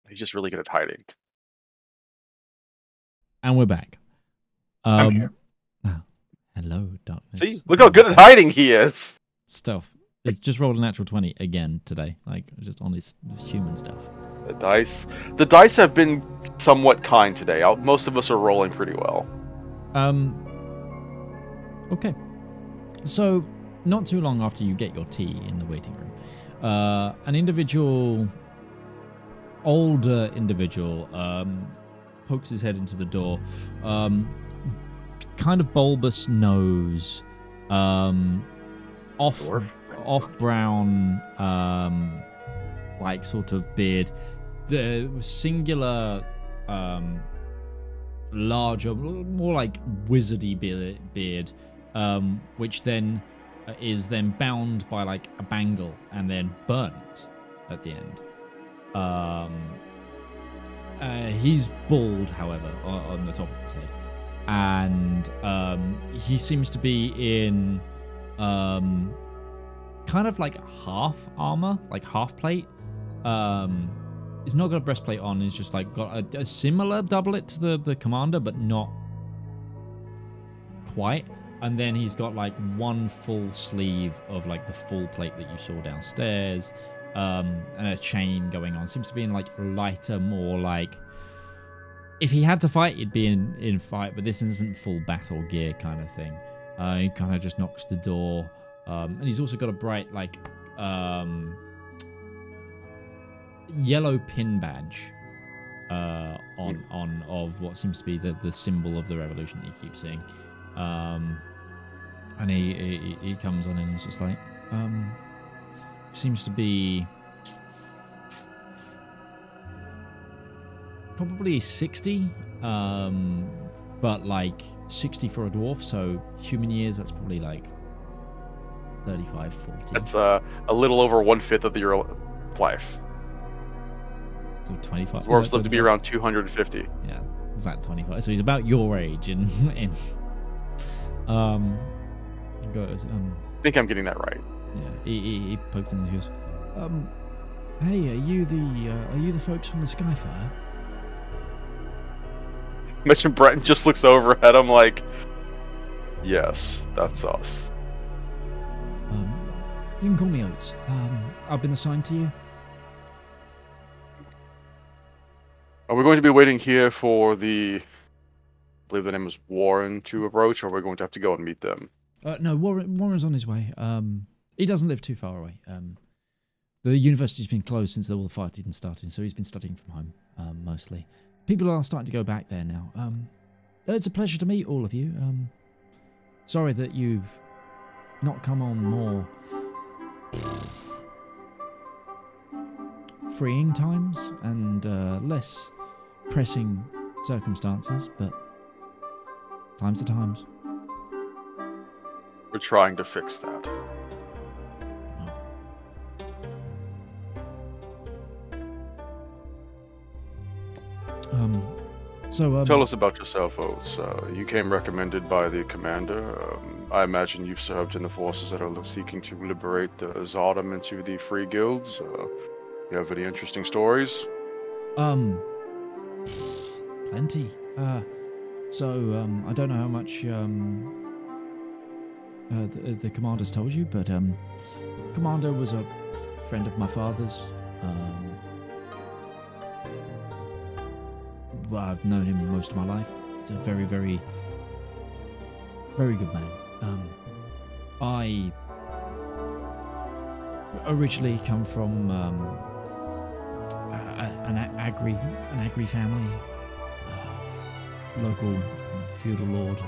Speaker 2: He's just really good at hiding.
Speaker 1: And we're back.
Speaker 4: I'm here.
Speaker 1: Oh, hello, darkness.
Speaker 2: See, look how good at hiding he is.
Speaker 1: Stealth. It's just rolled a natural 20 again today. Like, just on his human stuff.
Speaker 2: The dice have been somewhat kind today. Most of us are rolling pretty well.
Speaker 1: Okay. So, not too long after you get your tea in the waiting room, an individual, older individual, pokes his head into the door. Kind of bulbous nose, off brown, like sort of beard. The singular, larger, more like wizardy beard, which then is then bound by like a bangle and then burnt at the end. He's bald, however, on the top of his head, and he seems to be in kind of like half armor, like half plate. He's not got a breastplate on. He's just like got a similar doublet to the commander, but not quite. And then he's got like one full sleeve of like the full plate that you saw downstairs, and a chain going on. Seems to be in like lighter, more like if he had to fight, he'd be in fight, but this isn't full battle gear kind of thing. He kind of just knocks the door, and he's also got a bright like yellow pin badge on of what seems to be the symbol of the revolution that you keep seeing. And he comes on and he's just like, seems to be probably 60, but like 60 for a dwarf, so human years, that's probably like 35, 40.
Speaker 2: That's a little over 1/5 of your life.
Speaker 1: So 25.
Speaker 2: Dwarves live to be around 250.
Speaker 1: Yeah, it's like 25. So he's about your age in goes,
Speaker 2: I think I'm getting that right.
Speaker 1: Yeah, he poked in and he goes, hey, are you the folks from the Skyfire?
Speaker 2: Mission Breton just looks over at him like, yes, that's us.
Speaker 1: You can call me Oates. I've been assigned to you.
Speaker 2: Are we going to be waiting here for I believe the name is Warren to approach, or are we going to have to go and meet them?
Speaker 1: No, Warren's on his way. He doesn't live too far away. The university's been closed since all the fighting started, so he's been studying from home, mostly. People are starting to go back there now. It's a pleasure to meet all of you. Sorry that you've not come on more freeing times and less pressing circumstances, but times are times.
Speaker 2: We're trying to fix that. Tell us about yourself, Oates. You came recommended by the commander. I imagine you've served in the forces that are seeking to liberate the Zodam into the free guilds. You have any interesting stories?
Speaker 1: Plenty. So I don't know how much the commander's told you, but commander was a friend of my father's. Well, I've known him most of my life. He's a very, very, very good man. I originally come from an agri family, local feudal lord.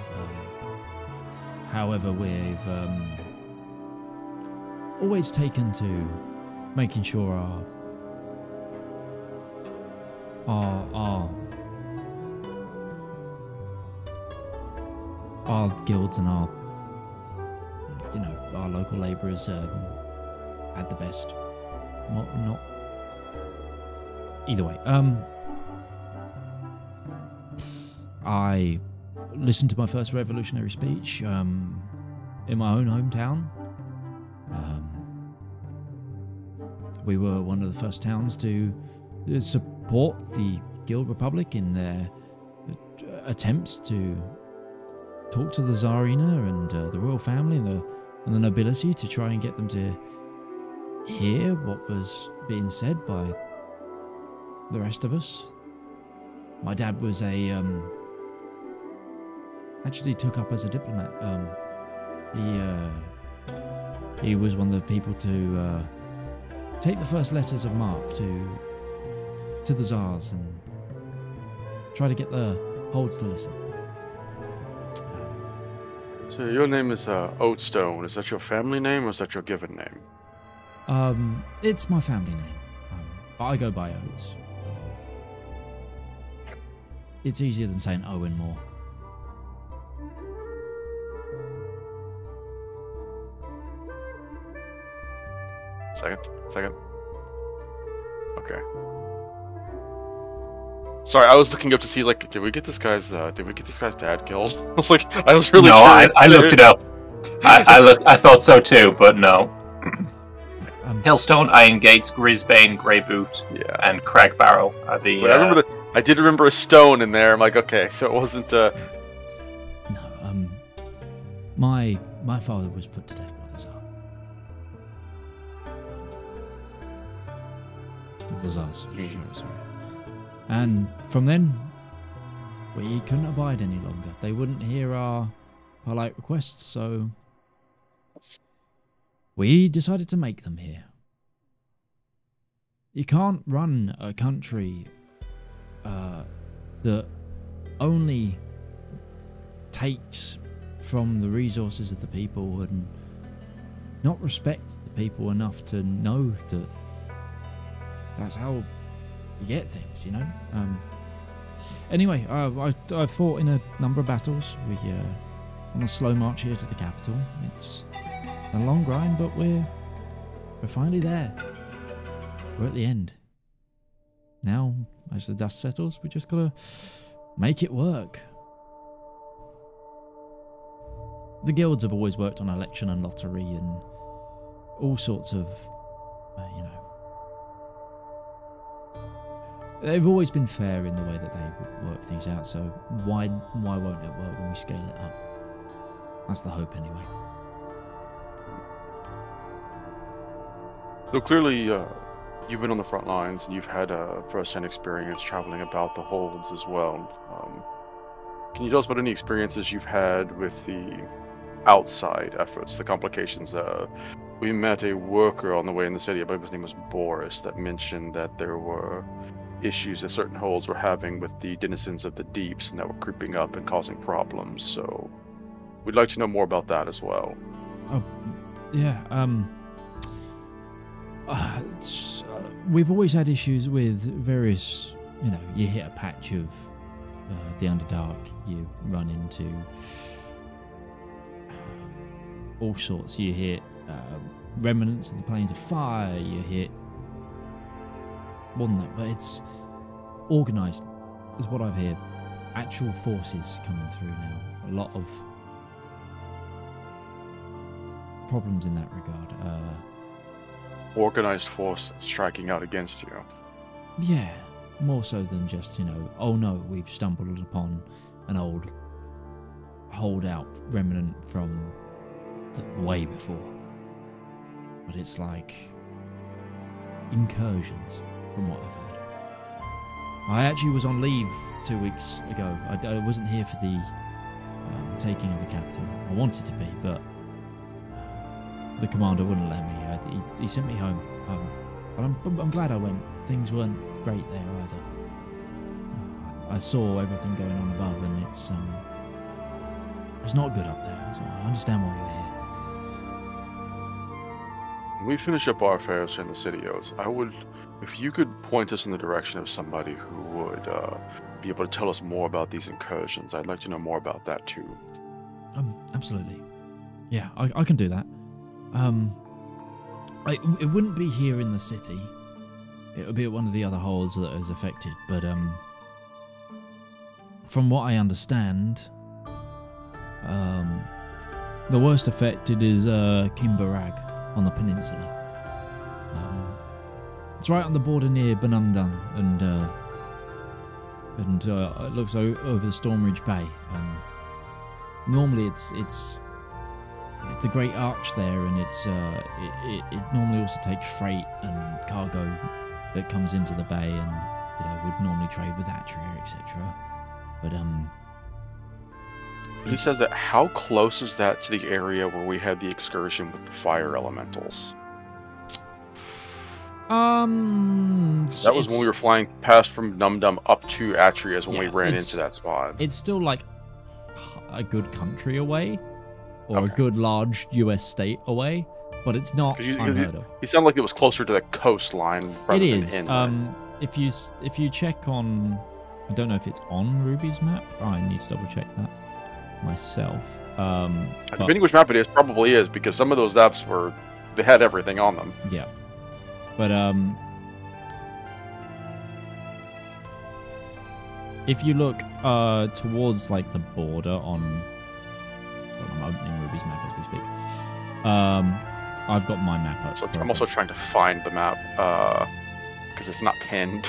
Speaker 1: However, we've always taken to making sure our guilds and our local labourers had the best. Not either way. I listened to my first revolutionary speech in my own hometown. We were one of the first towns to support the Guild Republic in their attempts to talk to the Tsarina and the royal family and the nobility to try and get them to hear what was being said by the rest of us. My dad was actually took up as a diplomat. He was one of the people to take the first letters of marque to the Tsars and try to get the holds to listen.
Speaker 2: So your name is Oatstone. Is that your family name or is that your given name?
Speaker 1: It's my family name, but I go by Oats. It's easier than saying Owen more.
Speaker 2: Second. Okay. Sorry, I was looking up to see, like, did we get this guy's dad killed? I was really
Speaker 4: No,
Speaker 2: curious.
Speaker 4: I looked it up. I thought so too, but no. Hillstone, Iron Gates, Grisbane, Grey Boot,
Speaker 2: Yeah.
Speaker 4: and Crag Barrel are the.
Speaker 2: But I did remember a stone in there. I'm like, okay, so it wasn't.
Speaker 1: No, my father was put to death by the Tsar. The Tsars, sorry. And from then, we couldn't abide any longer. They wouldn't hear our polite requests, so we decided to make them here. You can't run a country that only takes from the resources of the people and not respect the people enough to know that that's how you get things, you know? Anyway, I fought in a number of battles. We're on a slow march here to the capital. It's a long grind, but we're finally there. We're at the end. Now, as the dust settles, we just gotta make it work. The guilds have always worked on election and lottery and all sorts of, they've always been fair in the way that they work things out, so why won't it work when we scale it up? That's the hope anyway.
Speaker 2: So clearly, you've been on the front lines and you've had first-hand experience traveling about the holds as well. Can you tell us about any experiences you've had with the outside efforts, the complications? We met a worker on the way in the city, I believe his name was Boris, that mentioned that there were issues that certain holds were having with the denizens of the deeps and that were creeping up and causing problems. So we'd like to know more about that as well.
Speaker 1: Oh, yeah. We've always had issues with various, you hit a patch of the Underdark, you run into all sorts. You hit remnants of the Plains of Fire, you hit more than that, but it's organised, is what I've heard. Actual forces coming through now. A lot of problems in that regard.
Speaker 2: Organized force striking out against you.
Speaker 1: Yeah, more so than just, oh no, we've stumbled upon an old holdout remnant from way before. But it's like incursions, from what I've heard. I actually was on leave 2 weeks ago. I wasn't here for the taking of the capital. I wanted to be, but the commander wouldn't let me. He sent me home. But I'm glad I went. Things weren't great there either. I saw everything going on above, and it's not good up there. So I understand why you're here.
Speaker 2: When we finish up our affairs in the Cityos, if you could point us in the direction of somebody who would be able to tell us more about these incursions, I'd like to know more about that too.
Speaker 1: Absolutely. Yeah, I can do that. It wouldn't be here in the city. It would be at one of the other holds that is affected. But from what I understand, the worst affected is Kimberag on the peninsula. It's right on the border near Benumdung and and it looks over the Stormridge Bay. Normally it's the Great Arch there, and it normally also takes freight and cargo that comes into the bay, and would normally trade with Atria, etc. But
Speaker 2: He says that. How close is that to the area where we had the excursion with the fire elementals? That was when we were flying past from Num Dum up to Atria's when we ran into that spot.
Speaker 1: It's still like a good country away, or a good large US state away, but it's not unheard of.
Speaker 2: It sounded like it was closer to the coastline rather than inland.
Speaker 1: If you check on, I don't know if it's on Ruby's map. I need to double check that myself.
Speaker 2: Depending which map it is, probably is, because some of those maps they had everything on them.
Speaker 1: Yeah. But if you look towards like the border on, I'm opening Ruby's map as we speak. I've got my map up.
Speaker 2: So I'm also trying to find the map because it's not pinned.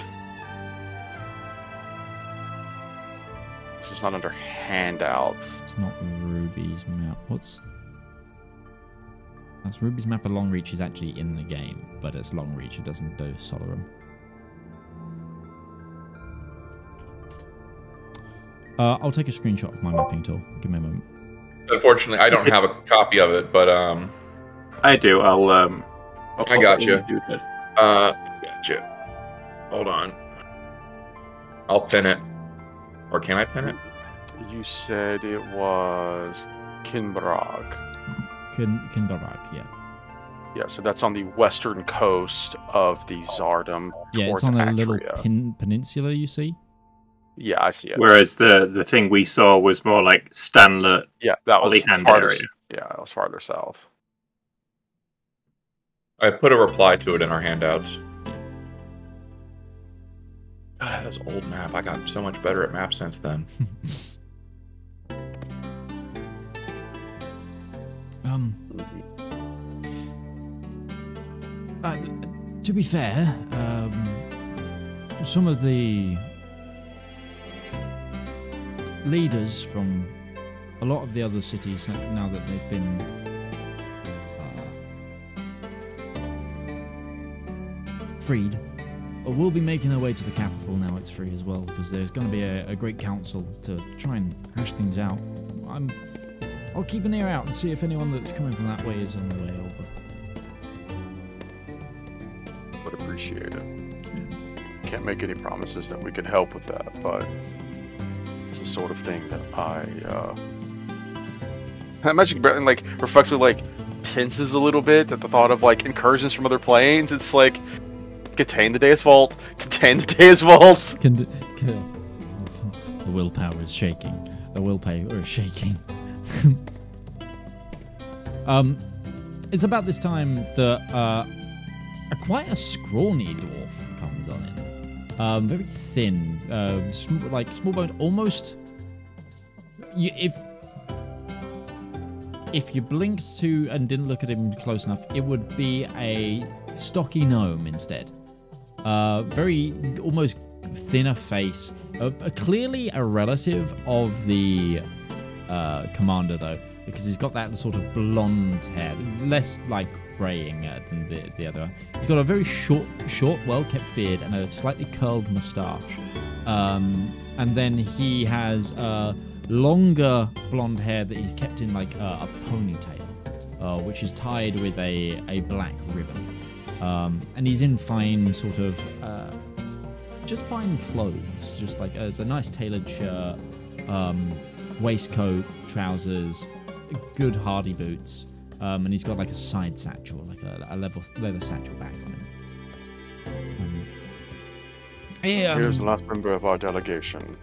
Speaker 2: This is not under handouts.
Speaker 1: It's not Ruby's map. That's Ruby's map of Longreach is actually in the game, but it's Longreach, it doesn't do Solarum. I'll take a screenshot of my mapping tool. Give me a moment.
Speaker 3: Unfortunately, I don't have a copy of it, but
Speaker 4: I do.
Speaker 3: I got you. Gotcha. Hold on. I'll pin it. Or can I pin it?
Speaker 2: You said it was Kinbarag.
Speaker 1: Kinbarag, yeah.
Speaker 2: Yeah, so that's on the western coast of the Zardom.
Speaker 1: Yeah, it's on a little peninsula, you see?
Speaker 2: Yeah, I see it.
Speaker 4: Whereas the thing we saw was more like Stanlet.
Speaker 2: Yeah, that was
Speaker 4: farther area.
Speaker 2: Yeah, that was farther south.
Speaker 3: I put a reply to it in our handouts. God, that's old map. I got so much better at map sense then.
Speaker 1: To be fair, some of the leaders from a lot of the other cities, now that they've been freed, will be making their way to the capital now it's free as well, because there's going to be a great council to try and hash things out. I'll keep an ear out and see if anyone that's coming from that way is on the way over.
Speaker 2: Would appreciate it. Can't make any promises that we can help with that, but it's the sort of thing that I imagine Breton like reflexively like tenses a little bit at the thought of like incursions from other planes. It's like contain the Deus Vault, contain the Deus Vault.
Speaker 1: The willpower is shaking. The willpower is shaking. It's about this time that quite a scrawny dwarf comes on in. Very thin, small boned, almost. If you blinked to and didn't look at him close enough, it would be a stocky gnome instead. Very almost thinner face. Clearly a relative of the commander though, because he's got that sort of blonde hair, less like graying than the other one. He's got a very short, well-kept beard and a slightly curled moustache. And then he has longer blonde hair that he's kept in like a ponytail, which is tied with a black ribbon. And he's in fine sort of, just fine clothes, just like as a nice tailored shirt, waistcoat, trousers, good hardy boots, and he's got like a side satchel, like a leather satchel bag on him.
Speaker 2: Here's the last member of our delegation,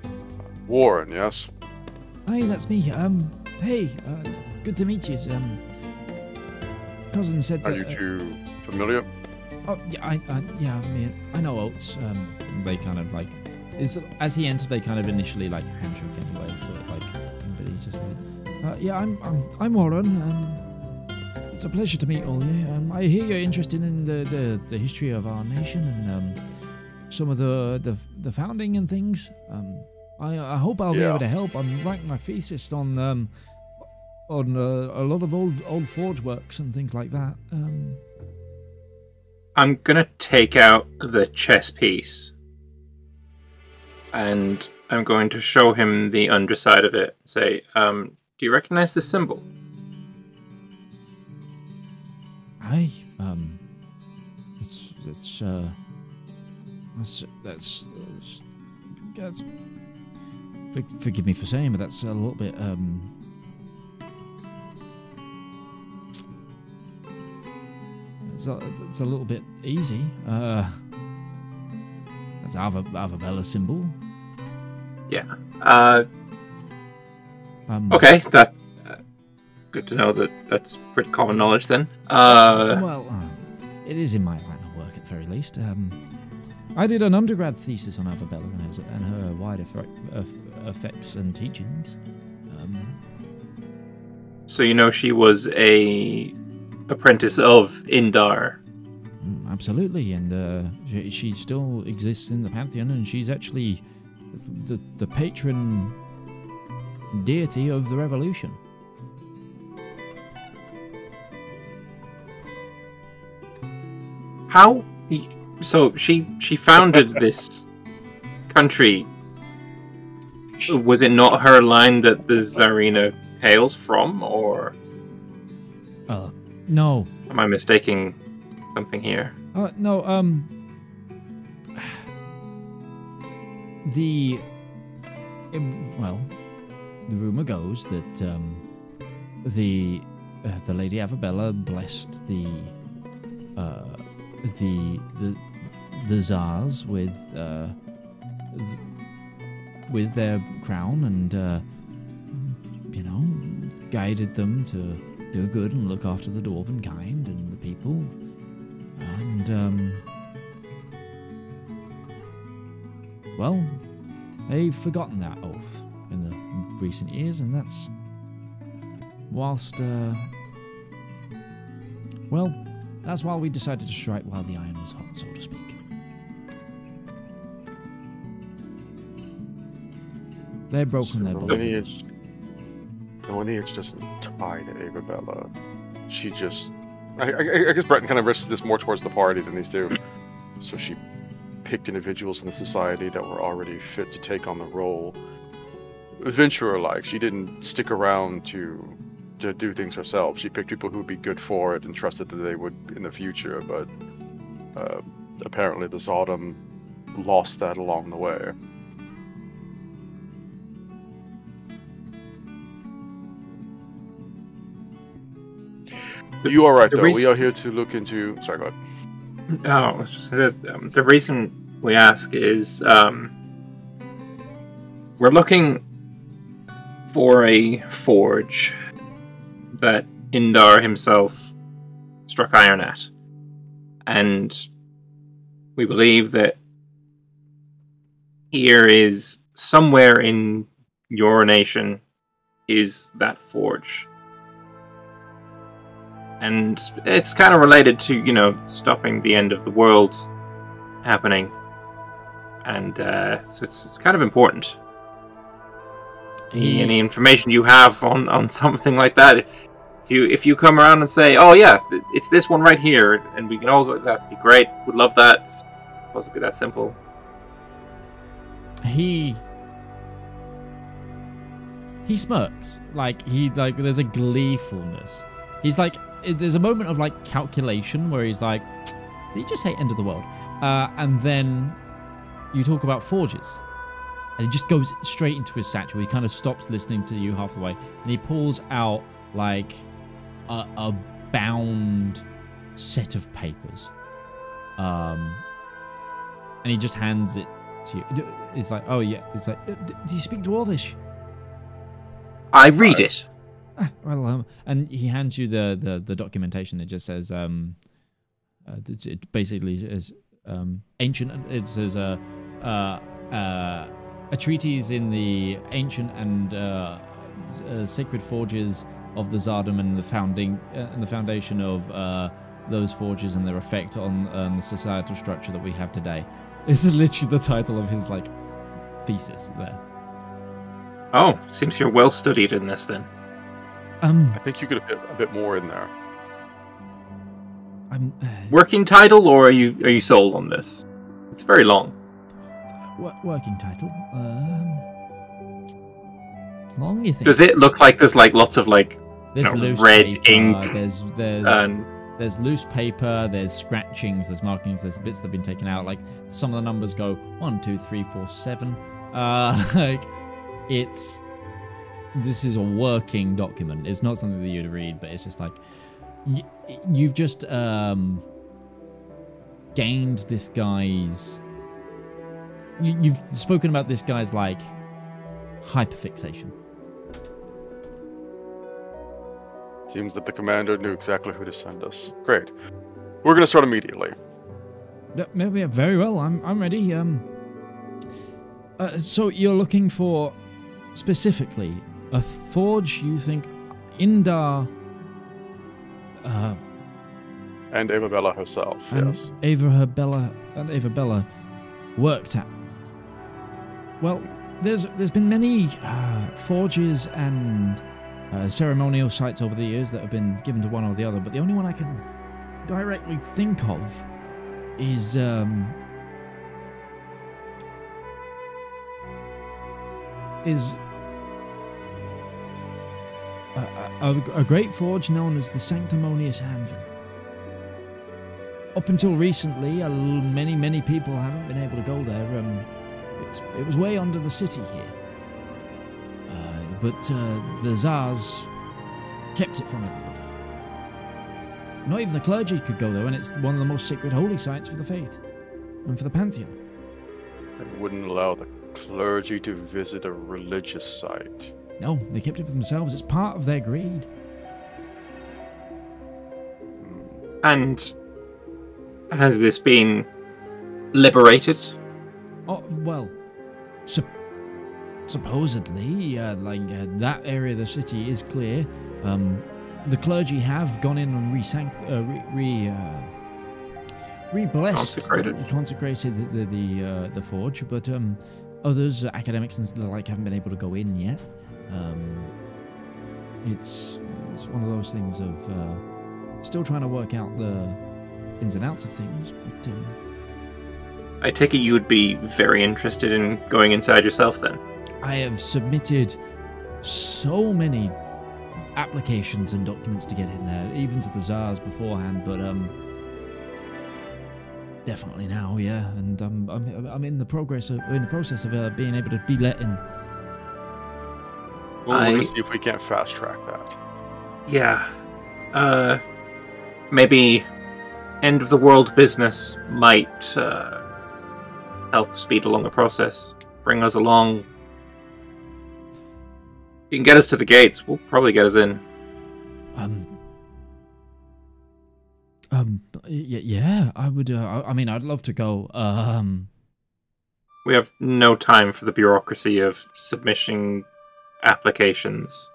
Speaker 2: Warren. Yes.
Speaker 1: Hey, that's me. Hey, good to meet you. Cousin said that.
Speaker 2: Are you two familiar?
Speaker 1: Oh yeah, I know Oates. They kind of like, as he entered, they kind of initially like handshook anyway, sort of like, but he just like, yeah, I'm Warren. It's a pleasure to meet all you. I hear you're interested in the history of our nation, and some of the founding and things. I hope I'll be able to help. I'm writing my thesis on a lot of old forge works and things like that.
Speaker 4: I'm gonna take out the chess piece, and I'm going to show him the underside of it. Say, do you recognize this symbol?
Speaker 1: Forgive me for saying, but that's a little bit it's a little bit easy. That's Avabella symbol.
Speaker 4: Yeah. Okay, that good to know that that's pretty common knowledge then.
Speaker 1: It is in my line of work at the very least. I did an undergrad thesis on Avabella and her wide effects and teachings.
Speaker 4: So you know she was a apprentice of Indar.
Speaker 1: Absolutely, and she still exists in the Pantheon, and she's actually the patron deity of the revolution.
Speaker 4: How? So she founded this country. Was it not her line that the Tsarina hails from, or?
Speaker 1: No.
Speaker 4: Am I mistaking something here?
Speaker 1: No. The rumor goes that the Lady Avabella blessed the Tsars with their crown and guided them to do good and look after the dwarven kind and the people, and they've forgotten that oath in the recent years, and that's that's why we decided to strike while the iron was hot, so to speak. They've broken their bones.
Speaker 2: The lineage doesn't tie to Avabella. She just... I guess Breton kind of risks this more towards the party than these two. So she picked individuals in the society that were already fit to take on the role. Adventurer-like. She didn't stick around to do things herself. She picked people who would be good for it and trusted that they would in the future, but apparently the Zodom lost that along the way. You are right, though. We are here to look into... Sorry, go ahead.
Speaker 4: The reason we ask is we're looking for a forge that Indar himself struck iron at. And we believe that here is somewhere in your nation is that forge. And it's kind of related to, stopping the end of the world happening. And so it's kind of important. Any information you have on something like that, if you come around and say, oh yeah, it's this one right here, and we can all go, that'd be great. Would love that. It's supposed to be that simple.
Speaker 1: He smirks. There's a gleefulness. He's like, there's a moment of calculation where he's like, did he just say end of the world? And then you talk about forges. And he just goes straight into his satchel. He kind of stops listening to you half the way. And he pulls out a bound set of papers. And he just hands it to you. It's like, oh yeah. It's like, do you speak Dwarvish?
Speaker 4: I read it.
Speaker 1: And he hands you the documentation. It just says, it basically is ancient. It says a treatise in the ancient and sacred forges of the Zodom and the foundation of those forges and their effect on the societal structure that we have today. This is literally the title of his, like, thesis there.
Speaker 4: Oh, seems you're well studied in this then.
Speaker 2: I think you could have put a bit more in there.
Speaker 4: Working title, or are you sold on this? It's very long.
Speaker 1: Working title. Long, you think?
Speaker 4: Does it look like there's like lots of like
Speaker 1: There's
Speaker 4: red
Speaker 1: paper,
Speaker 4: ink?
Speaker 1: There's loose paper, there's scratchings, there's markings, there's bits that have been taken out. Like, some of the numbers go 1, 2, 3, 4, 7. Like, this is a working document. It's not something that you'd read, but it's just like, you've just gained this guy's... You've spoken about this guy's, like, hyperfixation.
Speaker 2: Seems that the commander knew exactly who to send us. Great. We're going to start immediately.
Speaker 1: Yeah, very well. I'm ready. So you're looking for, specifically, a forge you think Indar...
Speaker 2: and Ava Bella herself, yes.
Speaker 1: Ava Bella worked at. Well, there's been many forges and ceremonial sites over the years that have been given to one or the other, but the only one I can directly think of is a great forge known as the Sanctimonious Anvil. Up until recently, many people haven't been able to go there. It was way under the city here. But the Tsars kept it from everybody. Not even the clergy could go there, and it's one of the most sacred holy sites for the faith and for the Pantheon.
Speaker 2: They wouldn't allow the clergy to visit a religious site.
Speaker 1: No, they kept it for themselves. It's part of their greed.
Speaker 4: And has this been liberated?
Speaker 1: Oh, well, supposedly, that area of the city is clear. The clergy have gone in and re-blessed, consecrated the forge, but others, academics and the like, haven't been able to go in yet. It's one of those things of still trying to work out the ins and outs of things, but
Speaker 4: I take it you would be very interested in going inside yourself then?
Speaker 1: I have submitted so many applications and documents to get in there, even to the Tsars beforehand, but definitely now, yeah, and I'm in the process of being able to be let in.
Speaker 2: Well, we're going to see if we can't fast track that.
Speaker 4: Yeah. Maybe end of the world business might help speed along the process. Bring us along. You can get us to the gates. We'll probably get us in.
Speaker 1: Yeah, I would. I mean, I'd love to go.
Speaker 4: We have no time for the bureaucracy of submission applications.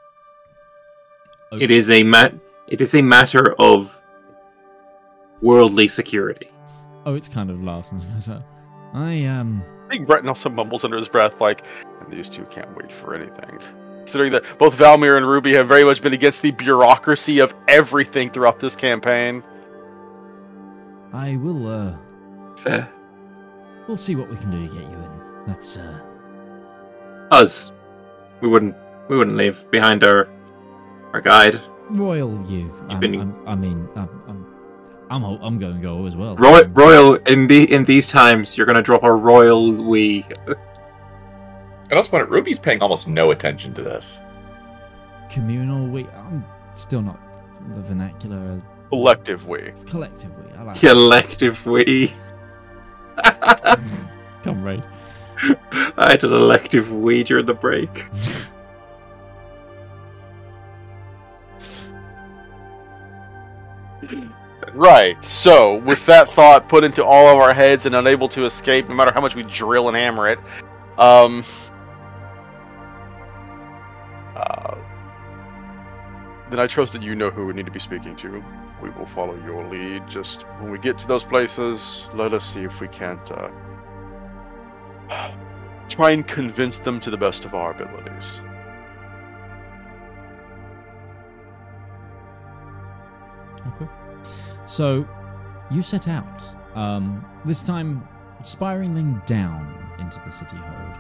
Speaker 1: Okay.
Speaker 4: It is a matter of worldly security.
Speaker 1: Oh, it's kind of laughing. So, I
Speaker 2: think Breton also mumbles under his breath, like, and these two can't wait for anything. Considering that both Valymr and Ruby have very much been against the bureaucracy of everything throughout this campaign.
Speaker 1: I will,
Speaker 4: Fair.
Speaker 1: We'll see what we can do to get you in. That's,
Speaker 4: Us. We wouldn't leave behind our guide.
Speaker 1: Royal you. I'm going to go as well.
Speaker 4: Royal, in these times, you're going to drop a royal we.
Speaker 3: At this point, Ruby's paying almost no attention to this.
Speaker 1: Communal we. I'm still not the vernacular.
Speaker 2: Collective we.
Speaker 1: Collective we. I like
Speaker 4: Collective we.
Speaker 1: Comrade.
Speaker 4: I had an elective we during the break.
Speaker 2: Right, so, with that thought put into all of our heads and unable to escape, no matter how much we drill and hammer it, then I trust that you know who we need to be speaking to. We will follow your lead. Just when we get to those places, let us see if we can't try and convince them to the best of our abilities.
Speaker 1: Okay. So, you set out. This time, spiraling down into the city hold.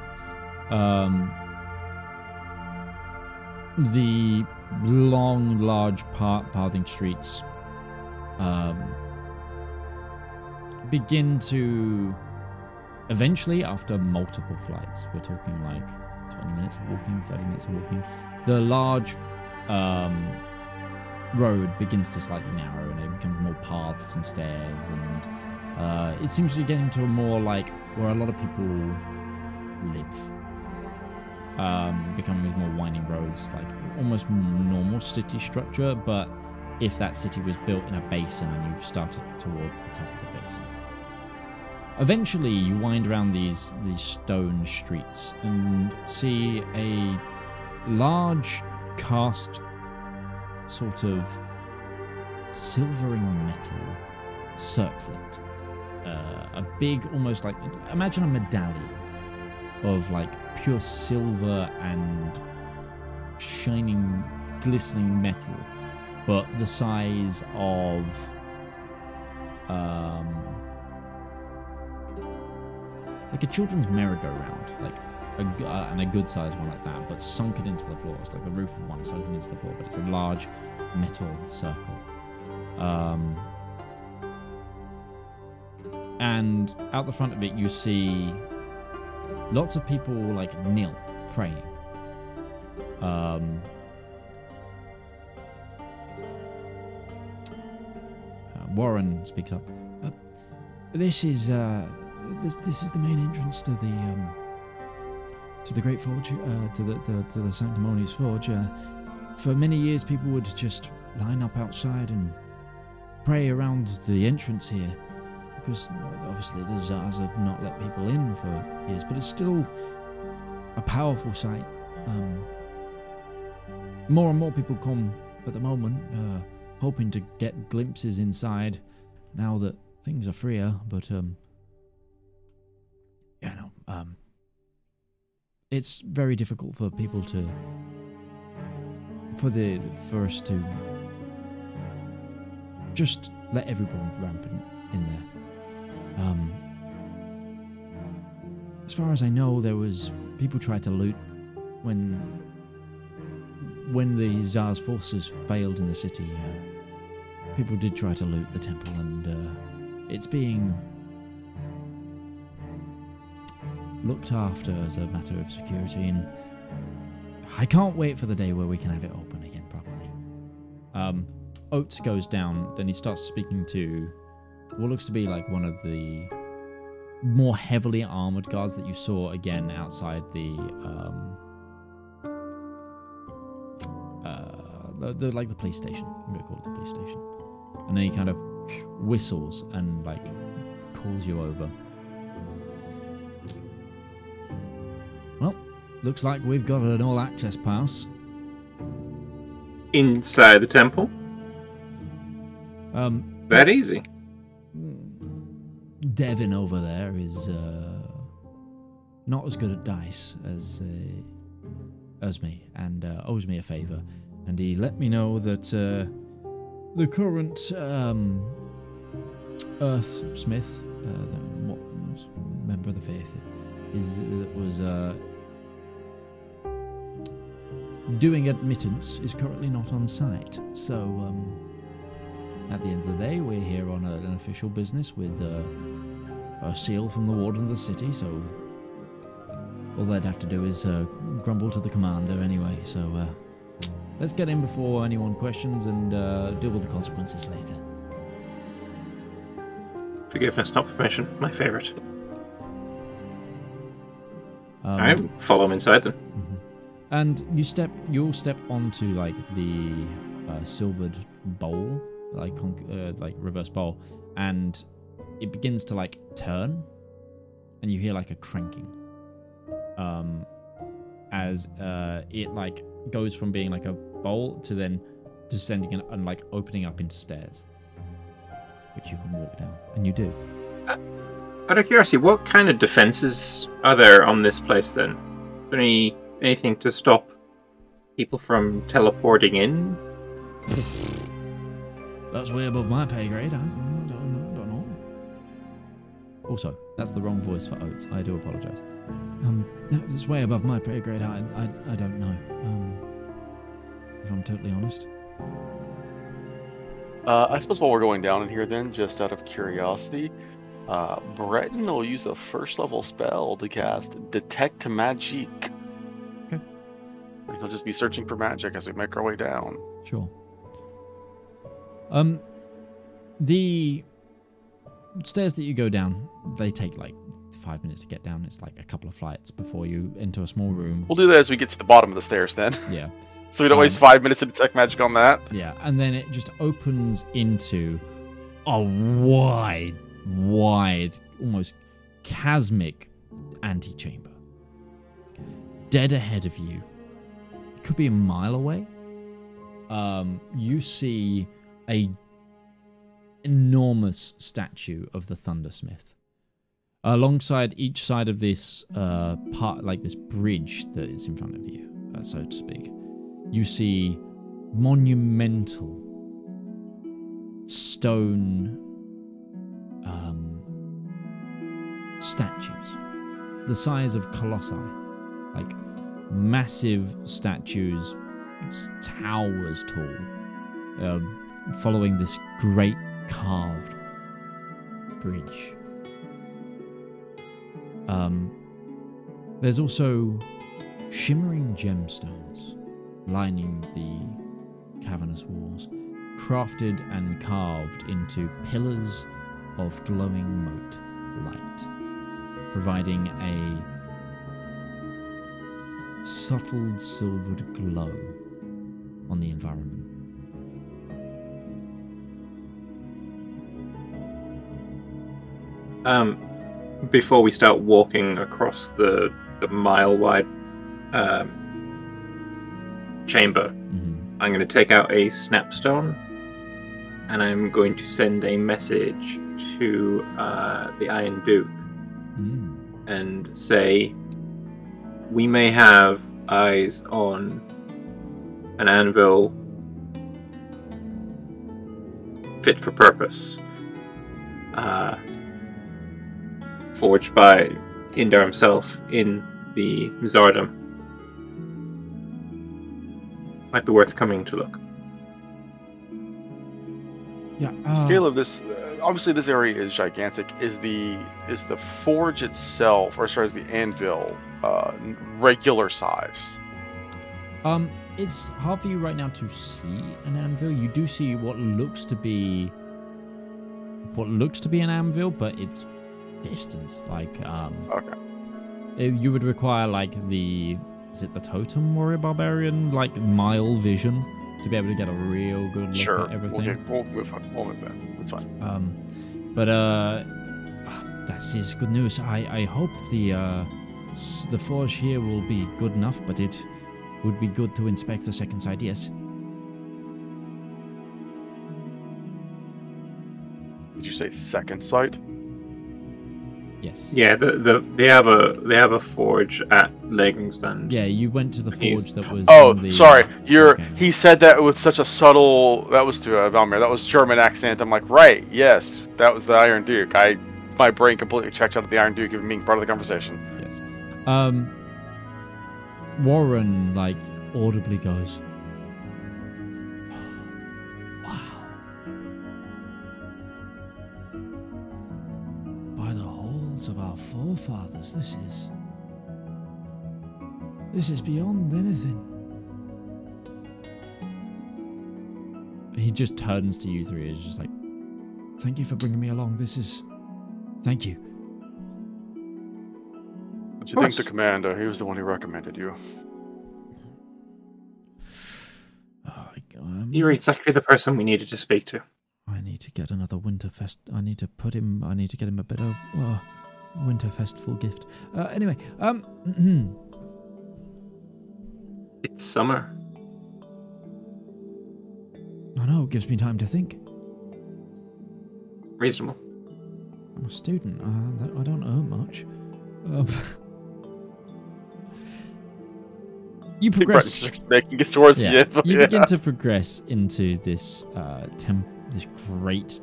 Speaker 1: The long, large pathing streets begin to eventually, after multiple flights, we're talking like 20 minutes of walking, 30 minutes of walking, the large road begins to slightly narrow and it becomes more paths and stairs, and it seems to be getting to a more like where a lot of people live. Becoming with more winding roads, like almost normal city structure, but if that city was built in a basin and you've started towards the top of the basin. Eventually you wind around these stone streets and see a large cast sort of silvering metal circlet. A big, almost like, imagine a medallion of like pure silver and shining, glistening metal, but the size of like a children's merry-go-round, like and a good sized one like that, but sunken into the floor. It's like the roof of one sunken into the floor, but it's a large metal circle. And out the front of it, you see lots of people like kneel, praying. Warren speaks up. This is the main entrance to the Great Forge, to the Sanctimonious Forge. For many years, people would just line up outside and pray around the entrance here, because obviously the Zars have not let people in for years, but it's still a powerful sight. More and more people come at the moment, hoping to get glimpses inside now that things are freer, but it's very difficult for people to, for us to just let everyone rampant in there. As far as I know, there was people tried to loot when the Tsar's forces failed in the city. People did try to loot the temple, and it's being looked after as a matter of security, and I can't wait for the day where we can have it open again properly. Oates goes down, then he starts speaking to what looks to be like one of the more heavily armored guards that you saw again outside the police station. I'm gonna call it the police station. And then he kind of whistles and like calls you over. Well, looks like we've got an all-access pass.
Speaker 4: Inside the temple? That easy.
Speaker 1: Devin over there is not as good at dice as me, and owes me a favour. And he let me know that the current Earth Smith, the member of the faith, was doing admittance, is currently not on site. So at the end of the day, we're here on an official business with a seal from the warden of the city. So all they'd have to do is grumble to the commander anyway. So let's get in before anyone questions and deal with the consequences later.
Speaker 4: Forgiveness, not permission. My favourite. Alright, follow him inside then.
Speaker 1: Mm-hmm. And you'll step onto like the silvered bowl, like reverse bowl, and it begins to like turn, and you hear like a cranking. As it like goes from being like a bowl to then descending and like opening up into stairs, which you can walk down, and you do.
Speaker 4: Out of curiosity, what kind of defenses are there on this place then? Is there anything to stop people from teleporting in?
Speaker 1: That's way above my pay grade. I don't know. Also, that's the wrong voice for Oates. I do apologise. It's way above my pay grade. I don't know. If I'm totally honest.
Speaker 2: I suppose while we're going down in here then, just out of curiosity, Breton will use a first level spell to cast Detect Magic.
Speaker 1: Okay.
Speaker 2: And he'll just be searching for magic as we make our way down.
Speaker 1: Sure. The stairs that you go down, they take like 5 minutes to get down. It's like a couple of flights before you enter a small room.
Speaker 2: We'll do that as we get to the bottom of the stairs then.
Speaker 1: Yeah.
Speaker 2: So we don't waste 5 minutes to detect magic on that.
Speaker 1: Yeah, and then it just opens into a wide, almost chasmic antechamber. Dead ahead of you, it could be a mile away. You see a enormous statue of the Thundersmith. Alongside each side of this part, like this bridge that is in front of you, so to speak, you see monumental stone statues, the size of colossi, like massive statues, towers tall, following this great carved bridge. There's also shimmering gemstones lining the cavernous walls, crafted and carved into pillars of glowing mote light, providing a subtle silvered glow on the environment.
Speaker 4: Before we start walking across the mile-wide chamber, I'm going to take out a snapstone, and I'm going to send a message to the Iron Duke and say, we may have eyes on an anvil fit for purpose, forged by Elendor himself in the Zardom. Might be worth coming to look.
Speaker 1: Yeah.
Speaker 2: Scale of this, obviously this area is gigantic. Is the forge itself, or sorry, is the anvil regular size?
Speaker 1: It's hard for you right now to see an anvil. You do see what looks to be an anvil, but it's distance. Like
Speaker 2: okay.
Speaker 1: You would require like is it the Totem Warrior Barbarian, like mile vision to be able to get a real good look at everything.
Speaker 2: We'll move that. That's fine.
Speaker 1: But that is good news. I hope the forge here will be good enough, but it would be good to inspect the second side. Yes.
Speaker 2: Did you say second sight?
Speaker 1: Yes.
Speaker 4: Yeah, they have a forge at Legingstand.
Speaker 1: Yeah, you went to the forge that was.
Speaker 2: Oh, sorry. He said that with such a subtle. That was to Valymr. That was German accent. I'm like, right? Yes, that was the Iron Duke. My brain completely checked out of the Iron Duke even being part of the conversation.
Speaker 1: Yes. Warren like audibly goes, "Wow! By the halls of our forefathers, this is beyond anything." He just turns to you three. He's just like, "Thank you for bringing me along. Thank you."
Speaker 2: What do you think the commander? He was the one who recommended you.
Speaker 4: You're exactly the person we needed to speak to.
Speaker 1: I need to get another Winterfest. I need to get him a better Winter Festival gift. Anyway,
Speaker 4: It's summer.
Speaker 1: I know, it gives me time to think.
Speaker 4: Reasonable.
Speaker 1: I'm a student. I don't earn much. You progress.
Speaker 2: Breton's making it towards the end.
Speaker 1: You begin to progress into this this great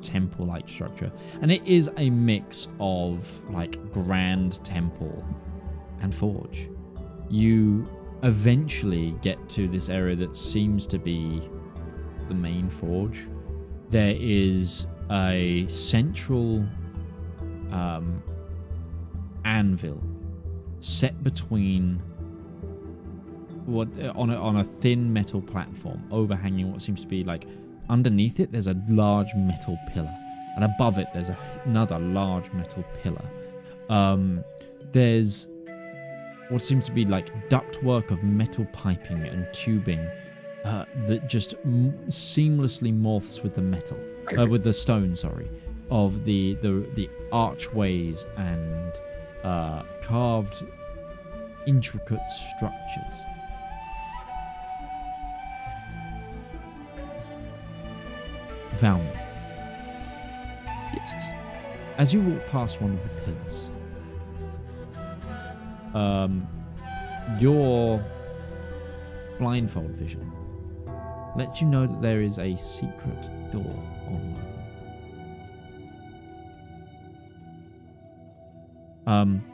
Speaker 1: temple-like structure, and it is a mix of like grand temple and forge. You eventually get to this area that seems to be the main forge. There is a central anvil set between on a thin metal platform overhanging what seems to be like, underneath it there's a large metal pillar, and above it there's another large metal pillar. There's what seems to be like ductwork of metal piping and tubing that just seamlessly morphs with the metal, with the stone, sorry, of the archways and carved intricate structures. Valymr.
Speaker 8: Yes.
Speaker 1: As you walk past one of the pillars, your blindfold vision lets you know that there is a secret door on one of them.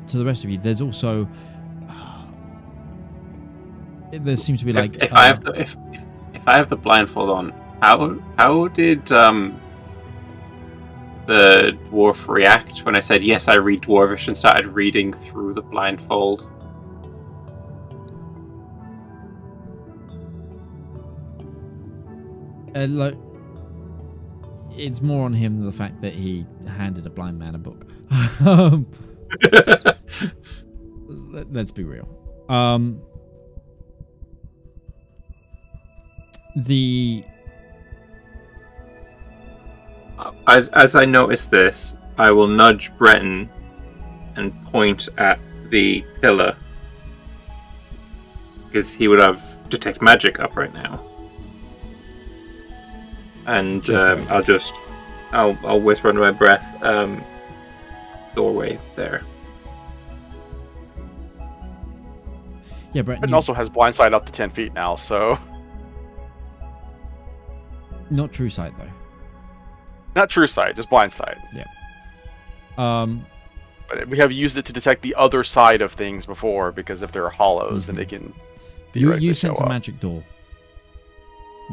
Speaker 1: To the rest of you, there's also there seems to be like
Speaker 8: if I have the blindfold on, how did the dwarf react when I said yes, I read Dwarvish, and started reading through the blindfold?
Speaker 1: Like, it's more on him the fact that he handed a blind man a book. Let's be real.
Speaker 8: As I notice this, I will nudge Breton and point at the pillar, because he would have detect magic up right now. And I'll whisper under my breath, doorway there.
Speaker 1: Yeah, Breton.
Speaker 2: Breton also has blind sight up to 10 feet now, so.
Speaker 1: Not true sight though.
Speaker 2: Not true sight, just blind sight.
Speaker 1: Yeah.
Speaker 2: But we have used it to detect the other side of things before, because if there are hollows, then they can.
Speaker 1: You sense a magic door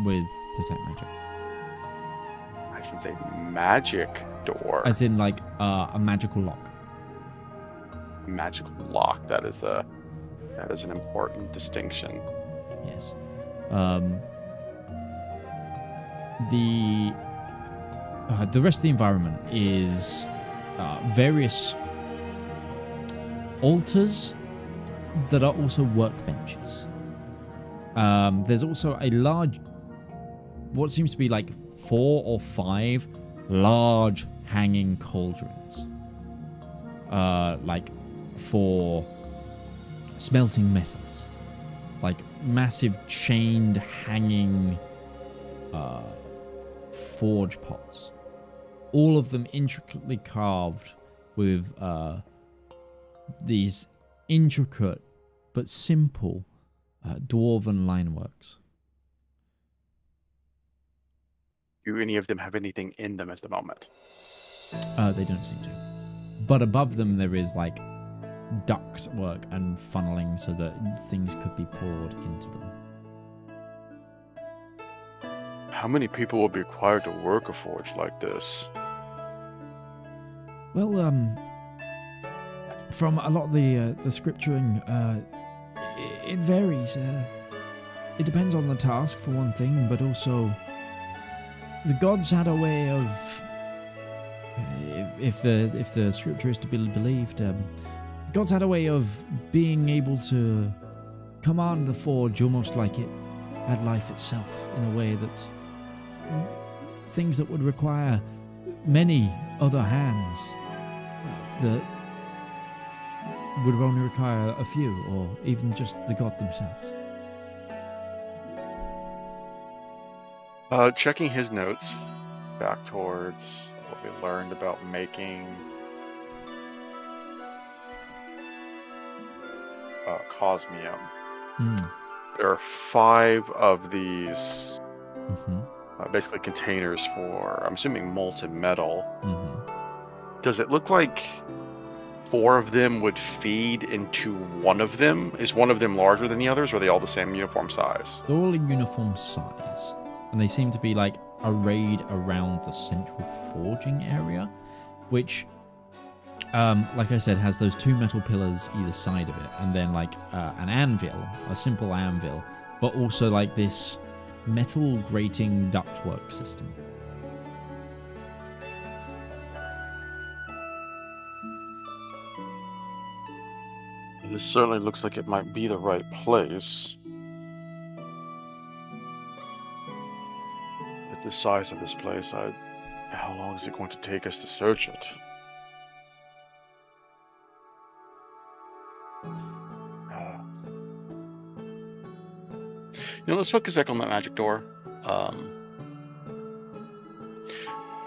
Speaker 1: with detect magic.
Speaker 2: I sense a magic door.
Speaker 1: As in, like a magical lock.
Speaker 2: Magical lock. That is an important distinction.
Speaker 1: Yes. The rest of the environment is various altars that are also workbenches. There's also a large, what seems to be like 4 or 5 large hanging cauldrons, like for smelting metals, like massive chained hanging forge pots, all of them intricately carved with these intricate but simple dwarven lineworks.
Speaker 2: Do any of them have anything in them at the moment?
Speaker 1: They don't seem to. But above them there is like duct work and funneling so that things could be poured into them.
Speaker 2: How many people will be required to work a forge like this?
Speaker 1: Well, from a lot of the scripturing, it varies. It depends on the task for one thing, but also the gods had a way of, if the scripture is to be believed, the gods had a way of being able to command the forge almost like it had life itself, in a way that things that would require many other hands that would only require a few, or even just the god themselves.
Speaker 2: Checking his notes back towards what we learned about making Cosmium.
Speaker 1: Mm.
Speaker 2: There are 5 of these
Speaker 1: Mm-hmm.
Speaker 2: basically containers for, I'm assuming, molten metal.
Speaker 1: Mm-hmm.
Speaker 2: Does it look like 4 of them would feed into one of them? Is one of them larger than the others, or are they all the same uniform size?
Speaker 1: They're all in uniform size, and they seem to be like arrayed around the central forging area, which, like I said, has those 2 metal pillars either side of it, and then like an anvil, a simple anvil, but also like this metal grating ductwork system.
Speaker 2: This certainly looks like it might be the right place. At the size of this place, how long is it going to take us to search it? Let's focus back on that magic door.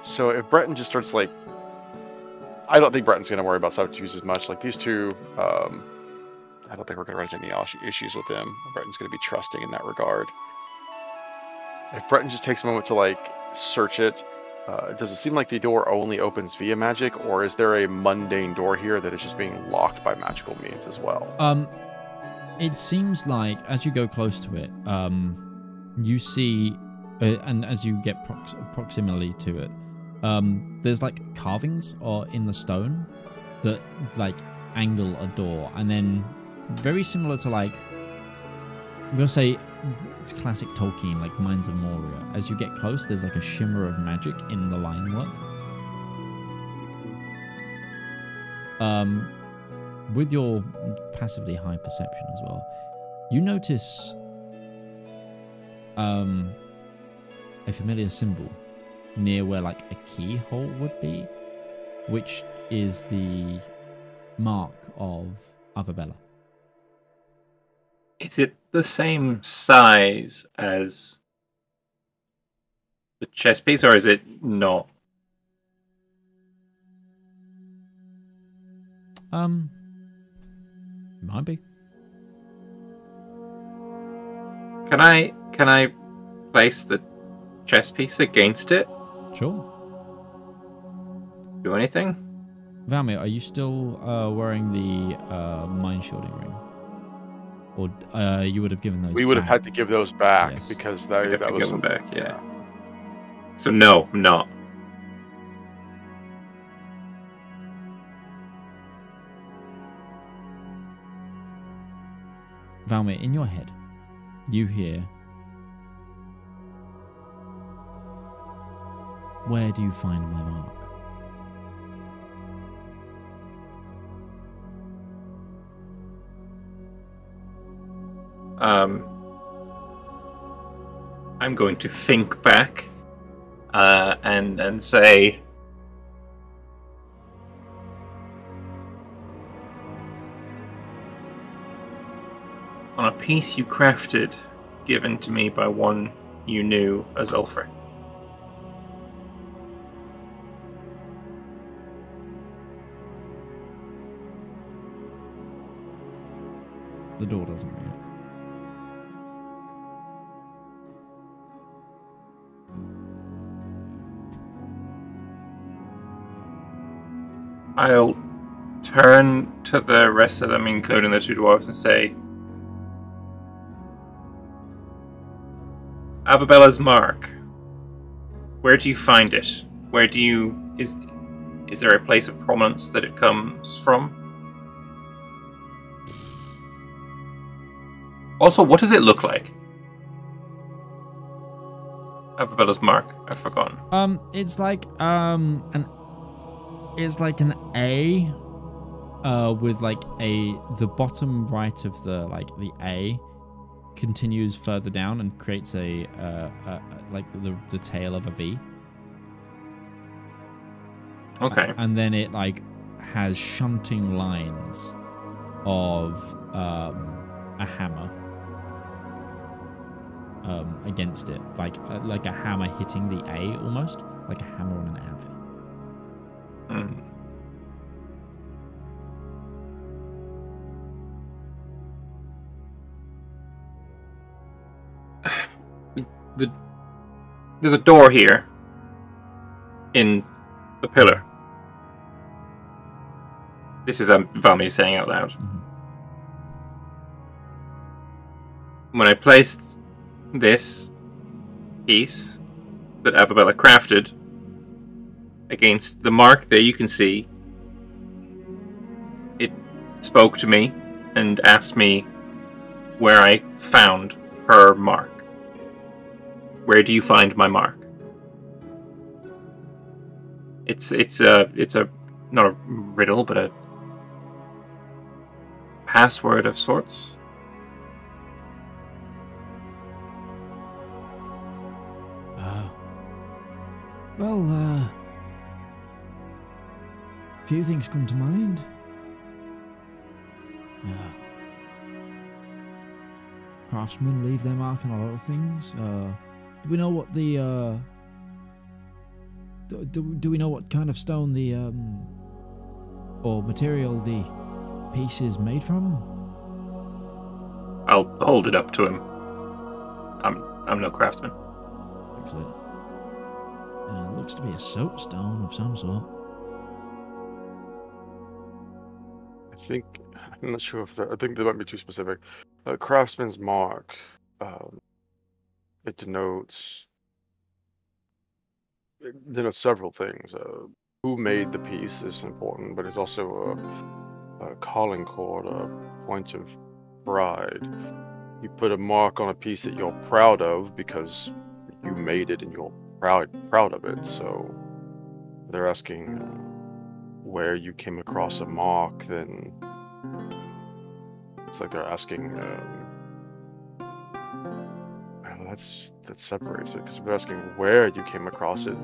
Speaker 2: So if Breton just starts like, I don't think Breton's going to worry about subterfuge as much. Like these two, I don't think we're going to run into any issues with them. Breton's going to be trusting in that regard. If Breton just takes a moment to like search it, does it seem like the door only opens via magic, or is there a mundane door here that is just being locked by magical means as well?
Speaker 1: It seems like as you go close to it, you see, and as you get proximity to it, there's like carvings or in the stone that like angle a door, and then very similar to like, I'm gonna say it's classic Tolkien, like Mines of Moria. As you get close, there's like a shimmer of magic in the line work. With your passively high perception as well, you notice a familiar symbol near where like a keyhole would be, which is the mark of Arabella.
Speaker 8: Is it the same size as the chess piece, or is it not?
Speaker 1: Might be.
Speaker 8: Can I place the chess piece against it?
Speaker 1: Sure.
Speaker 8: Do anything?
Speaker 1: Valymr, are you still wearing the mind shielding ring? Or you would have given those
Speaker 2: We would have
Speaker 1: back?
Speaker 2: had to give those back,
Speaker 1: Yes.
Speaker 2: because
Speaker 8: We have
Speaker 2: that
Speaker 8: to
Speaker 2: was
Speaker 8: give them back, yeah. So no, I'm not.
Speaker 1: Valymr, in your head, you hear, where do you find my mark?
Speaker 8: I'm going to think back and say, on a piece you crafted, given to me by one you knew as Ulfric.
Speaker 1: The door doesn't react.
Speaker 8: I'll turn to the rest of them, including the 2 dwarves, and say, Arabella's mark. Where do you find it? Where do you... Is there a place of prominence that it comes from? Also, what does it look like? Arabella's mark. I've forgotten.
Speaker 1: It's like an A, with like the bottom right of the A continues further down and creates a like the tail of a V.
Speaker 8: Okay.
Speaker 1: And then it like has shunting lines of a hammer against it, like a hammer hitting the A, almost like a hammer on an anvil.
Speaker 8: there's a door here in the pillar. This is Valymr saying out loud.
Speaker 1: Mm-hmm.
Speaker 8: When I placed this piece that Avabella crafted against the mark there, you can see it spoke to me and asked me where I found her mark. Where do you find my mark? It's a not a riddle, but a password of sorts.
Speaker 1: Well, few things come to mind. Craftsmen leave their mark on a lot of things. Do we know what the do we know what kind of stone the or material the piece is made from?
Speaker 8: I'll hold it up to him. I'm no craftsman.
Speaker 1: Excellent. Looks to be a soapstone of some sort.
Speaker 2: I'm not sure if I think that might be too specific. Craftsman's mark. It denotes several things. Who made the piece is important, but it's also a calling chord, a point of pride. You put a mark on a piece that you're proud of because you made it and you're proud of it. So they're asking where you came across a mark. Then it's like they're asking. That separates it, because they're asking where you came across it.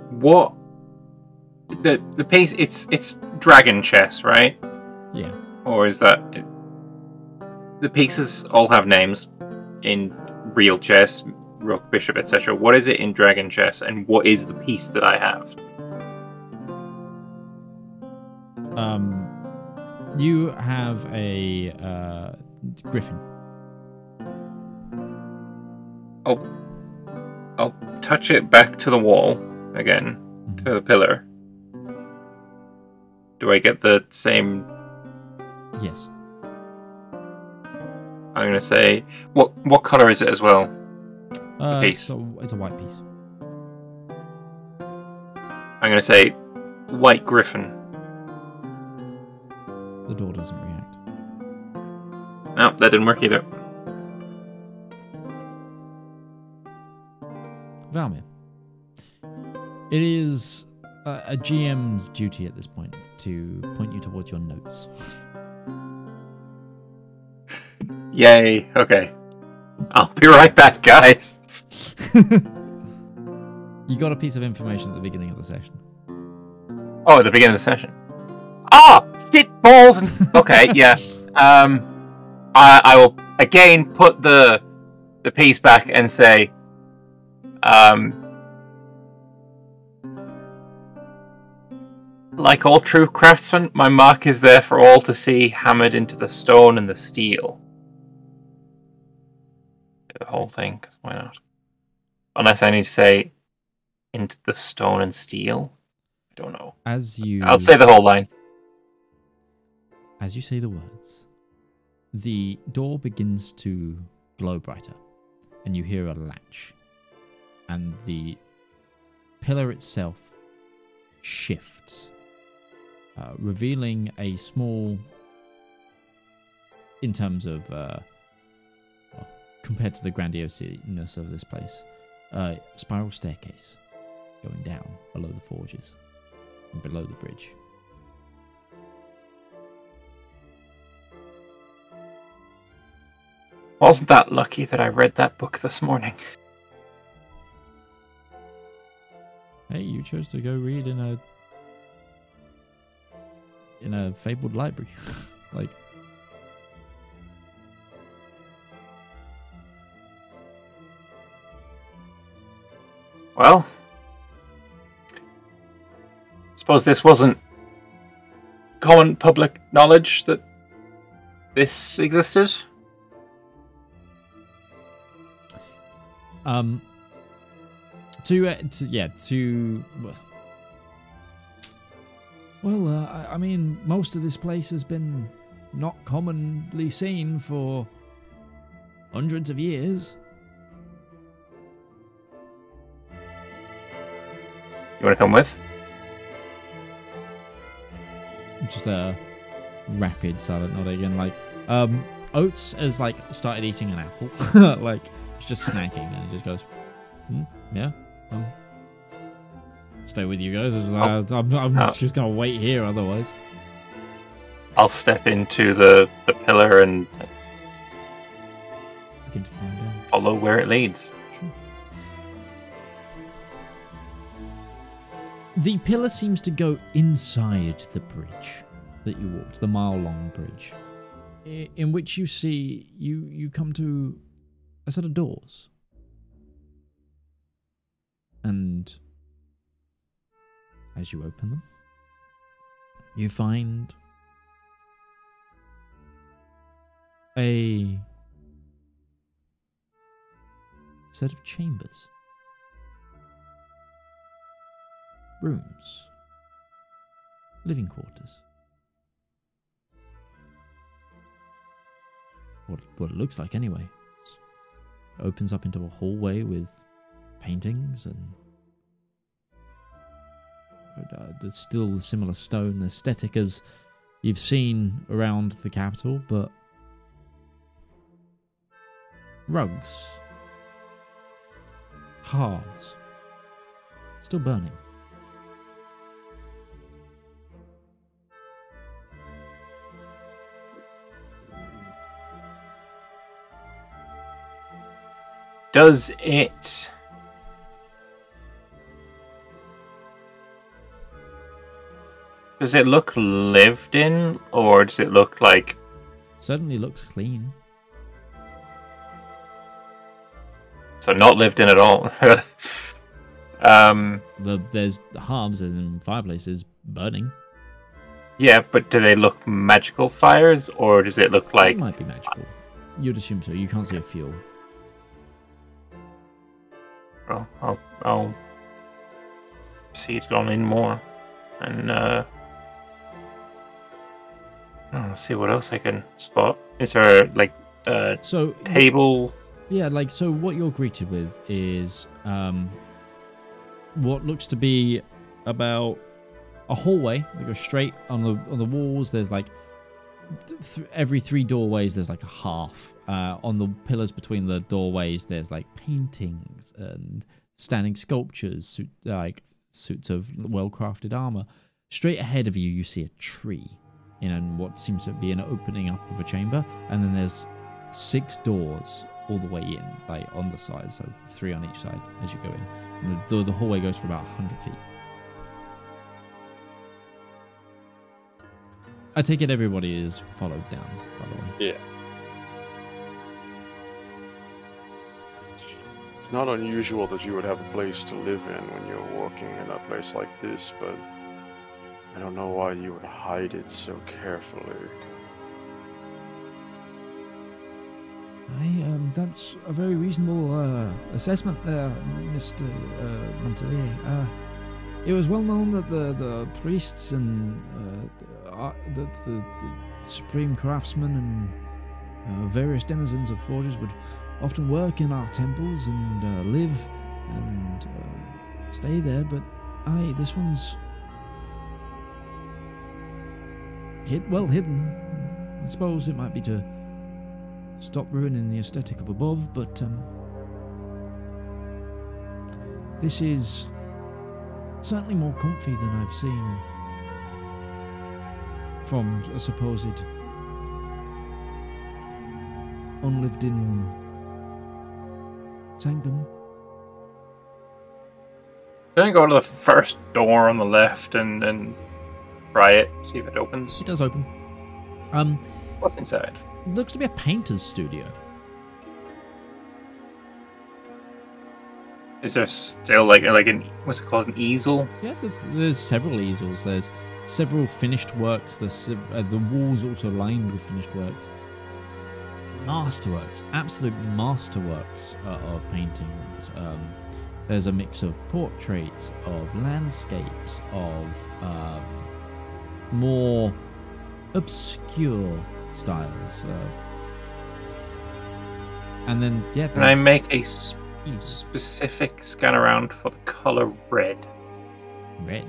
Speaker 8: What? The piece? It's dragon chess, right?
Speaker 1: Yeah.
Speaker 8: Or is that? The pieces all have names in real chess, rook, bishop, etc. What is it in dragon chess, and what is the piece that I have?
Speaker 1: You have a griffin.
Speaker 8: I'll touch it back to the wall again, to the pillar. Do I get the same?
Speaker 1: Yes.
Speaker 8: I'm gonna say what color is it as well? The piece.
Speaker 1: It's a white piece.
Speaker 8: I'm gonna say white griffin.
Speaker 1: The door doesn't react.
Speaker 8: No, that didn't work either.
Speaker 1: Valymr. It is a GM's duty at this point to point you towards your notes.
Speaker 8: Yay, okay. I'll be right back, guys.
Speaker 1: You got a piece of information at the beginning of the session.
Speaker 8: Oh, at the beginning of the session. Ah! Shit balls and okay, yeah. I will again put the piece back and say like all true craftsmen, my mark is there for all to see, hammered into the stone and the steel. The whole thing, 'cause why not? Unless I need to say into the stone and steel. I don't know. I'll say the whole line.
Speaker 1: As you say the words, the door begins to glow brighter, and you hear a latch, and the pillar itself shifts, revealing a small, in terms of, compared to the grandioseness of this place, spiral staircase going down below the forges and below the bridge.
Speaker 8: Wasn't that lucky that I read that book this morning?
Speaker 1: Hey, you chose to go read in a fabled library. Like,
Speaker 8: well, suppose this wasn't common public knowledge that this existed.
Speaker 1: I mean, most of this place has been not commonly seen for hundreds of years.
Speaker 8: You want to come with?
Speaker 1: Just a rapid silent nod again. Like, Oates has like started eating an apple, like he's just snacking, and he just goes, "Yeah, stay with you guys. I'm just gonna wait here, otherwise."
Speaker 8: I'll step into the pillar and
Speaker 1: Begin to climb down.
Speaker 8: follow where it leads.
Speaker 1: Sure. The pillar seems to go inside the bridge that you walked, the mile-long bridge, in which you see you come to a set of doors, and as you open them, you find a set of chambers, rooms, living quarters. What it looks like anyway. It opens up into a hallway with paintings and there's still a similar stone aesthetic as you've seen around the capital, but rugs, hearths, still burning.
Speaker 8: Does it look lived in, or does it look like...
Speaker 1: Certainly looks clean.
Speaker 8: So not lived in at all.
Speaker 1: There's hearths and fireplaces burning.
Speaker 8: Yeah, but do they look magical fires, or does it look like...
Speaker 1: It might be magical. You'd assume so. You can't see a fuel.
Speaker 8: Well, I'll proceed on in more, and I'll see what else I can spot. Is there like a table?
Speaker 1: Yeah, like so. What you're greeted with is what looks to be about a hallway that goes straight on the walls. There's like every 3 doorways. There's like a half. On the pillars between the doorways, there's like paintings and standing sculptures, like suits of well-crafted armor. Straight ahead of you, you see a tree in what seems to be an opening up of a chamber, and then there's 6 doors all the way in, like on the side, so 3 on each side as you go in. And the hallway goes for about 100 feet. I take it everybody is followed down, by the way.
Speaker 2: Yeah. It's not unusual that you would have a place to live in when you're walking in a place like this, but I don't know why you would hide it so carefully.
Speaker 1: That's a very reasonable assessment there, Mr. Monterey. It was well known that the priests and the supreme craftsmen and various denizens of forges would often work in our temples and live and stay there, but this one's well hidden. I suppose it might be to stop ruining the aesthetic of above, but this is certainly more comfy than I've seen from a supposed unlived-in sanctum.
Speaker 8: Can I go to the first door on the left and try it, see if it opens?
Speaker 1: It does open.
Speaker 8: What's inside?
Speaker 1: Looks to be a painter's studio.
Speaker 8: Is there still like an what's it called, an easel?
Speaker 1: Yeah, there's several easels. There's several finished works. The walls also lined with finished works. masterworks, absolute masterworks of paintings. There's a mix of portraits, of landscapes, of more obscure styles. And then, yeah.
Speaker 8: Can I make a specific scan around for the color red?
Speaker 1: Red?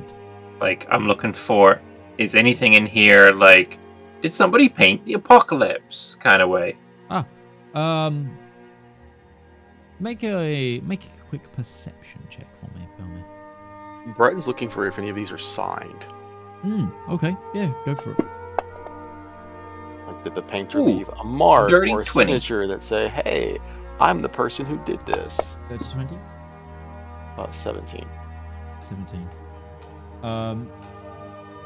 Speaker 8: Like, I'm looking for, is anything in here, like, did somebody paint the apocalypse kind of way?
Speaker 1: Make a quick perception check for me,
Speaker 2: Breton's looking for if any of these are signed.
Speaker 1: Okay, yeah, go for it.
Speaker 2: Like, did the painter leave a mark
Speaker 8: dirty
Speaker 2: or a
Speaker 8: 20.
Speaker 2: signature that say, "Hey, I'm the person who did this"?
Speaker 1: 30 to 20?
Speaker 2: 17.
Speaker 1: 17.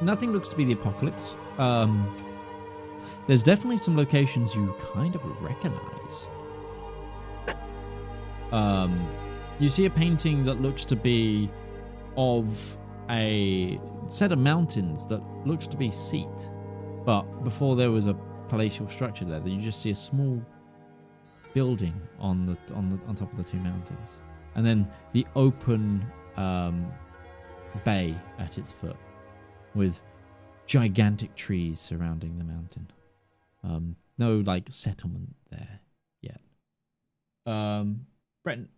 Speaker 1: Nothing looks to be the apocalypse. There's definitely some locations you kind of recognize. You see a painting that looks to be of a set of mountains that looks to be Seat, but before there was a palatial structure there, you just see a small building on top of the two mountains, and then the open bay at its foot with gigantic trees surrounding the mountain. No like settlement there yet. Breton,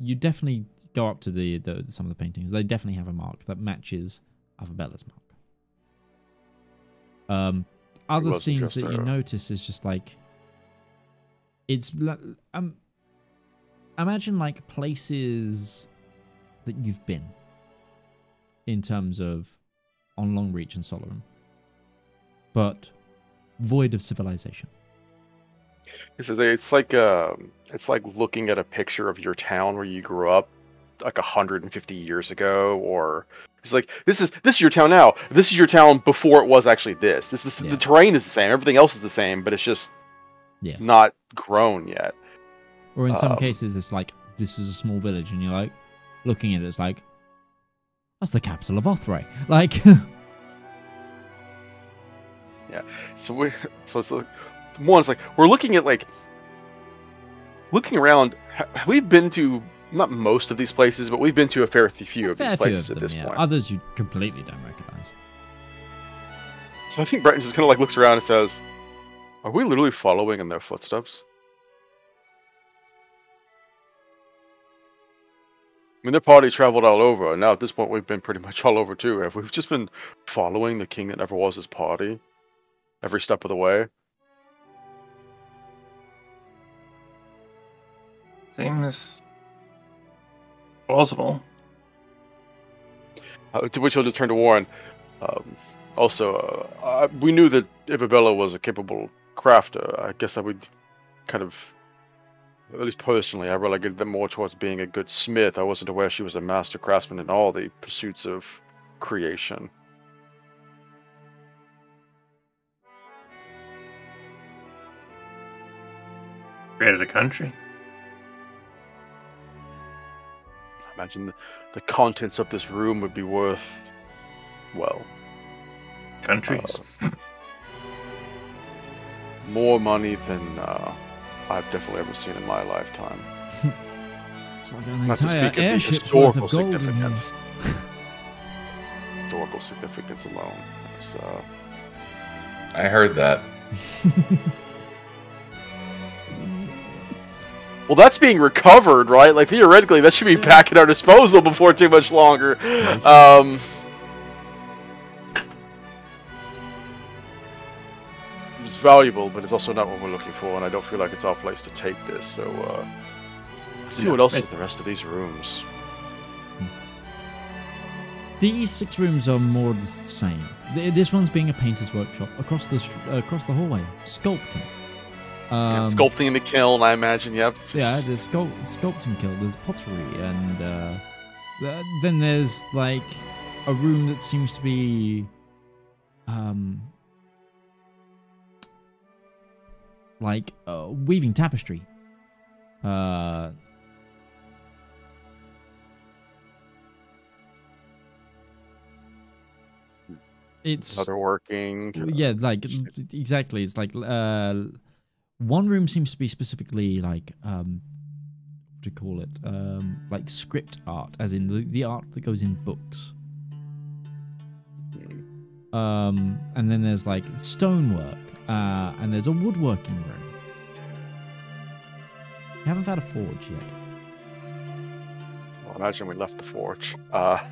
Speaker 1: you definitely go up to some of the paintings. They definitely have a mark that matches Avabella's mark. Other scenes that you notice is just like, it's imagine like places that you've been in terms of on Longreach and Solorum, but void of civilization.
Speaker 2: It's like looking at a picture of your town where you grew up like 150 years ago, or it's like this is your town now. This is your town before it was actually this. The terrain is the same, everything else is the same, but it's just not grown yet.
Speaker 1: Or in some cases, it's like this is a small village, and you're like looking at it, it's like that's the capital of Othray. Like,
Speaker 2: yeah. So it's like, one, it's like we're looking around. We've been to not most of these places, but we've been to a fair few of these places at this point.
Speaker 1: Others you completely don't recognize.
Speaker 2: So I think Breton just kind of like looks around and says, "Are we literally following in their footsteps?" I mean, their party traveled all over, and now at this point we've been pretty much all over too. Have we just been following the king that never was his party every step of the way?
Speaker 8: Seems plausible.
Speaker 2: To which he'll just turn to Warren. We knew that Isabella was a capable crafter. I guess I would kind of, at least personally, I relegated them more towards being a good smith. I wasn't aware she was a master craftsman in all the pursuits of creation.
Speaker 8: Created a country.
Speaker 2: I imagine the contents of this room would be worth, well,
Speaker 8: countries.
Speaker 2: More money than I've definitely ever seen in my lifetime.
Speaker 1: It's like an
Speaker 2: Not to
Speaker 1: entire
Speaker 2: speak of the
Speaker 1: airship's worth
Speaker 2: historical
Speaker 1: of gold in here.
Speaker 2: significance. Historical significance alone. So,
Speaker 3: I heard that.
Speaker 2: well, that's being recovered, right? Like, theoretically, that should be back at our disposal before too much longer. It's valuable, but it's also not what we're looking for, and I don't feel like it's our place to take this. So, let's see what else is in the rest of these rooms.
Speaker 1: These 6 rooms are more of the same. This one's being a painter's workshop across the hallway, sculpting.
Speaker 2: Sculpting in the kiln, I imagine. Yep.
Speaker 1: Yeah, there's sculpting kiln. There's pottery, and then there's like a room that seems to be like weaving tapestry. It's
Speaker 2: another working.
Speaker 1: yeah, like exactly. It's like one room seems to be specifically like what do you call it? Like script art, as in the art that goes in books. And then there's like stonework, and there's a woodworking room. We haven't found a forge yet.
Speaker 2: Well, imagine we left the forge. I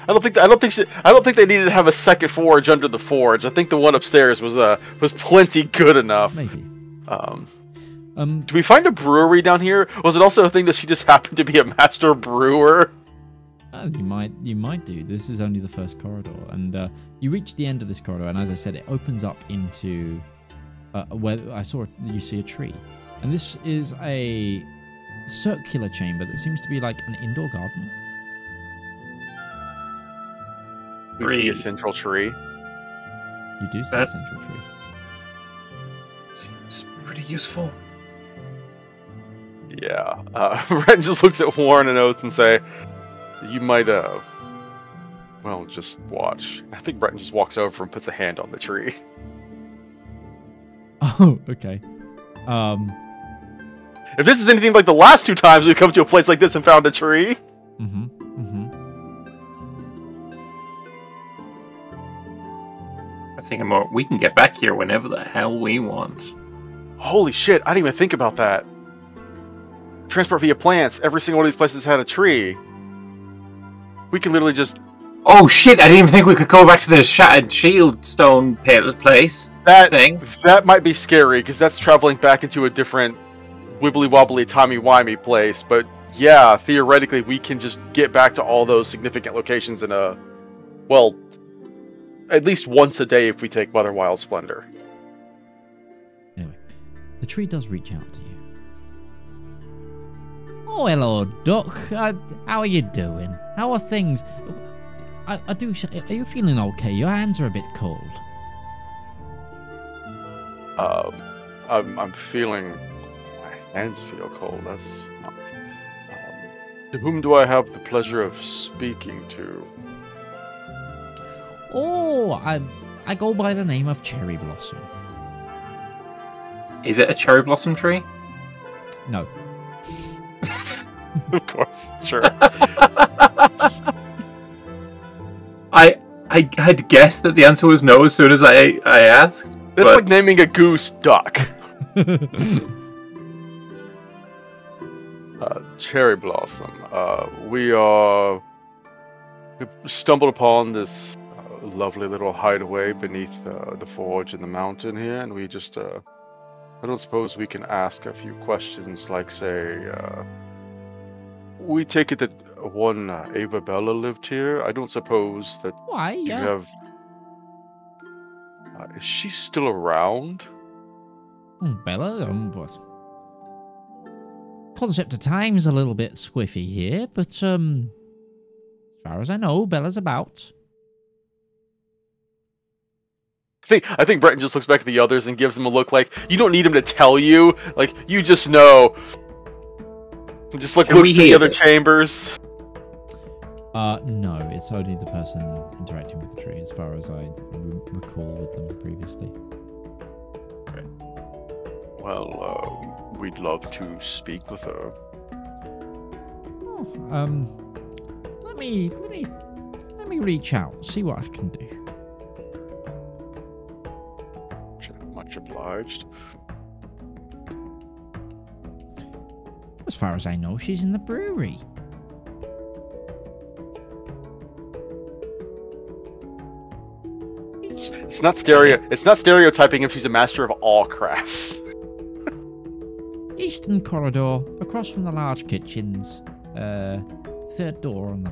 Speaker 2: don't think they needed to have a second forge under the forge. I think the one upstairs was plenty good enough.
Speaker 1: Maybe.
Speaker 2: Do we find a brewery down here? Was it also a thing that she just happened to be a master brewer?
Speaker 1: You might do. This is only the first corridor, and you reach the end of this corridor, and as I said, it opens up into where you see a tree, and this is a circular chamber that seems to be like an indoor garden.
Speaker 2: We see a central tree.
Speaker 1: You do see a central tree.
Speaker 4: Seems pretty useful.
Speaker 2: Yeah. Ren just looks at Warren and Oates and say, "You might well, just watch." I think Breton just walks over and puts a hand on the tree.
Speaker 1: Oh, okay.
Speaker 2: If this is anything like the last two times we've come to a place like this and found a tree.
Speaker 4: I'm thinking more, we can get back here whenever the hell we want.
Speaker 2: Holy shit, I didn't even think about that. Transport via plants. Every single one of these places had a tree. We can literally just...
Speaker 4: Oh shit, I didn't even think we could go back to the shattered shield stone place.
Speaker 2: That might be scary, because that's traveling back into a different wibbly-wobbly, timey-wimey place. But yeah, theoretically, we can just get back to all those significant locations in a... Well, at least once a day if we take Mother Wild Splendor.
Speaker 1: Anyway, the tree does reach out to you. Oh, hello, Duck. How are you doing? How are things? Are you feeling okay? Your hands are a bit cold.
Speaker 2: I'm feeling... My hands feel cold. That's not... to whom do I have the pleasure of speaking to?
Speaker 1: Oh, I go by the name of Cherry Blossom.
Speaker 4: Is it a cherry blossom tree?
Speaker 1: No.
Speaker 2: Of course, sure.
Speaker 4: I had guessed that the answer was no as soon as I asked.
Speaker 2: It's like naming a goose duck. Cherry Blossom. We've stumbled upon this lovely little hideaway beneath the forge in the mountain here, and we just I don't suppose we can ask a few questions, like say, we take it that one Ava Bella lived here. I don't suppose that
Speaker 1: Why?
Speaker 2: you
Speaker 1: Yeah.
Speaker 2: have... is she still around?
Speaker 1: Bella, what? Concept of time's a little bit squiffy here, but as far as I know, Bella's about.
Speaker 2: I think Breton just looks back at the others and gives them a look like, you don't need him to tell you, like, you just know. Just like looks to the other chambers.
Speaker 1: No, it's only the person interacting with the tree, as far as I recall with them previously.
Speaker 2: Well, we'd love to speak with her.
Speaker 1: Oh, let me reach out, see what I can do.
Speaker 2: Much obliged.
Speaker 1: As far as I know, she's in the brewery.
Speaker 2: It's not stereotyping if she's a master of all crafts.
Speaker 1: Eastern corridor, across from the large kitchens. Third door on the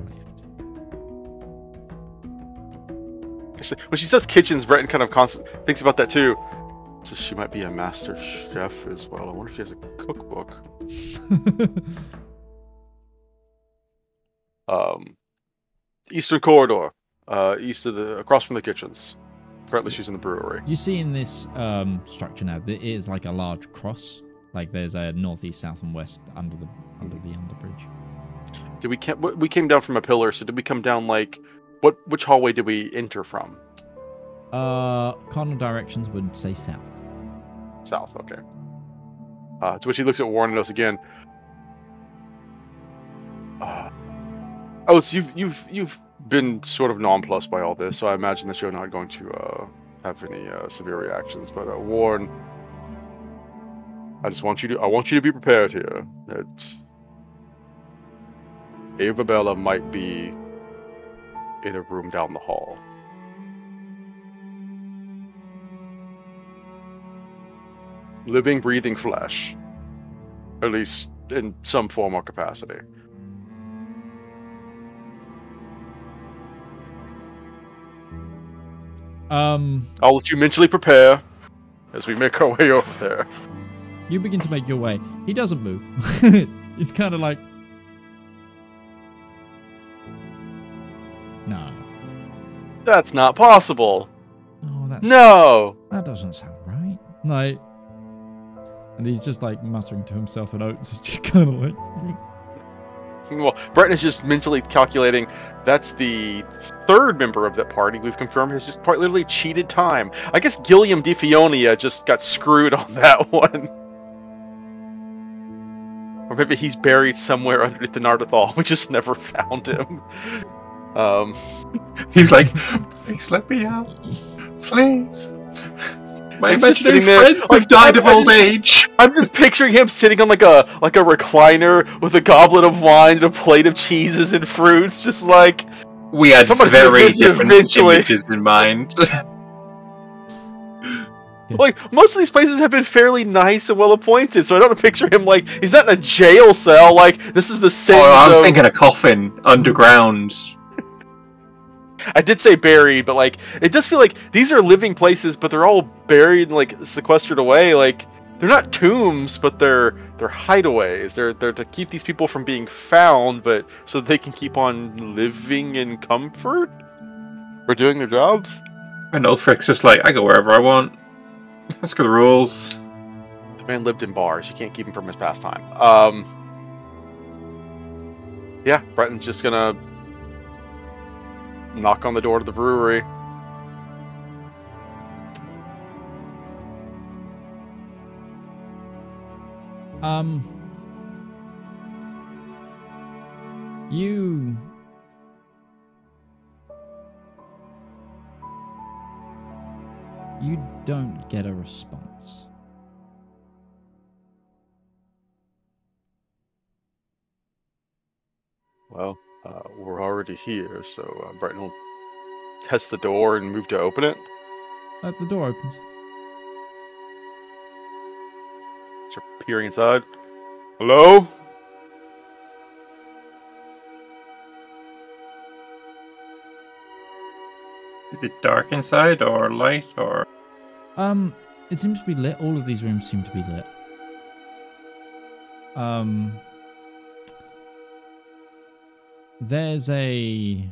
Speaker 1: left.
Speaker 2: When she says kitchens, Breton kind of thinks about that too. So she might be a master chef as well. I wonder if she has a cookbook. Eastern corridor, across from the kitchens. Apparently she's in the brewery.
Speaker 1: You see in this structure now, there is like a large cross. Like there's a northeast, south, and west under the underbridge.
Speaker 2: We came down from a pillar, so did we come down like Which hallway did we enter from?
Speaker 1: Cardinal directions would say south.
Speaker 2: South, okay. To which he looks at Warren and notes again. Oh, so you've been sort of nonplussed by all this, so I imagine that you're not going to have any severe reactions. But Warren, I want you to be prepared here. That Ava Bella might be in a room down the hall. Living, breathing flesh. At least in some form or capacity. I'll let you mentally prepare as we make our way over there.
Speaker 1: You begin to make your way. He doesn't move. He's kind of like... No.
Speaker 2: That's not possible.
Speaker 1: Oh, that's...
Speaker 2: No!
Speaker 1: That doesn't sound right. Like... And he's just like muttering to himself, and Oates is just kind of like...
Speaker 2: Well, Breton is just mentally calculating. That's the third member of that party we've confirmed has just quite literally cheated time. I guess Gilliam de Fionia just got screwed on that one. Or maybe he's buried somewhere underneath the Nardathal. We just never found him.
Speaker 8: He's like, please let me out. Please. My
Speaker 2: He's
Speaker 8: imaginary friends have died of old age.
Speaker 2: I'm just picturing him sitting on like a recliner with a goblet of wine and a plate of cheeses and fruits, just like...
Speaker 8: We had very different images in mind.
Speaker 2: Like, most of these places have been fairly nice and well appointed, so I don't picture him like... He's not in a jail cell, like, this is the same...
Speaker 8: Oh, I was thinking a coffin, underground.
Speaker 2: I did say buried, but like it does feel like these are living places, but they're all buried and like sequestered away. Like they're not tombs, but they're hideaways. They're to keep these people from being found, but so they can keep on living in comfort or doing their jobs.
Speaker 8: And Ulfric's just like, I go wherever I want. Let's go the rules.
Speaker 2: The man lived in bars. You can't keep him from his pastime. Yeah, Breton's just gonna knock on the door to the brewery.
Speaker 1: You don't get a response.
Speaker 2: Well, we're already here, so Breton will test the door and move to open it.
Speaker 1: The door opens.
Speaker 2: Start peering inside. Hello?
Speaker 8: Is it dark inside or light or?
Speaker 1: It seems to be lit. All of these rooms seem to be lit. There's a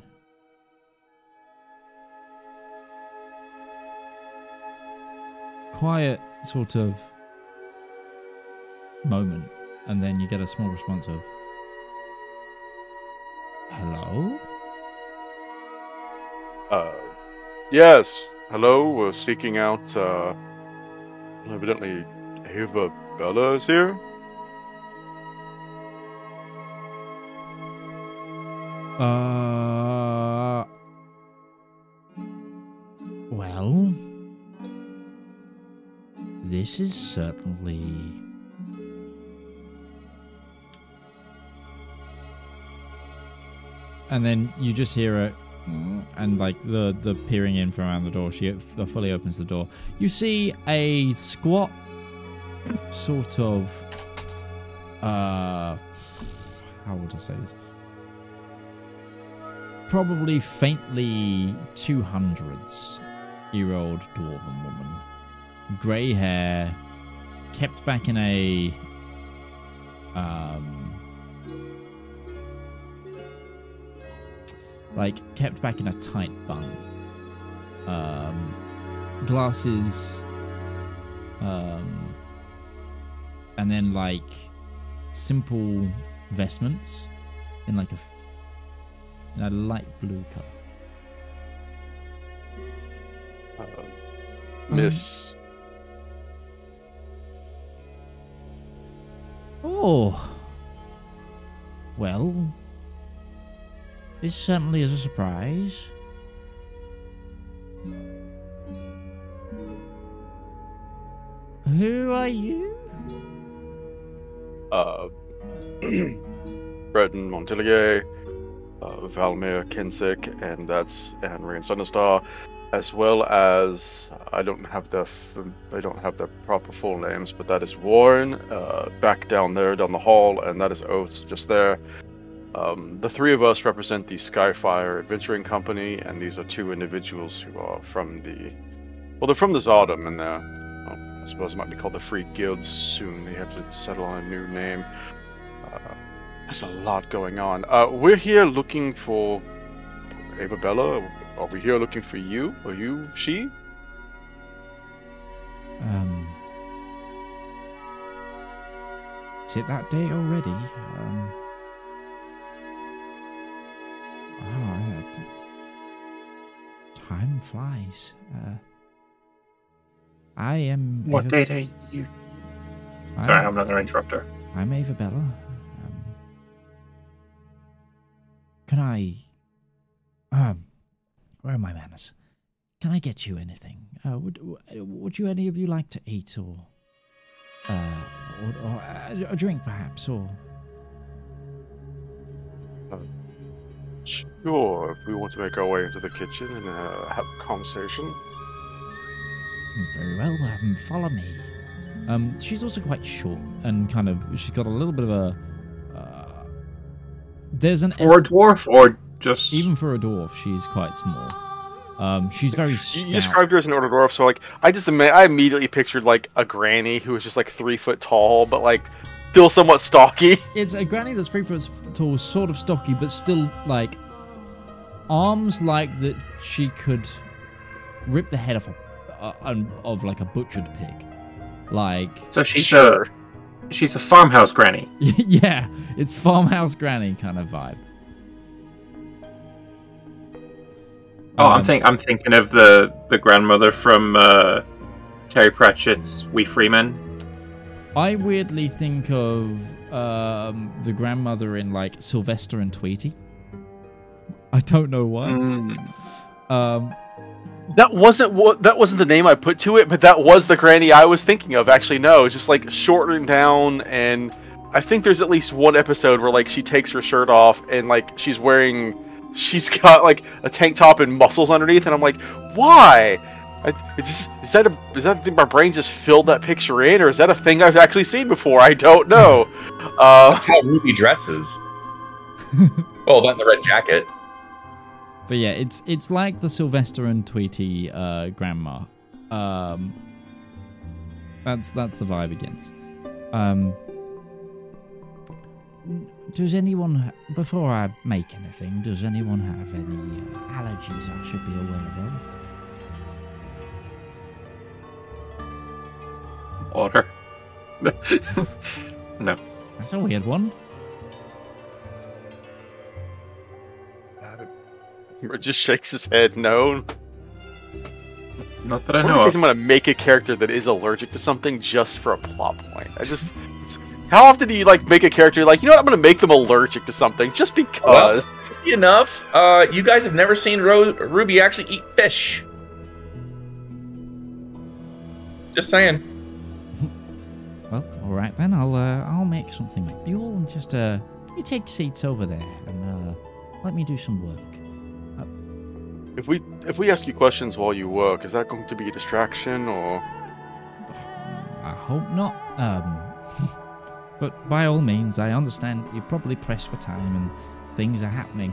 Speaker 1: quiet sort of moment, and then you get a small response of hello?
Speaker 2: Yes. Hello, we're seeking out, evidently Ava Bella is here?
Speaker 1: Well, this is certainly... And then you just hear it, and like the peering in from around the door, she fully opens the door. You see a squat, sort of, how would I say this? Probably faintly 200s-year-old dwarven woman. Grey hair, kept back in a kept back in a tight bun. Glasses, and then like simple vestments in like in a light blue color.
Speaker 2: Miss.
Speaker 1: Oh. Well, this certainly is a surprise. Who are you?
Speaker 2: Breton, Montpellier, Valymr, Kensek, and that's Anrayne Sunderstar, as well as I don't have the proper full names, but that is Warren, back down there down the hall, and that is Oaths just there. The three of us represent the Skyfire Adventuring Company, and these are two individuals who are from the Zodom, and I suppose it might be called the Free Guilds soon. They have to settle on a new name. There's a lot going on. We're here looking for Ava Bella. Are we here looking for you? Are you she?
Speaker 1: Is it that day already? Time flies. I am.
Speaker 8: What date are you? Sorry, I'm not going to interrupt her.
Speaker 1: I'm Ava Bella. Can I? Where are my manners? Can I get you anything? Would you any of you like to eat or a drink perhaps or?
Speaker 2: Sure. If we want to make our way into the kitchen and have a conversation.
Speaker 1: Very well. Follow me. She's also quite short and kind of. She's got a little bit of a. There's an.
Speaker 4: For a dwarf, or just
Speaker 1: even for a dwarf, she's quite small. She's very stout.
Speaker 2: You described her as an order dwarf, so like I immediately pictured like a granny who was just like 3 foot tall, but like still somewhat stocky.
Speaker 1: It's a granny that's 3 foot tall, sort of stocky, but still like arms like that she could rip the head off of like a butchered pig. Like
Speaker 4: so she's a farmhouse granny.
Speaker 1: Yeah, it's farmhouse granny kind of vibe.
Speaker 4: Oh, I'm thinking of the grandmother from Terry Pratchett's We Freemen.
Speaker 1: I weirdly think of the grandmother in like Sylvester and Tweety. I don't know why.
Speaker 2: That wasn't the name I put to it, but that was the granny I was thinking of. Actually, no, it's just like shortened down, and I think there's at least one episode where like she takes her shirt off and like she's got like a tank top and muscles underneath, and I'm like, why? Is that a thing my brain just filled that picture in, or is that a thing I've actually seen before? I don't know.
Speaker 9: That's how Ruby dresses. Oh, that and the red jacket.
Speaker 1: But yeah, it's like the Sylvester and Tweety grandma. That's the vibe against. Does anyone, before I make anything, does anyone have any allergies I should be aware of?
Speaker 4: Water. No.
Speaker 1: That's a weird one.
Speaker 2: Or just shakes his head, no.
Speaker 4: Not that I
Speaker 2: What
Speaker 4: know
Speaker 2: if
Speaker 4: of.
Speaker 2: I'm gonna make a character that is allergic to something just for a plot point? How often do you like make a character like, you know what, I'm gonna make them allergic to something just because?
Speaker 9: Well, enough. You guys have never seen Ruby actually eat fish. Just saying.
Speaker 1: Well, all right then. I'll make something up. You all just you take seats over there and let me do some work.
Speaker 2: If we ask you questions while you work, is that going to be a distraction or?
Speaker 1: I hope not. But by all means, I understand you're probably pressed for time and things are happening.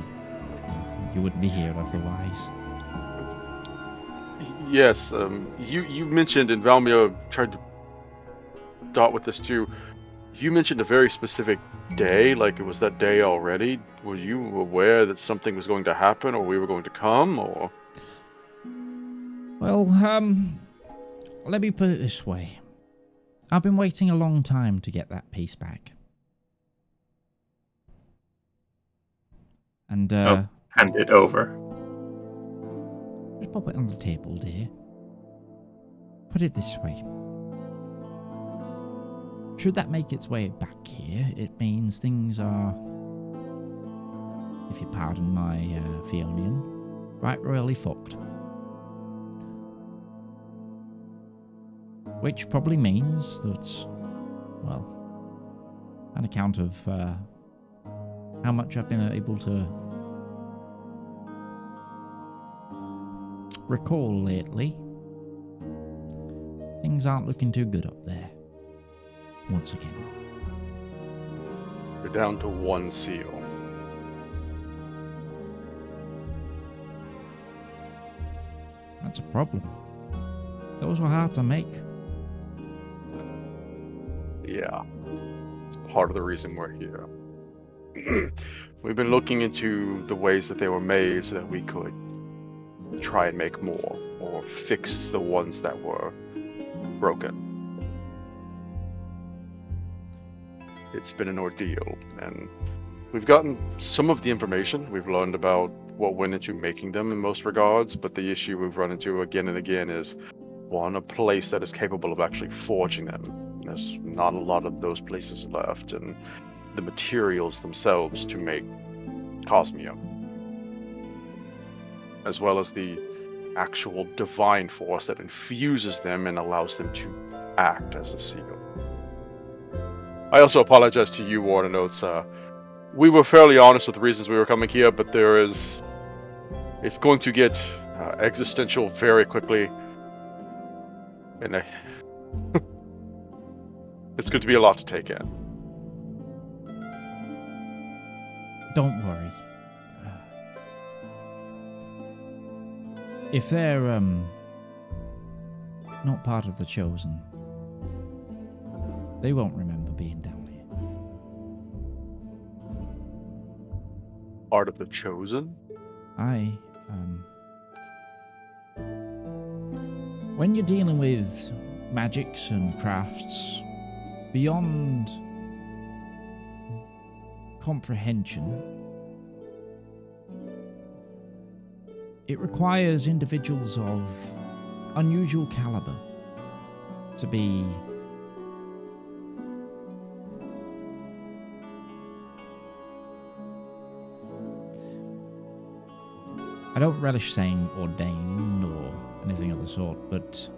Speaker 1: You wouldn't be here otherwise.
Speaker 2: Yes. You mentioned, and Valymr tried to dot with this too. You mentioned a very specific day, like it was that day already. Were you aware that something was going to happen, or we were going to come, or?
Speaker 1: Well, let me put it this way. I've been waiting a long time to get that piece back. And,
Speaker 4: hand it over.
Speaker 1: Just pop it on the table, dear. Put it this way. Should that make its way back here, it means things are, if you pardon my Fionian, right royally fucked. Which probably means that, well, on account of how much I've been able to recall lately, things aren't looking too good up there. Once again.
Speaker 2: We're down to 1 seal.
Speaker 1: That's a problem. Those were hard to make.
Speaker 2: Yeah. It's part of the reason we're here. We've been looking into the ways that they were made so that we could try and make more, or fix the ones that were broken. It's been an ordeal, and we've gotten some of the information. We've learned about what went into making them in most regards, but the issue we've run into again and again is, one, a place that is capable of actually forging them. There's not a lot of those places left, and the materials themselves to make Cosmia, as well as the actual divine force that infuses them and allows them to act as a seal. I also apologize to you, Warner Notes. We were fairly honest with the reasons we were coming here, but it's going to get existential very quickly, and it's going to be a lot to take in.
Speaker 1: Don't worry. If they're not part of the Chosen, they won't remember being down here.
Speaker 2: Part of the Chosen?
Speaker 1: When you're dealing with magics and crafts beyond comprehension, it requires individuals of unusual caliber to be I don't relish saying ordained or anything of the sort, but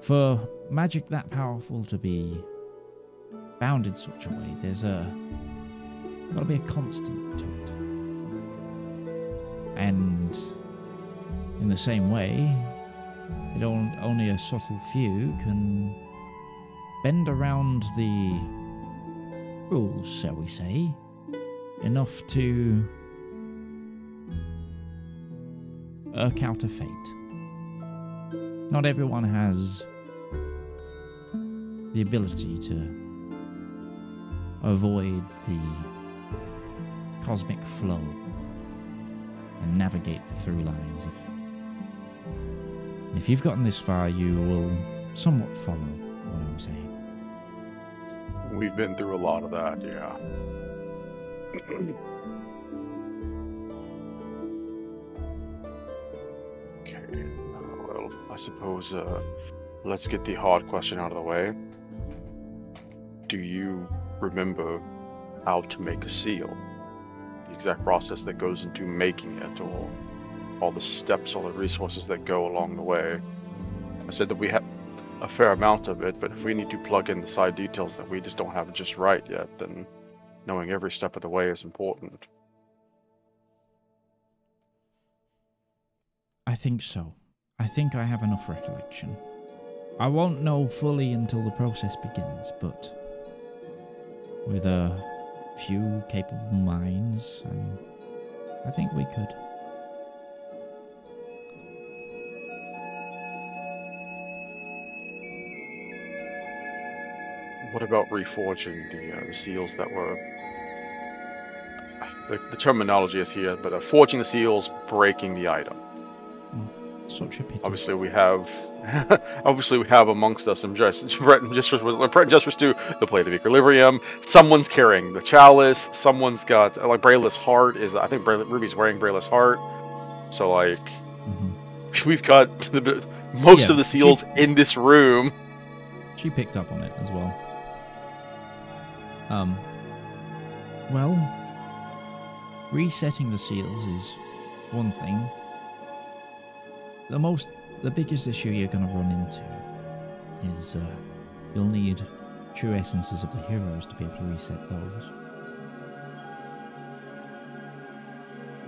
Speaker 1: for magic that powerful to be bound in such a way, there's got to be a constant to it. And in the same way, only a subtle few can bend around the rules, shall we say, enough to irk out a fate. Not everyone has the ability to avoid the cosmic flow and navigate the through lines. If you've gotten this far, you will somewhat follow what I'm saying.
Speaker 2: We've been through a lot of that, yeah. Okay, well, I suppose let's get the hard question out of the way. Do you remember how to make a seal? The exact process that goes into making it, or all the steps, all the resources that go along the way? I said that we have a fair amount of it, but if we need to plug in the side details that we just don't have just right yet, then knowing every step of the way is important.
Speaker 1: I think so. I think I have enough recollection. I won't know fully until the process begins, but with a few capable minds, I think we could.
Speaker 2: What about reforging the seals that were... The terminology is here, but forging the seals, breaking the item.
Speaker 1: Such a pity.
Speaker 2: Obviously, we have amongst us some Breton Justice to the Plate of Equilibrium. Someone's carrying the chalice. Someone's got like Brayless Heart is. I think Ruby's wearing Brayless Heart. So like, we've got most
Speaker 1: Yeah,
Speaker 2: of the seals in this room.
Speaker 1: She picked up on it as well. Well, resetting the seals is one thing. The biggest issue you're going to run into is you'll need true essences of the heroes to be able to reset those.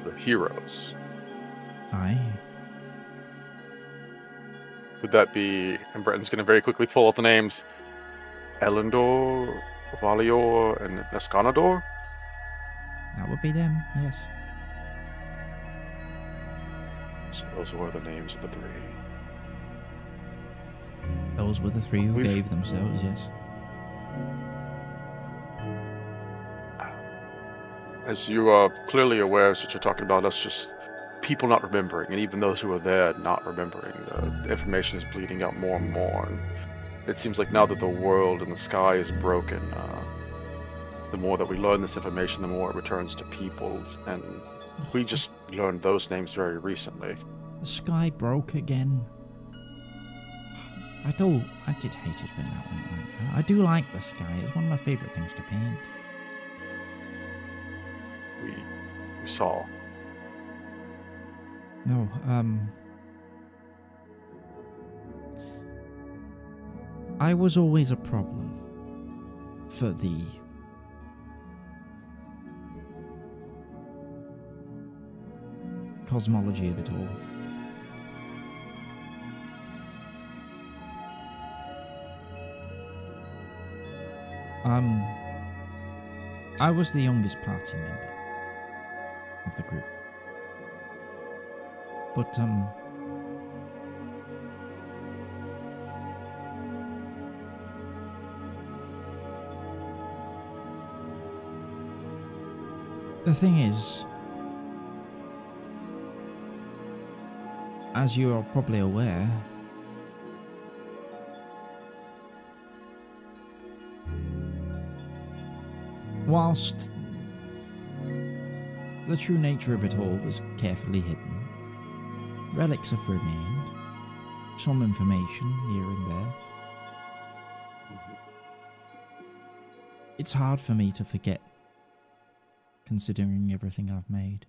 Speaker 2: The heroes.
Speaker 1: Aye.
Speaker 2: Would that be... And Breton's going to very quickly pull out the names. Elendor, Valymr, and Nescanador?
Speaker 1: That would be them, yes.
Speaker 2: So those were the names of the three.
Speaker 1: Those were the three who gave themselves, yes.
Speaker 2: As you are clearly aware, as what you're talking about, that's just people not remembering, and even those who are there not remembering. The information is bleeding out more and more, and it seems like now that the world and the sky is broken, the more that we learn this information, the more it returns to people, and we just learned those names very recently.
Speaker 1: The sky broke again. I did hate it when that went like that. I do like the sky. It's one of my favourite things to paint.
Speaker 2: We saw.
Speaker 1: No, I was always a problem for the cosmology of it all. I was the youngest party member of the group. But, the thing is, as you are probably aware, whilst the true nature of it all was carefully hidden, relics have remained, some information here and there. It's hard for me to forget, considering everything I've made.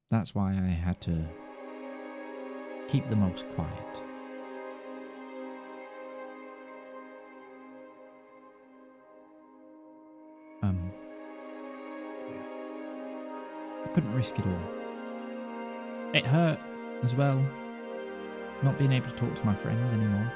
Speaker 1: That's why I had to keep the most quiet. I couldn't risk it all. It hurt as well, not being able to talk to my friends anymore.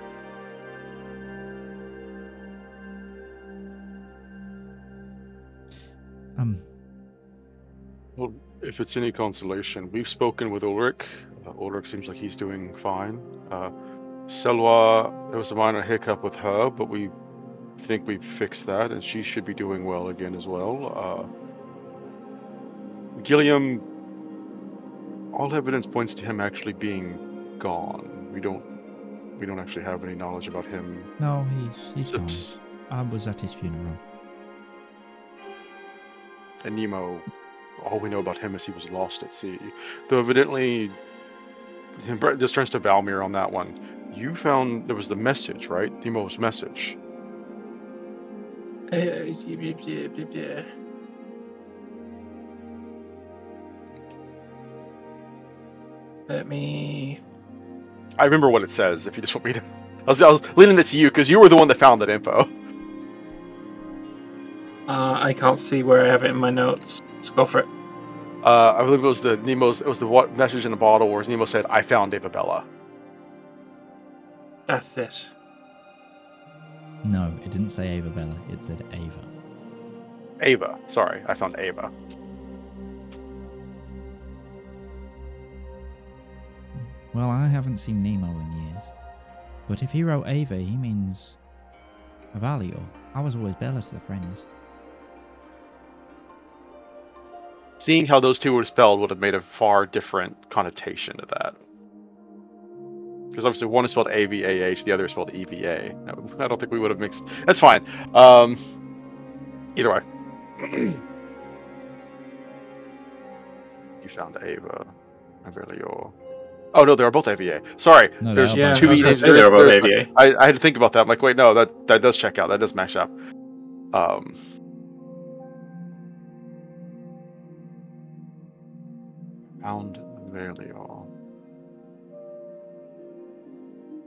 Speaker 2: Well, if it's any consolation, we've spoken with Ulrich. Ulrich seems like he's doing fine. Selwa, there was a minor hiccup with her, but we think we've fixed that, and she should be doing well again as well. Gilliam, all evidence points to him actually being gone. We don't actually have any knowledge about him.
Speaker 1: No, he's gone. I was at his funeral.
Speaker 2: And Nemo, all we know about him is he was lost at sea. Though evidently, Brett just turns to Valymr on that one. You found there was the message, right? Nemo's message.
Speaker 4: Let me...
Speaker 2: I remember what it says, if you just want me to... I was leaning it to you, because you were the one that found that info.
Speaker 4: I can't see where I have it in my notes. Let's go for it.
Speaker 2: I believe it was the message in the bottle where Nemo said, "I found Avabella."
Speaker 4: That's it.
Speaker 1: No, it didn't say Avabella, it said Ava.
Speaker 2: Ava, sorry, I found Ava.
Speaker 1: Well, I haven't seen Nemo in years. But if he wrote Ava, he means Valymr. I was always Bella to the friends.
Speaker 2: Seeing how those two were spelled would have made a far different connotation to that. Because obviously one is spelled A-V-A-H, the other is spelled E-V-A. I don't think we would have mixed... That's fine. Either way. you found Ava and Valymr. Oh no, they are both AVA. Sorry,
Speaker 1: No, they
Speaker 2: there's
Speaker 1: are
Speaker 4: Yeah,
Speaker 1: both
Speaker 2: two
Speaker 4: I was
Speaker 1: AVA.
Speaker 4: gonna say they were both AVA.
Speaker 2: I had to think about that. I'm like, wait, no, that does check out. That does match up. Found Valymr.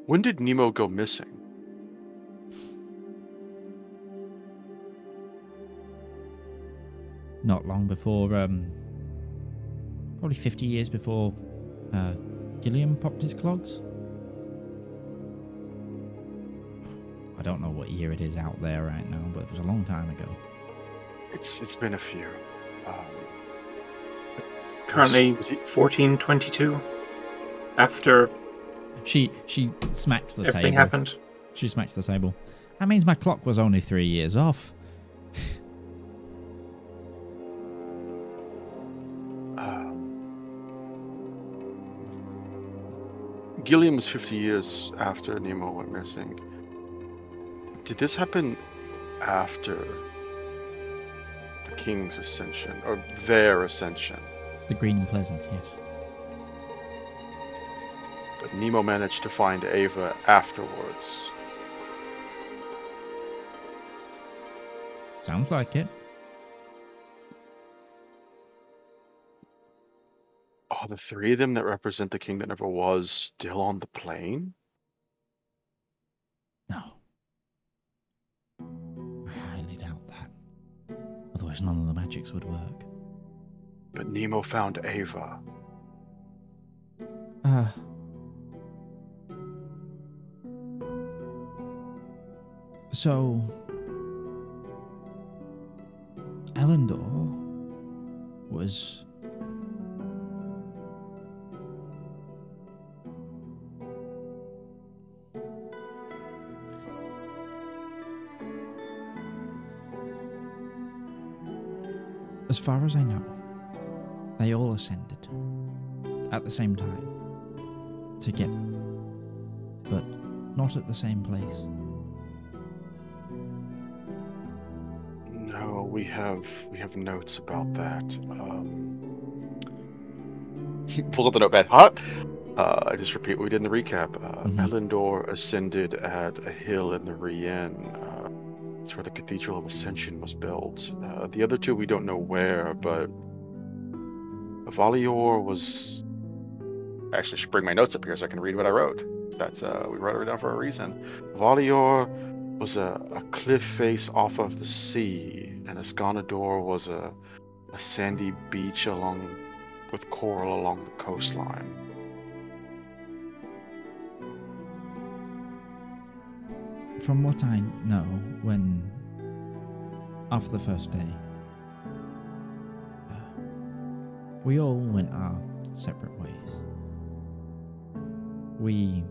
Speaker 2: When did Nemo go missing?
Speaker 1: Not long before, probably 50 years before Gilliam popped his clogs. I don't know what year it is out there right now, but it was a long time ago.
Speaker 2: It's been a few.
Speaker 4: Currently 1422. After
Speaker 1: She smacks the
Speaker 4: everything
Speaker 1: table.
Speaker 4: happened.
Speaker 1: She smacks the table. That means my clock was only 3 years off.
Speaker 2: Gilliam was 50 years after Nemo went missing. Did this happen after the King's ascension, or their ascension?
Speaker 1: The Green and Pleasant, yes.
Speaker 2: But Nemo managed to find Ava afterwards.
Speaker 1: Sounds like it.
Speaker 2: Are the three of them that represent the king that never was still on the plane?
Speaker 1: No. I highly doubt that. Otherwise none of the magics would work.
Speaker 2: But Nemo found Ava.
Speaker 1: So Elendor was as far as I know, they all ascended at the same time, together, but not at the same place.
Speaker 2: No, we have notes about that. Pulls up the notepad. I just repeat what we did in the recap. Elendor ascended at a hill in the Rien. It's where the Cathedral of Ascension was built. The other two we don't know where, but Valymr was. Actually, I should bring my notes up here so I can read what I wrote. That's we wrote it down for a reason. Valymr was a cliff face off of the sea, and Escanador was a sandy beach with coral along the coastline.
Speaker 1: From what I know, after the first day, we all went our separate ways. We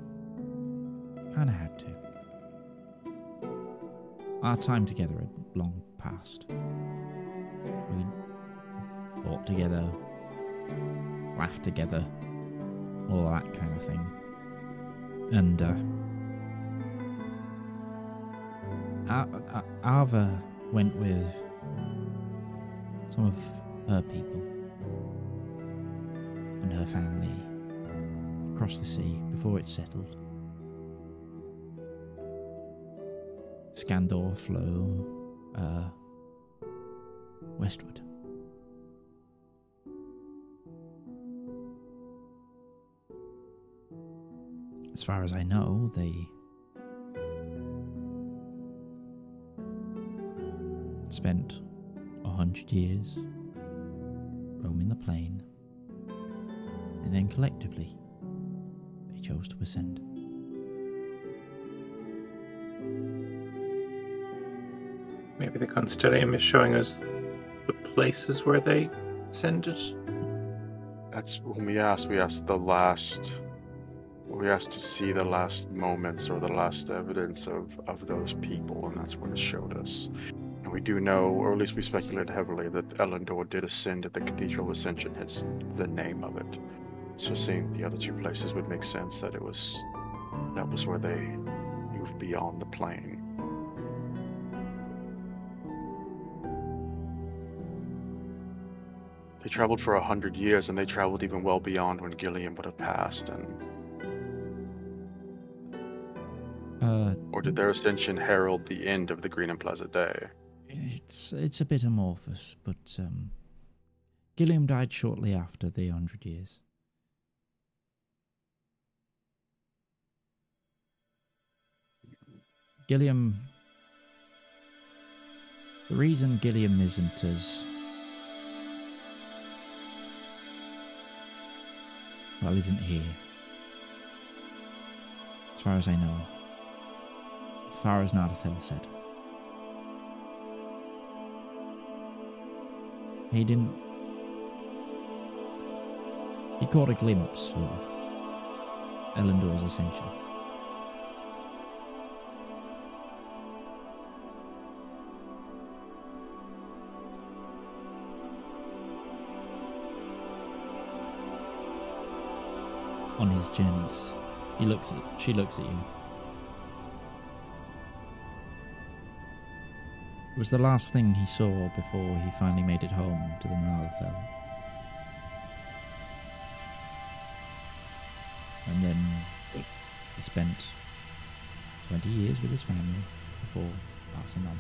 Speaker 1: kind of had to. Our time together had long passed. We fought together, laughed together, all that kind of thing. And Ava went with some of her people and her family across the sea before it settled. Scandor flew westward. As far as I know, they spent 100 years roaming the plane, and then collectively they chose to ascend.
Speaker 4: Maybe the Constellium is showing us the places where they ascended.
Speaker 2: That's when we asked. We asked to see the last moments or the last evidence of those people, and that's what it showed us. And we do know, or at least we speculate heavily, that Elendor did ascend at the Cathedral of Ascension, hence the name of it. So seeing the other two places would make sense that that was where they moved beyond the plane. They traveled for 100 years, and they traveled even well beyond when Gilliam would have passed. Or did their ascension herald the end of the Green and Pleasant Day?
Speaker 1: It's a bit amorphous, but Gilliam died shortly after the 100 years. Gilliam... The reason Gilliam isn't as... well, isn't here. As far as I know. As far as Nardathel said. He didn't... He caught a glimpse of Elendor's ascension. On his journeys. She looks at you. It was the last thing he saw before he finally made it home to the Nardathel. And then he spent 20 years with his family before passing on.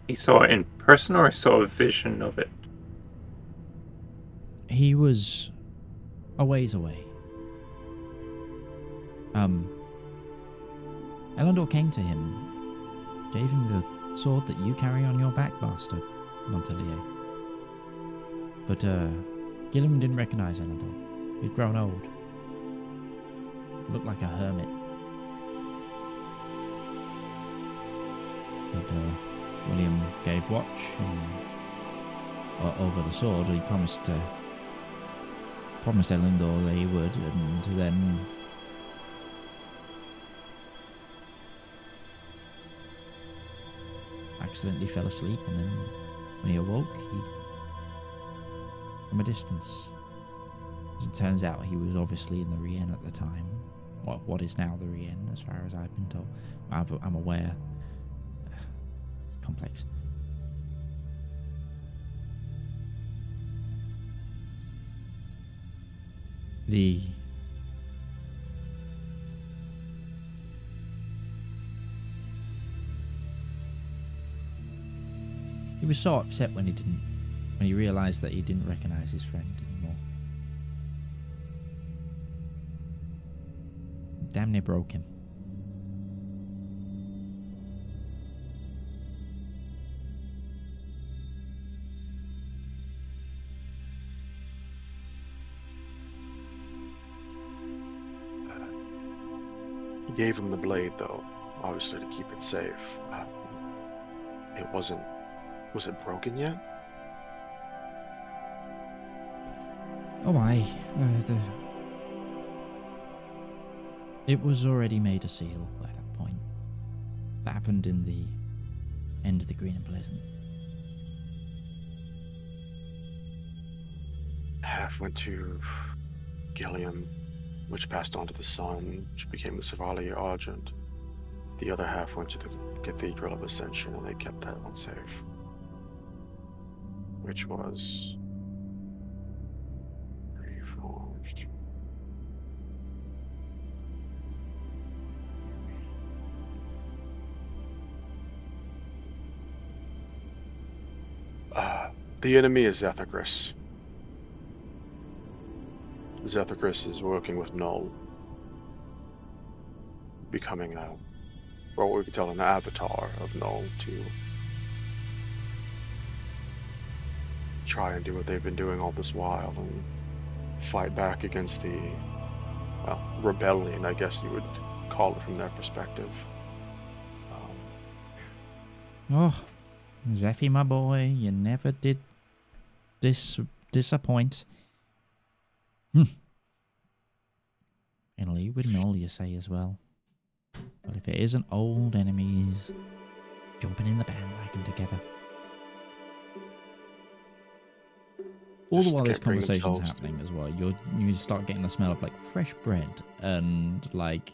Speaker 4: He saw it in person, or he saw a vision of it?
Speaker 1: He was a ways away. Elendor came to him, gave him the sword that you carry on your back, Master Montelier. But Gilliam didn't recognize Elendor. He'd grown old. He looked like a hermit. But William gave watch and over the sword. He promised Elendor they would, and then accidentally fell asleep, and then when he awoke, from a distance. As it turns out, he was obviously in the Rien at the time. What is now the Rien, as far as I've been told. I'm aware. It's complex. He was so upset when he realized that he didn't recognize his friend anymore. Damn near broke him.
Speaker 2: He gave him the blade, though, obviously to keep it safe. It wasn't... Was it broken yet?
Speaker 1: Oh my, it was already made a seal by that point. That happened in the end of the Green and Pleasant.
Speaker 2: Half went to Gilliam, which passed on to the son, which became the Chevalier Argent. The other half went to the Cathedral of Ascension, and they kept that one safe. Which was reforged. The enemy is Zethagris. Zethagris is working with Null, becoming what we could tell an avatar of Null to try and do what they've been doing all this while and fight back against the, well, rebellion, I guess you would call it from their perspective.
Speaker 1: Oh, Zephy, my boy, you never did disappoint. In league with Null, you say as well. But if it isn't old enemies jumping in the bandwagon together. All the while this conversation's happening as well, you start getting the smell of like fresh bread and like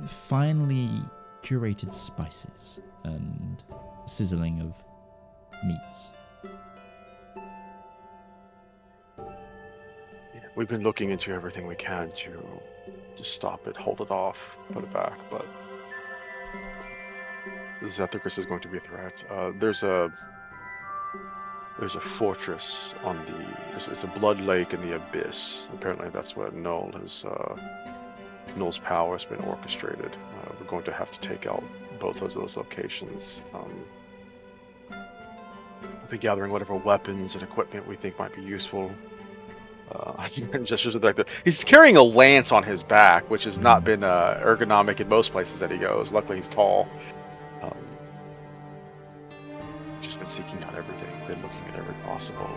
Speaker 1: finally curated spices and sizzling of meats.
Speaker 2: We've been looking into everything we can to stop it, hold it off, put it back, but Zethicus is going to be a threat. There's a fortress on it's a blood lake in the abyss. Apparently that's where Null's power has been orchestrated. We're going to have to take out both of those locations. We'll be gathering whatever weapons and equipment we think might be useful. Gestures like that. He's carrying a lance on his back, which has not been ergonomic in most places that he goes. Luckily, he's tall. Just been seeking out everything, been looking at every possible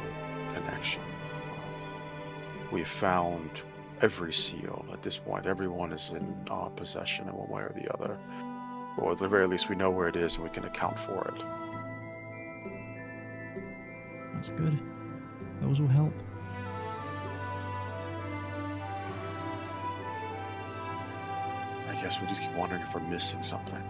Speaker 2: connection. We've found every seal at this point. Everyone is in our possession in one way or the other. Or at the very least, we know where it is and we can account for it.
Speaker 1: That's good. Those will help.
Speaker 2: I guess we just keep wondering if we're missing something.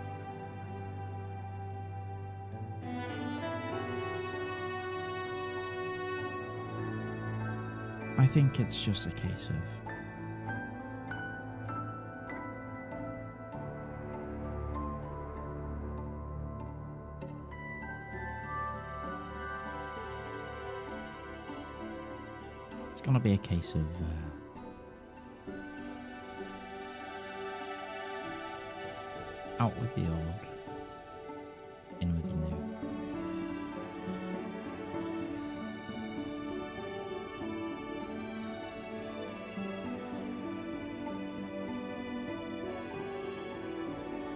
Speaker 1: I think it's just a case of it's gonna be a case of out with the old, in with the new.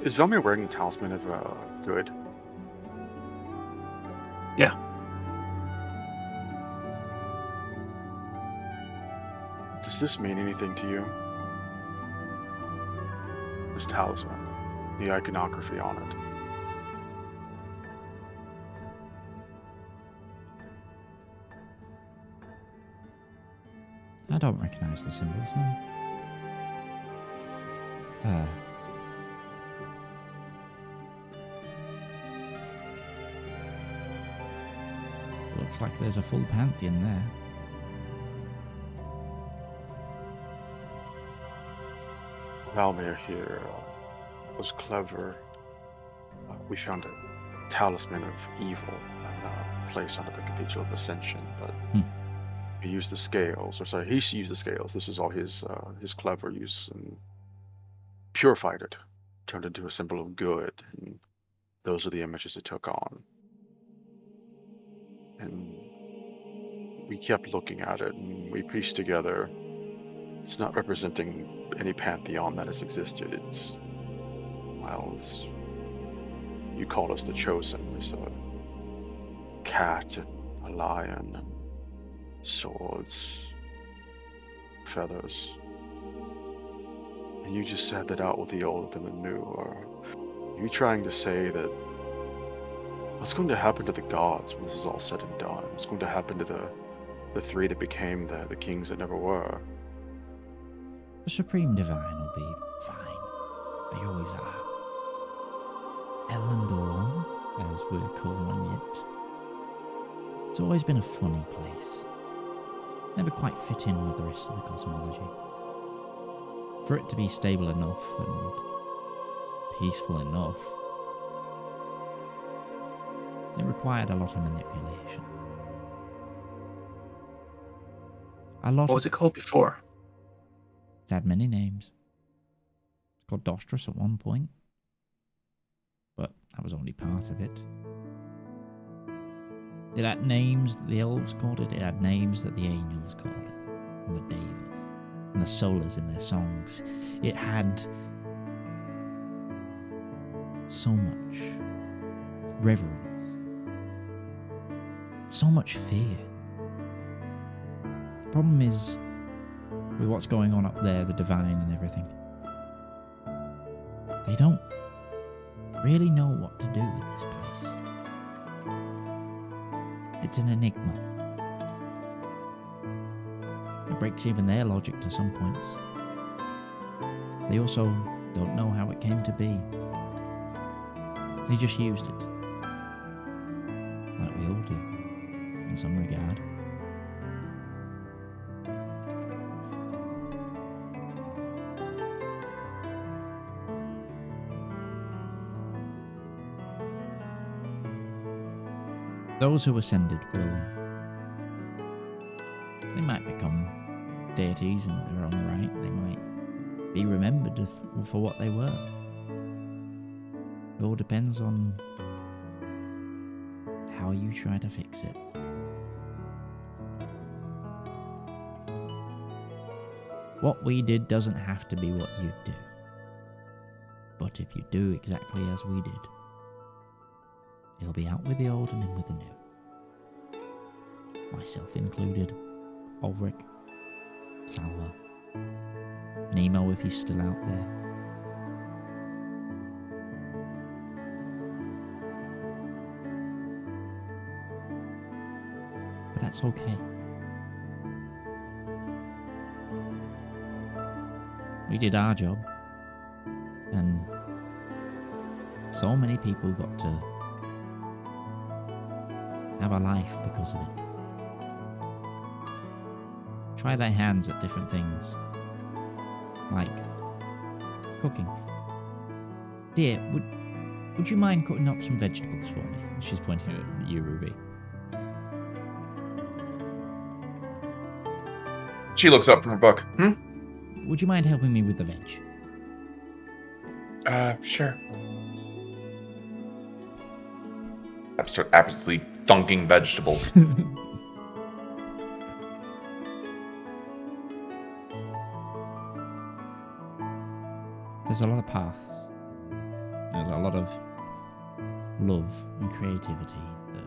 Speaker 2: Is Valymr wearing a talisman of good?
Speaker 8: Yeah.
Speaker 2: Does this mean anything to you? This talisman, the iconography on it.
Speaker 1: I don't recognize the symbols now. Looks like there's a full pantheon there.
Speaker 2: Valymr here was clever. We found a talisman of evil placed under the Cathedral of Ascension, but he used the scales, or sorry, he used the scales. This is all his clever use, and purified it, turned it into a symbol of good, and those are the images it took on. And we kept looking at it, and we pieced together. It's not representing any pantheon that has existed. It's you called us the Chosen. There's a cat and a lion and swords, feathers. And you just said that out with the old and the new. Are you trying to say that what's going to happen to the gods when this is all said and done? What's going to happen to the three that became the kings that never were?
Speaker 1: The Supreme Divine will be fine. They always are. Elendor, as we're calling it, it's always been a funny place. Never quite fit in with the rest of the cosmology. For it to be stable enough and peaceful enough, it required a lot of manipulation.
Speaker 8: What was it called before?
Speaker 1: It's had many names. It's called Dostros at one point, but that was only part of it. It had names that the elves called it. It had names that the angels called it, and the devas, and the solars in their songs. It had so much reverence, so much fear. The problem is, with what's going on up there, the divine and everything, they don't really know what to do with this place. It's an enigma. It breaks even their logic to some points. They also don't know how it came to be. He just used it. Like we all do, in some regard. Those who ascended they might become deities in their own right. They might be remembered for what they were. It all depends on how you try to fix it. What we did doesn't have to be what you do. But if you do exactly as we did, it'll be out with the old and in with the new. Myself included. Ulrich. Salwa. Nemo if he's still out there. But that's okay. We did our job. And so many people got to have a life because of it. Try their hands at different things. Like cooking. Dear, would you mind cutting up some vegetables for me? She's pointing at you, Ruby.
Speaker 3: She looks up from her book.
Speaker 1: Would you mind helping me with the veg?
Speaker 3: Sure. I start absolutely dunking vegetables.
Speaker 1: There's a lot of paths. There's a lot of love and creativity that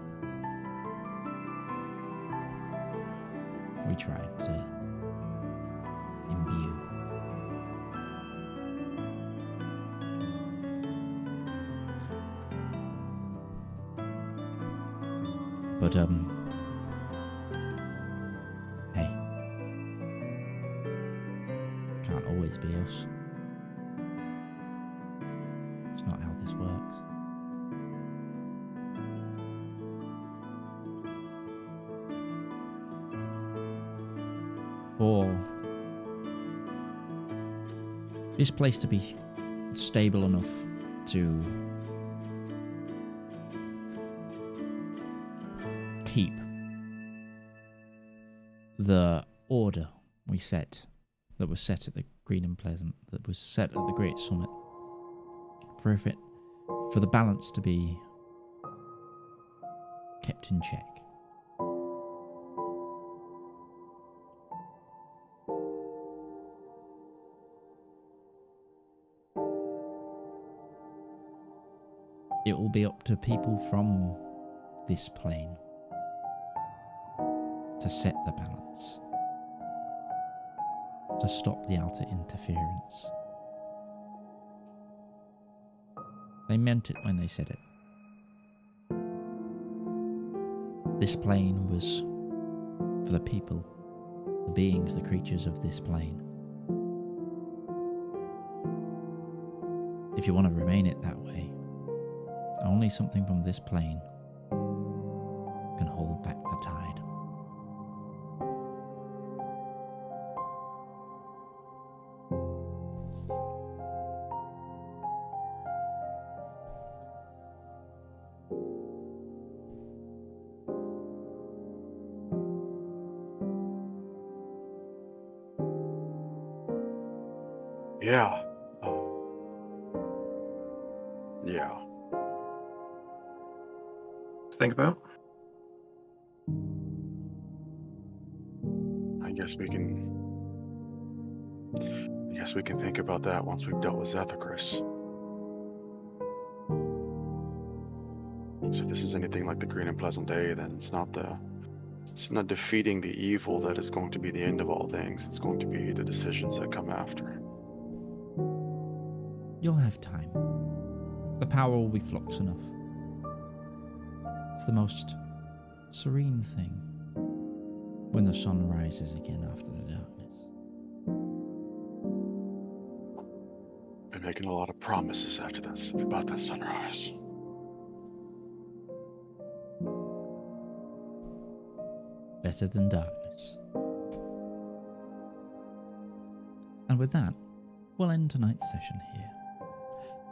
Speaker 1: we tried to imbue. But, hey. Can't always be us. It's not how this works. For this place to be stable enough to keep the order we set, that was set at the Green and Pleasant, that was set at the Great Summit, for the balance to be kept in check. It will be up to people from this plane to set the balance, to stop the outer interference. They meant it when they said it. This plane was for the people, the beings, the creatures of this plane. If you want to remain it that way, only something from this plane can hold back the tide.
Speaker 2: Yeah. Yeah.
Speaker 4: Think about.
Speaker 2: I guess we can think about that once we've dealt with Zethacris. So if this is anything like the Green and Pleasant Day, then it's not defeating the evil that is going to be the end of all things. It's going to be the decisions that come after.
Speaker 1: You'll have time. The power will be flux enough. It's the most serene thing when the sun rises again after the darkness.
Speaker 2: Been making a lot of promises after that about that sunrise.
Speaker 1: better than darkness. And with that, we'll end tonight's session here.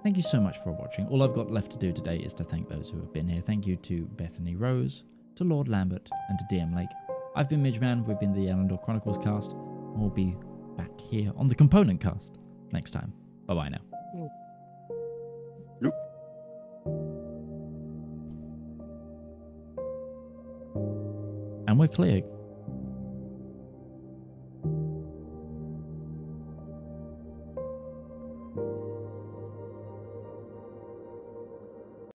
Speaker 1: Thank you so much for watching. All I've got left to do today is to thank those who have been here. Thank you to Bethany Rose, to Lord Lambert, and to DM Lake. I've been Midgeman, we've been the Elendor Chronicles cast, and we'll be back here on the Component cast next time. Bye-bye now.
Speaker 8: Nope.
Speaker 1: And we're clear.